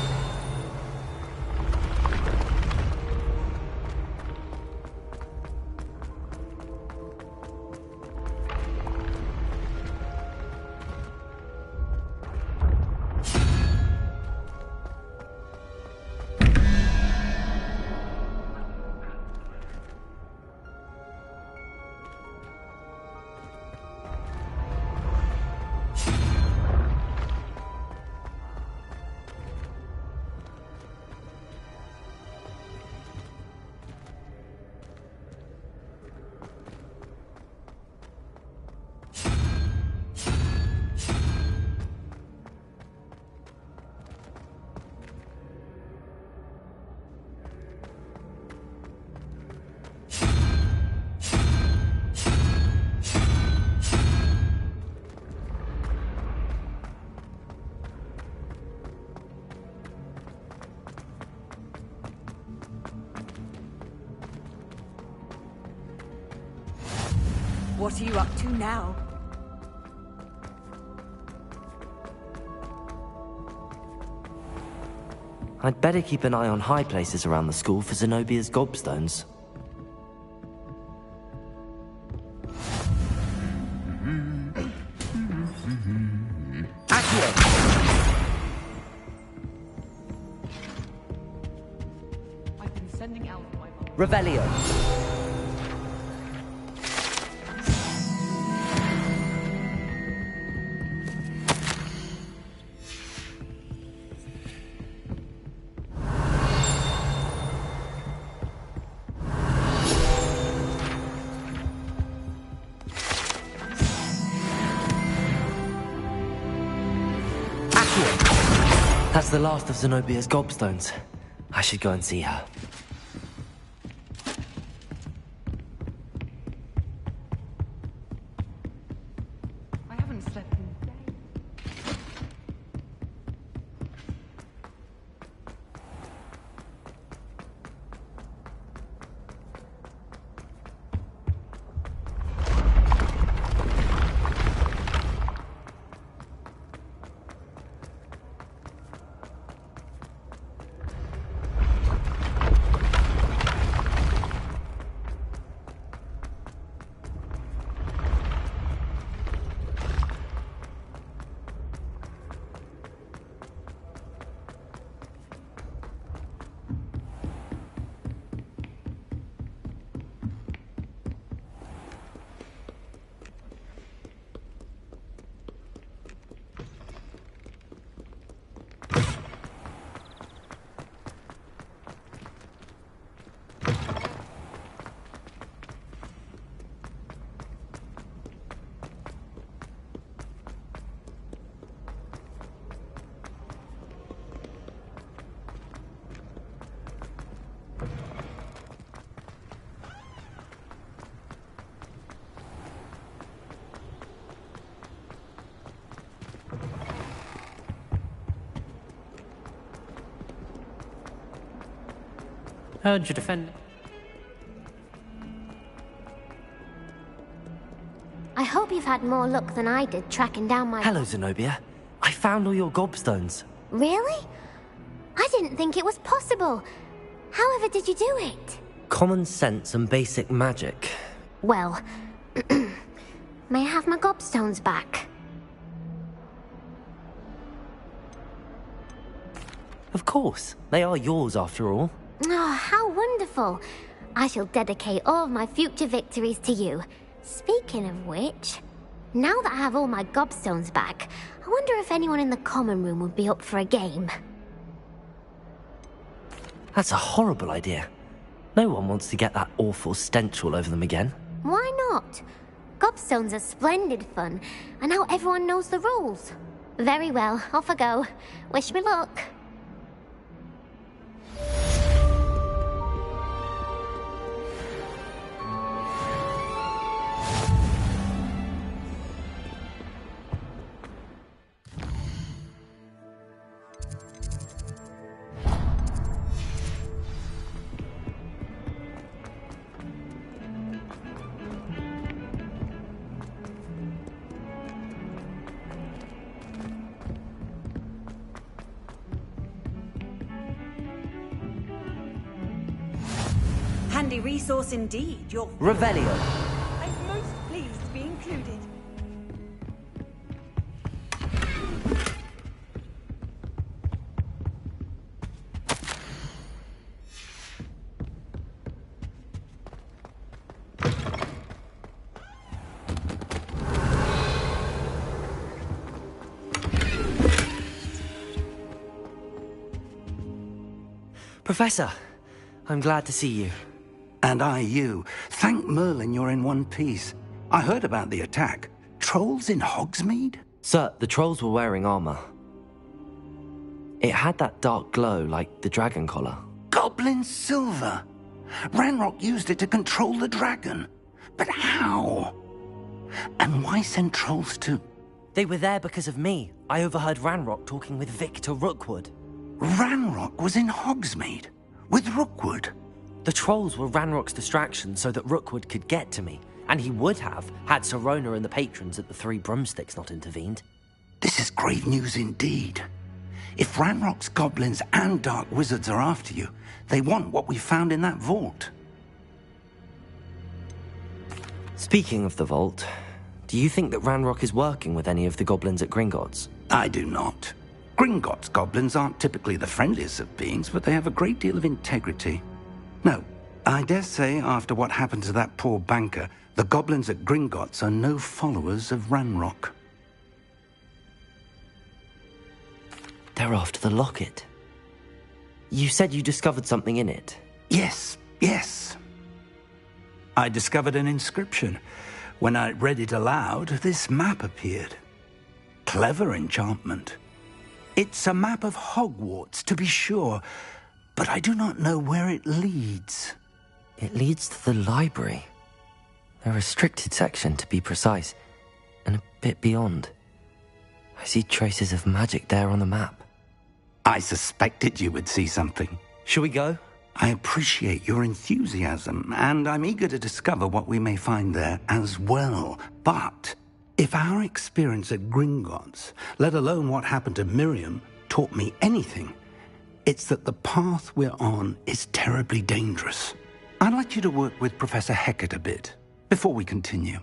What are you up to now? I'd better keep an eye on high places around the school for Zenobia's gobstones. I've been sending out my Revelio. That's the last of Zenobia's gobstones. I should go and see her. I haven't slept in days. Heard you defend. I hope you've had more luck than I did tracking down my... Hello, Zenobia. I found all your gobstones. Really? I didn't think it was possible. However did you do it? Common sense and basic magic. Well, may I have my gobstones back? Of course. They are yours, after all. Oh, how wonderful. I shall dedicate all of my future victories to you. Speaking of which, now that I have all my gobstones back, I wonder if anyone in the common room would be up for a game. That's a horrible idea. No one wants to get that awful stench all over them again. Why not? Gobstones are splendid fun, and now everyone knows the rules. Very well, off I go. Wish me luck. Handy resource indeed, your... Revelio. I'm most pleased to be included. Professor, I'm glad to see you. And I you. Thank Merlin you're in one piece. I heard about the attack. Trolls in Hogsmeade? Sir, the trolls were wearing armor. It had that dark glow like the dragon collar. Goblin silver. Ranrock used it to control the dragon. But how? And why send trolls to... They were there because of me. I overheard Ranrock talking with Victor Rookwood. Ranrock was in Hogsmeade? With Rookwood? The trolls were Ranrock's distraction so that Rookwood could get to me. And he would have, had Sirona and the patrons at the Three Broomsticks not intervened. This is great news indeed. If Ranrock's goblins and dark wizards are after you, they want what we found in that vault. Speaking of the vault, do you think that Ranrock is working with any of the goblins at Gringotts? I do not. Gringotts goblins aren't typically the friendliest of beings, but they have a great deal of integrity. No, I dare say after what happened to that poor banker, the goblins at Gringotts are no followers of Ranrock. They're after the locket. You said you discovered something in it. Yes. I discovered an inscription. When I read it aloud, this map appeared. Clever enchantment. It's a map of Hogwarts, to be sure, but I do not know where it leads. It leads to the library. A restricted section, to be precise, and a bit beyond. I see traces of magic there on the map. I suspected you would see something. Shall we go? I appreciate your enthusiasm, and I'm eager to discover what we may find there as well. But if our experience at Gringotts, let alone what happened to Miriam, taught me anything, it's that the path we're on is terribly dangerous. I'd like you to work with Professor Hecat a bit before we continue.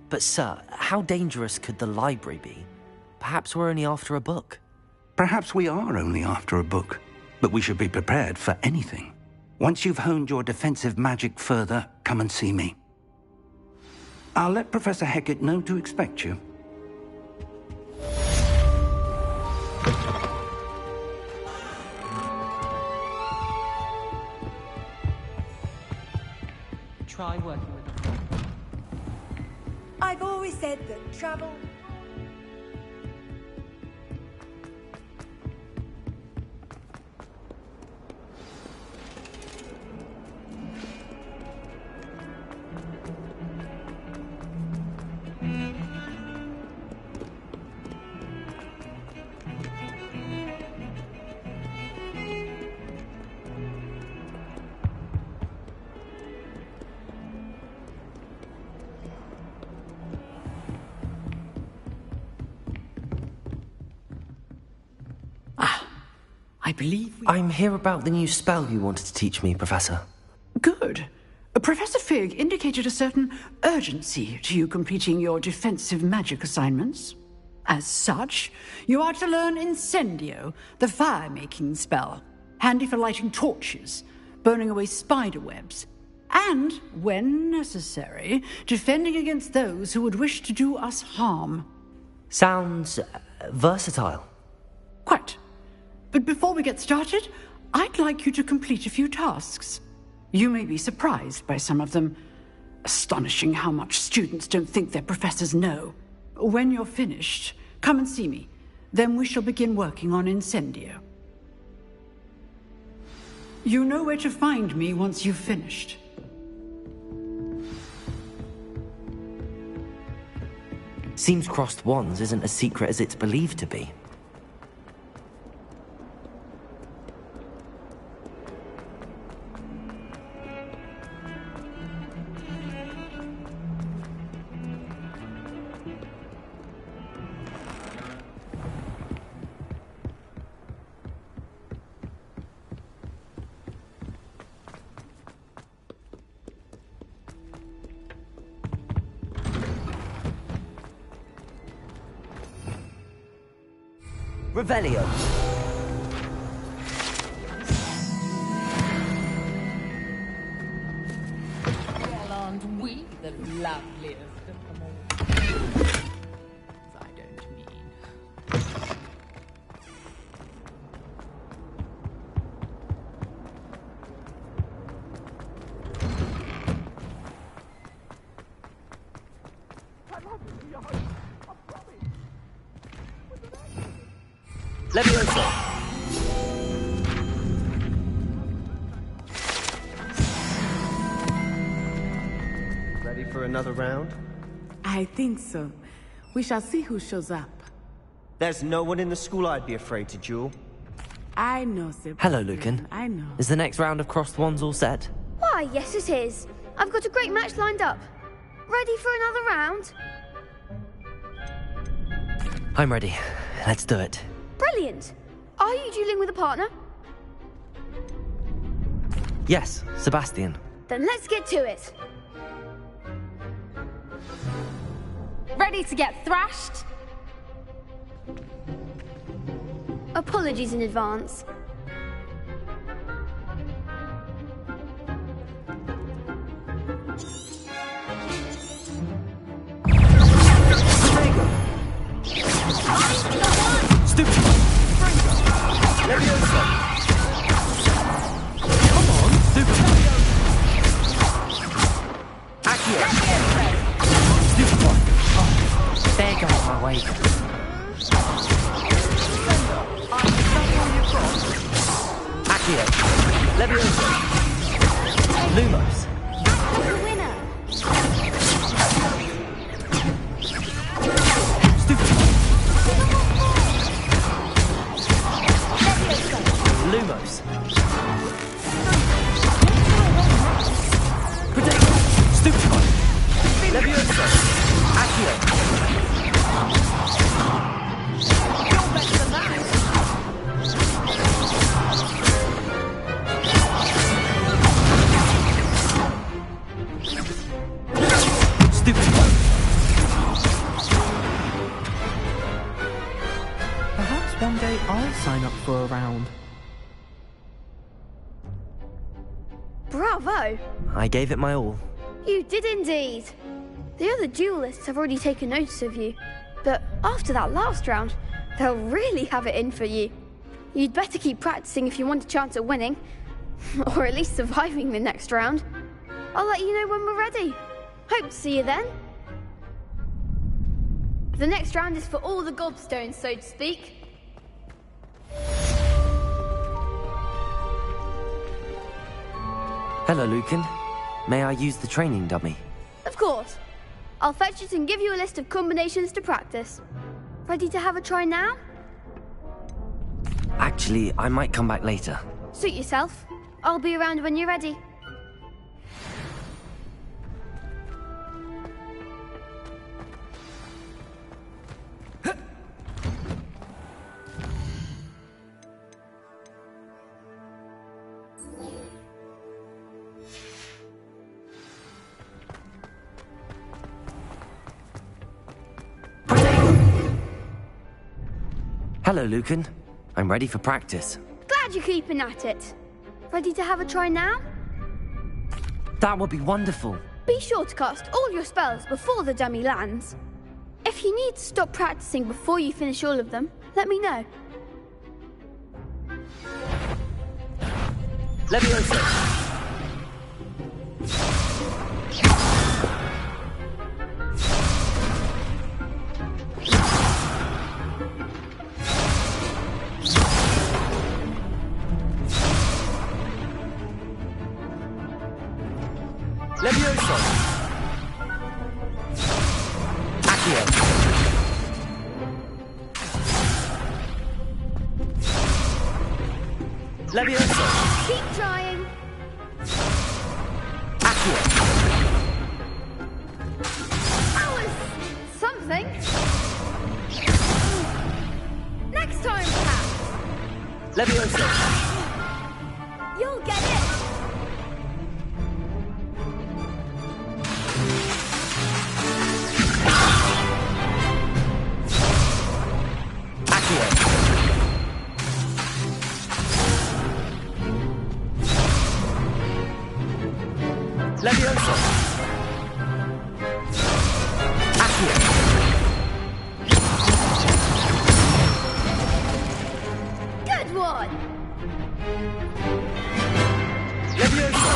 But sir, how dangerous could the library be? Perhaps we're only after a book. Perhaps we are only after a book, but we should be prepared for anything. Once you've honed your defensive magic further, come and see me. I'll let Professor Hecat know to expect you. Try working with them. I've always said that travel... I believe I'm here about the new spell you wanted to teach me, Professor. Good. Professor Fig indicated a certain urgency to you completing your defensive magic assignments. As such, you are to learn Incendio, the fire-making spell, handy for lighting torches, burning away spider webs, and, when necessary, defending against those who would wish to do us harm. Sounds versatile. Quite. But before we get started, I'd like you to complete a few tasks. You may be surprised by some of them. Astonishing how much students don't think their professors know. When you're finished, come and see me. Then we shall begin working on Incendio. You know where to find me once you've finished. Seems crossed wands isn't as secret as it's believed to be. Revelio. Well, aren't we the loveliest of them all? I don't mean. Levioso. Ready for another round? I think so. We shall see who shows up. There's no one in the school I'd be afraid to duel. I know, Sebastian. Hello, Lucan. I know. Is the next round of crossed wands all set? Why, yes it is. I've got a great match lined up. Ready for another round? I'm ready. Let's do it. Brilliant. Are you dueling with a partner? Yes, Sebastian. Then let's get to it. Ready to get thrashed? Apologies in advance. Stupid! Leviosa! Come on, stupid! Accio! Stupid one! Oh, there goes my way. sign up for a round. Bravo! I gave it my all. You did indeed. The other duelists have already taken notice of you, but after that last round, they'll really have it in for you. You'd better keep practicing if you want a chance at winning, or at least surviving the next round. I'll let you know when we're ready. Hope to see you then. The next round is for all the gobstones, so to speak. Hello, Lucan. May I use the training dummy? Of course. I'll fetch it and give you a list of combinations to practice. Ready to have a try now? Actually, I might come back later. Suit yourself. I'll be around when you're ready. Hello, Lucan. I'm ready for practice. Glad you're keeping at it. Ready to have a try now? That would be wonderful. Be sure to cast all your spells before the dummy lands. If you need to stop practicing before you finish all of them, let me know. Leviosa! Leviosa! Accio! Leviosa! Keep trying! Accio! That was something. Next time, perhaps. Leviosa! You'll get it! Leviosa! Accio! Good one! Leviosa!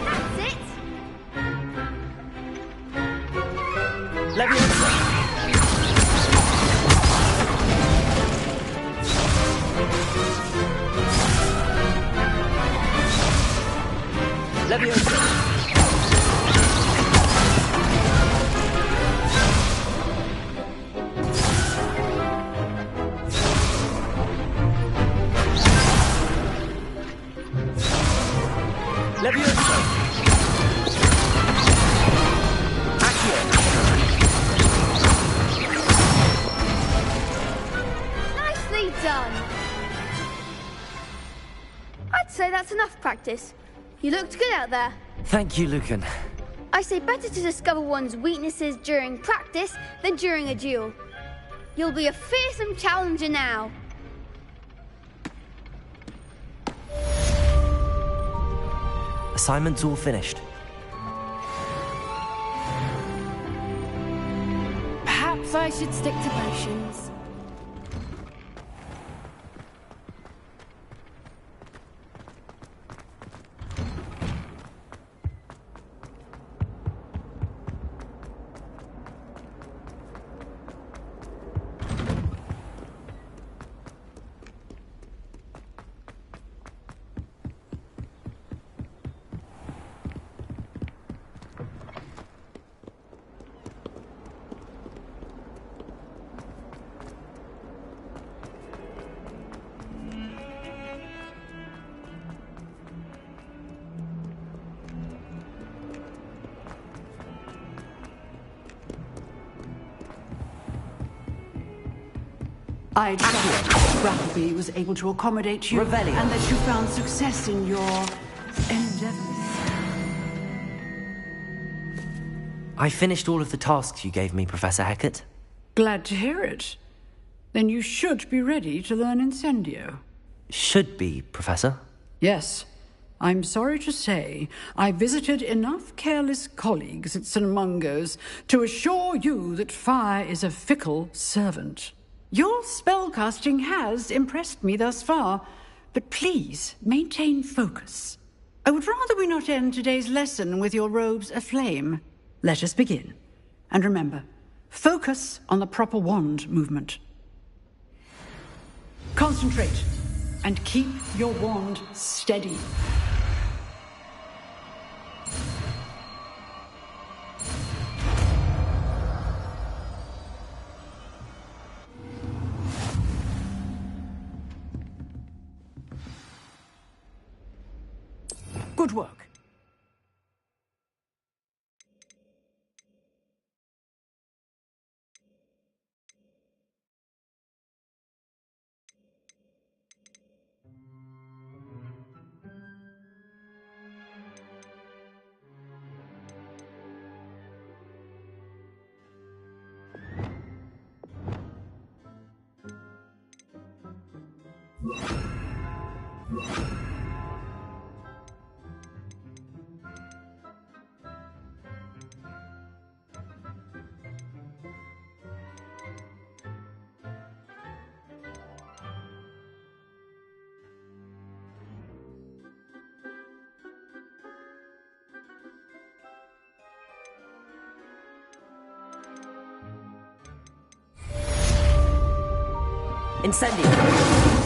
That's it! Leviosa! Leviosa! Leviosa! Accio! Nicely done! I'd say that's enough practice. You looked good out there. Thank you, Lucan. I say better to discover one's weaknesses during practice than during a duel. You'll be a fearsome challenger now. Assignment's all finished. Perhaps I should stick to potions. I trust Brattleby was able to accommodate you Revelio. and that you found success in your endeavors. I finished all of the tasks you gave me, Professor Hecat. Glad to hear it. Then you should be ready to learn Incendio. Should be, Professor. Yes. I'm sorry to say I visited enough careless colleagues at St. Mungo's to assure you that fire is a fickle servant. Your spellcasting has impressed me thus far, but please maintain focus. I would rather we not end today's lesson with your robes aflame. Let us begin. And remember, focus on the proper wand movement. Concentrate and keep your wand steady. Good work. Incendio!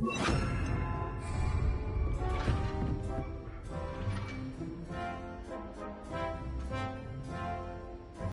you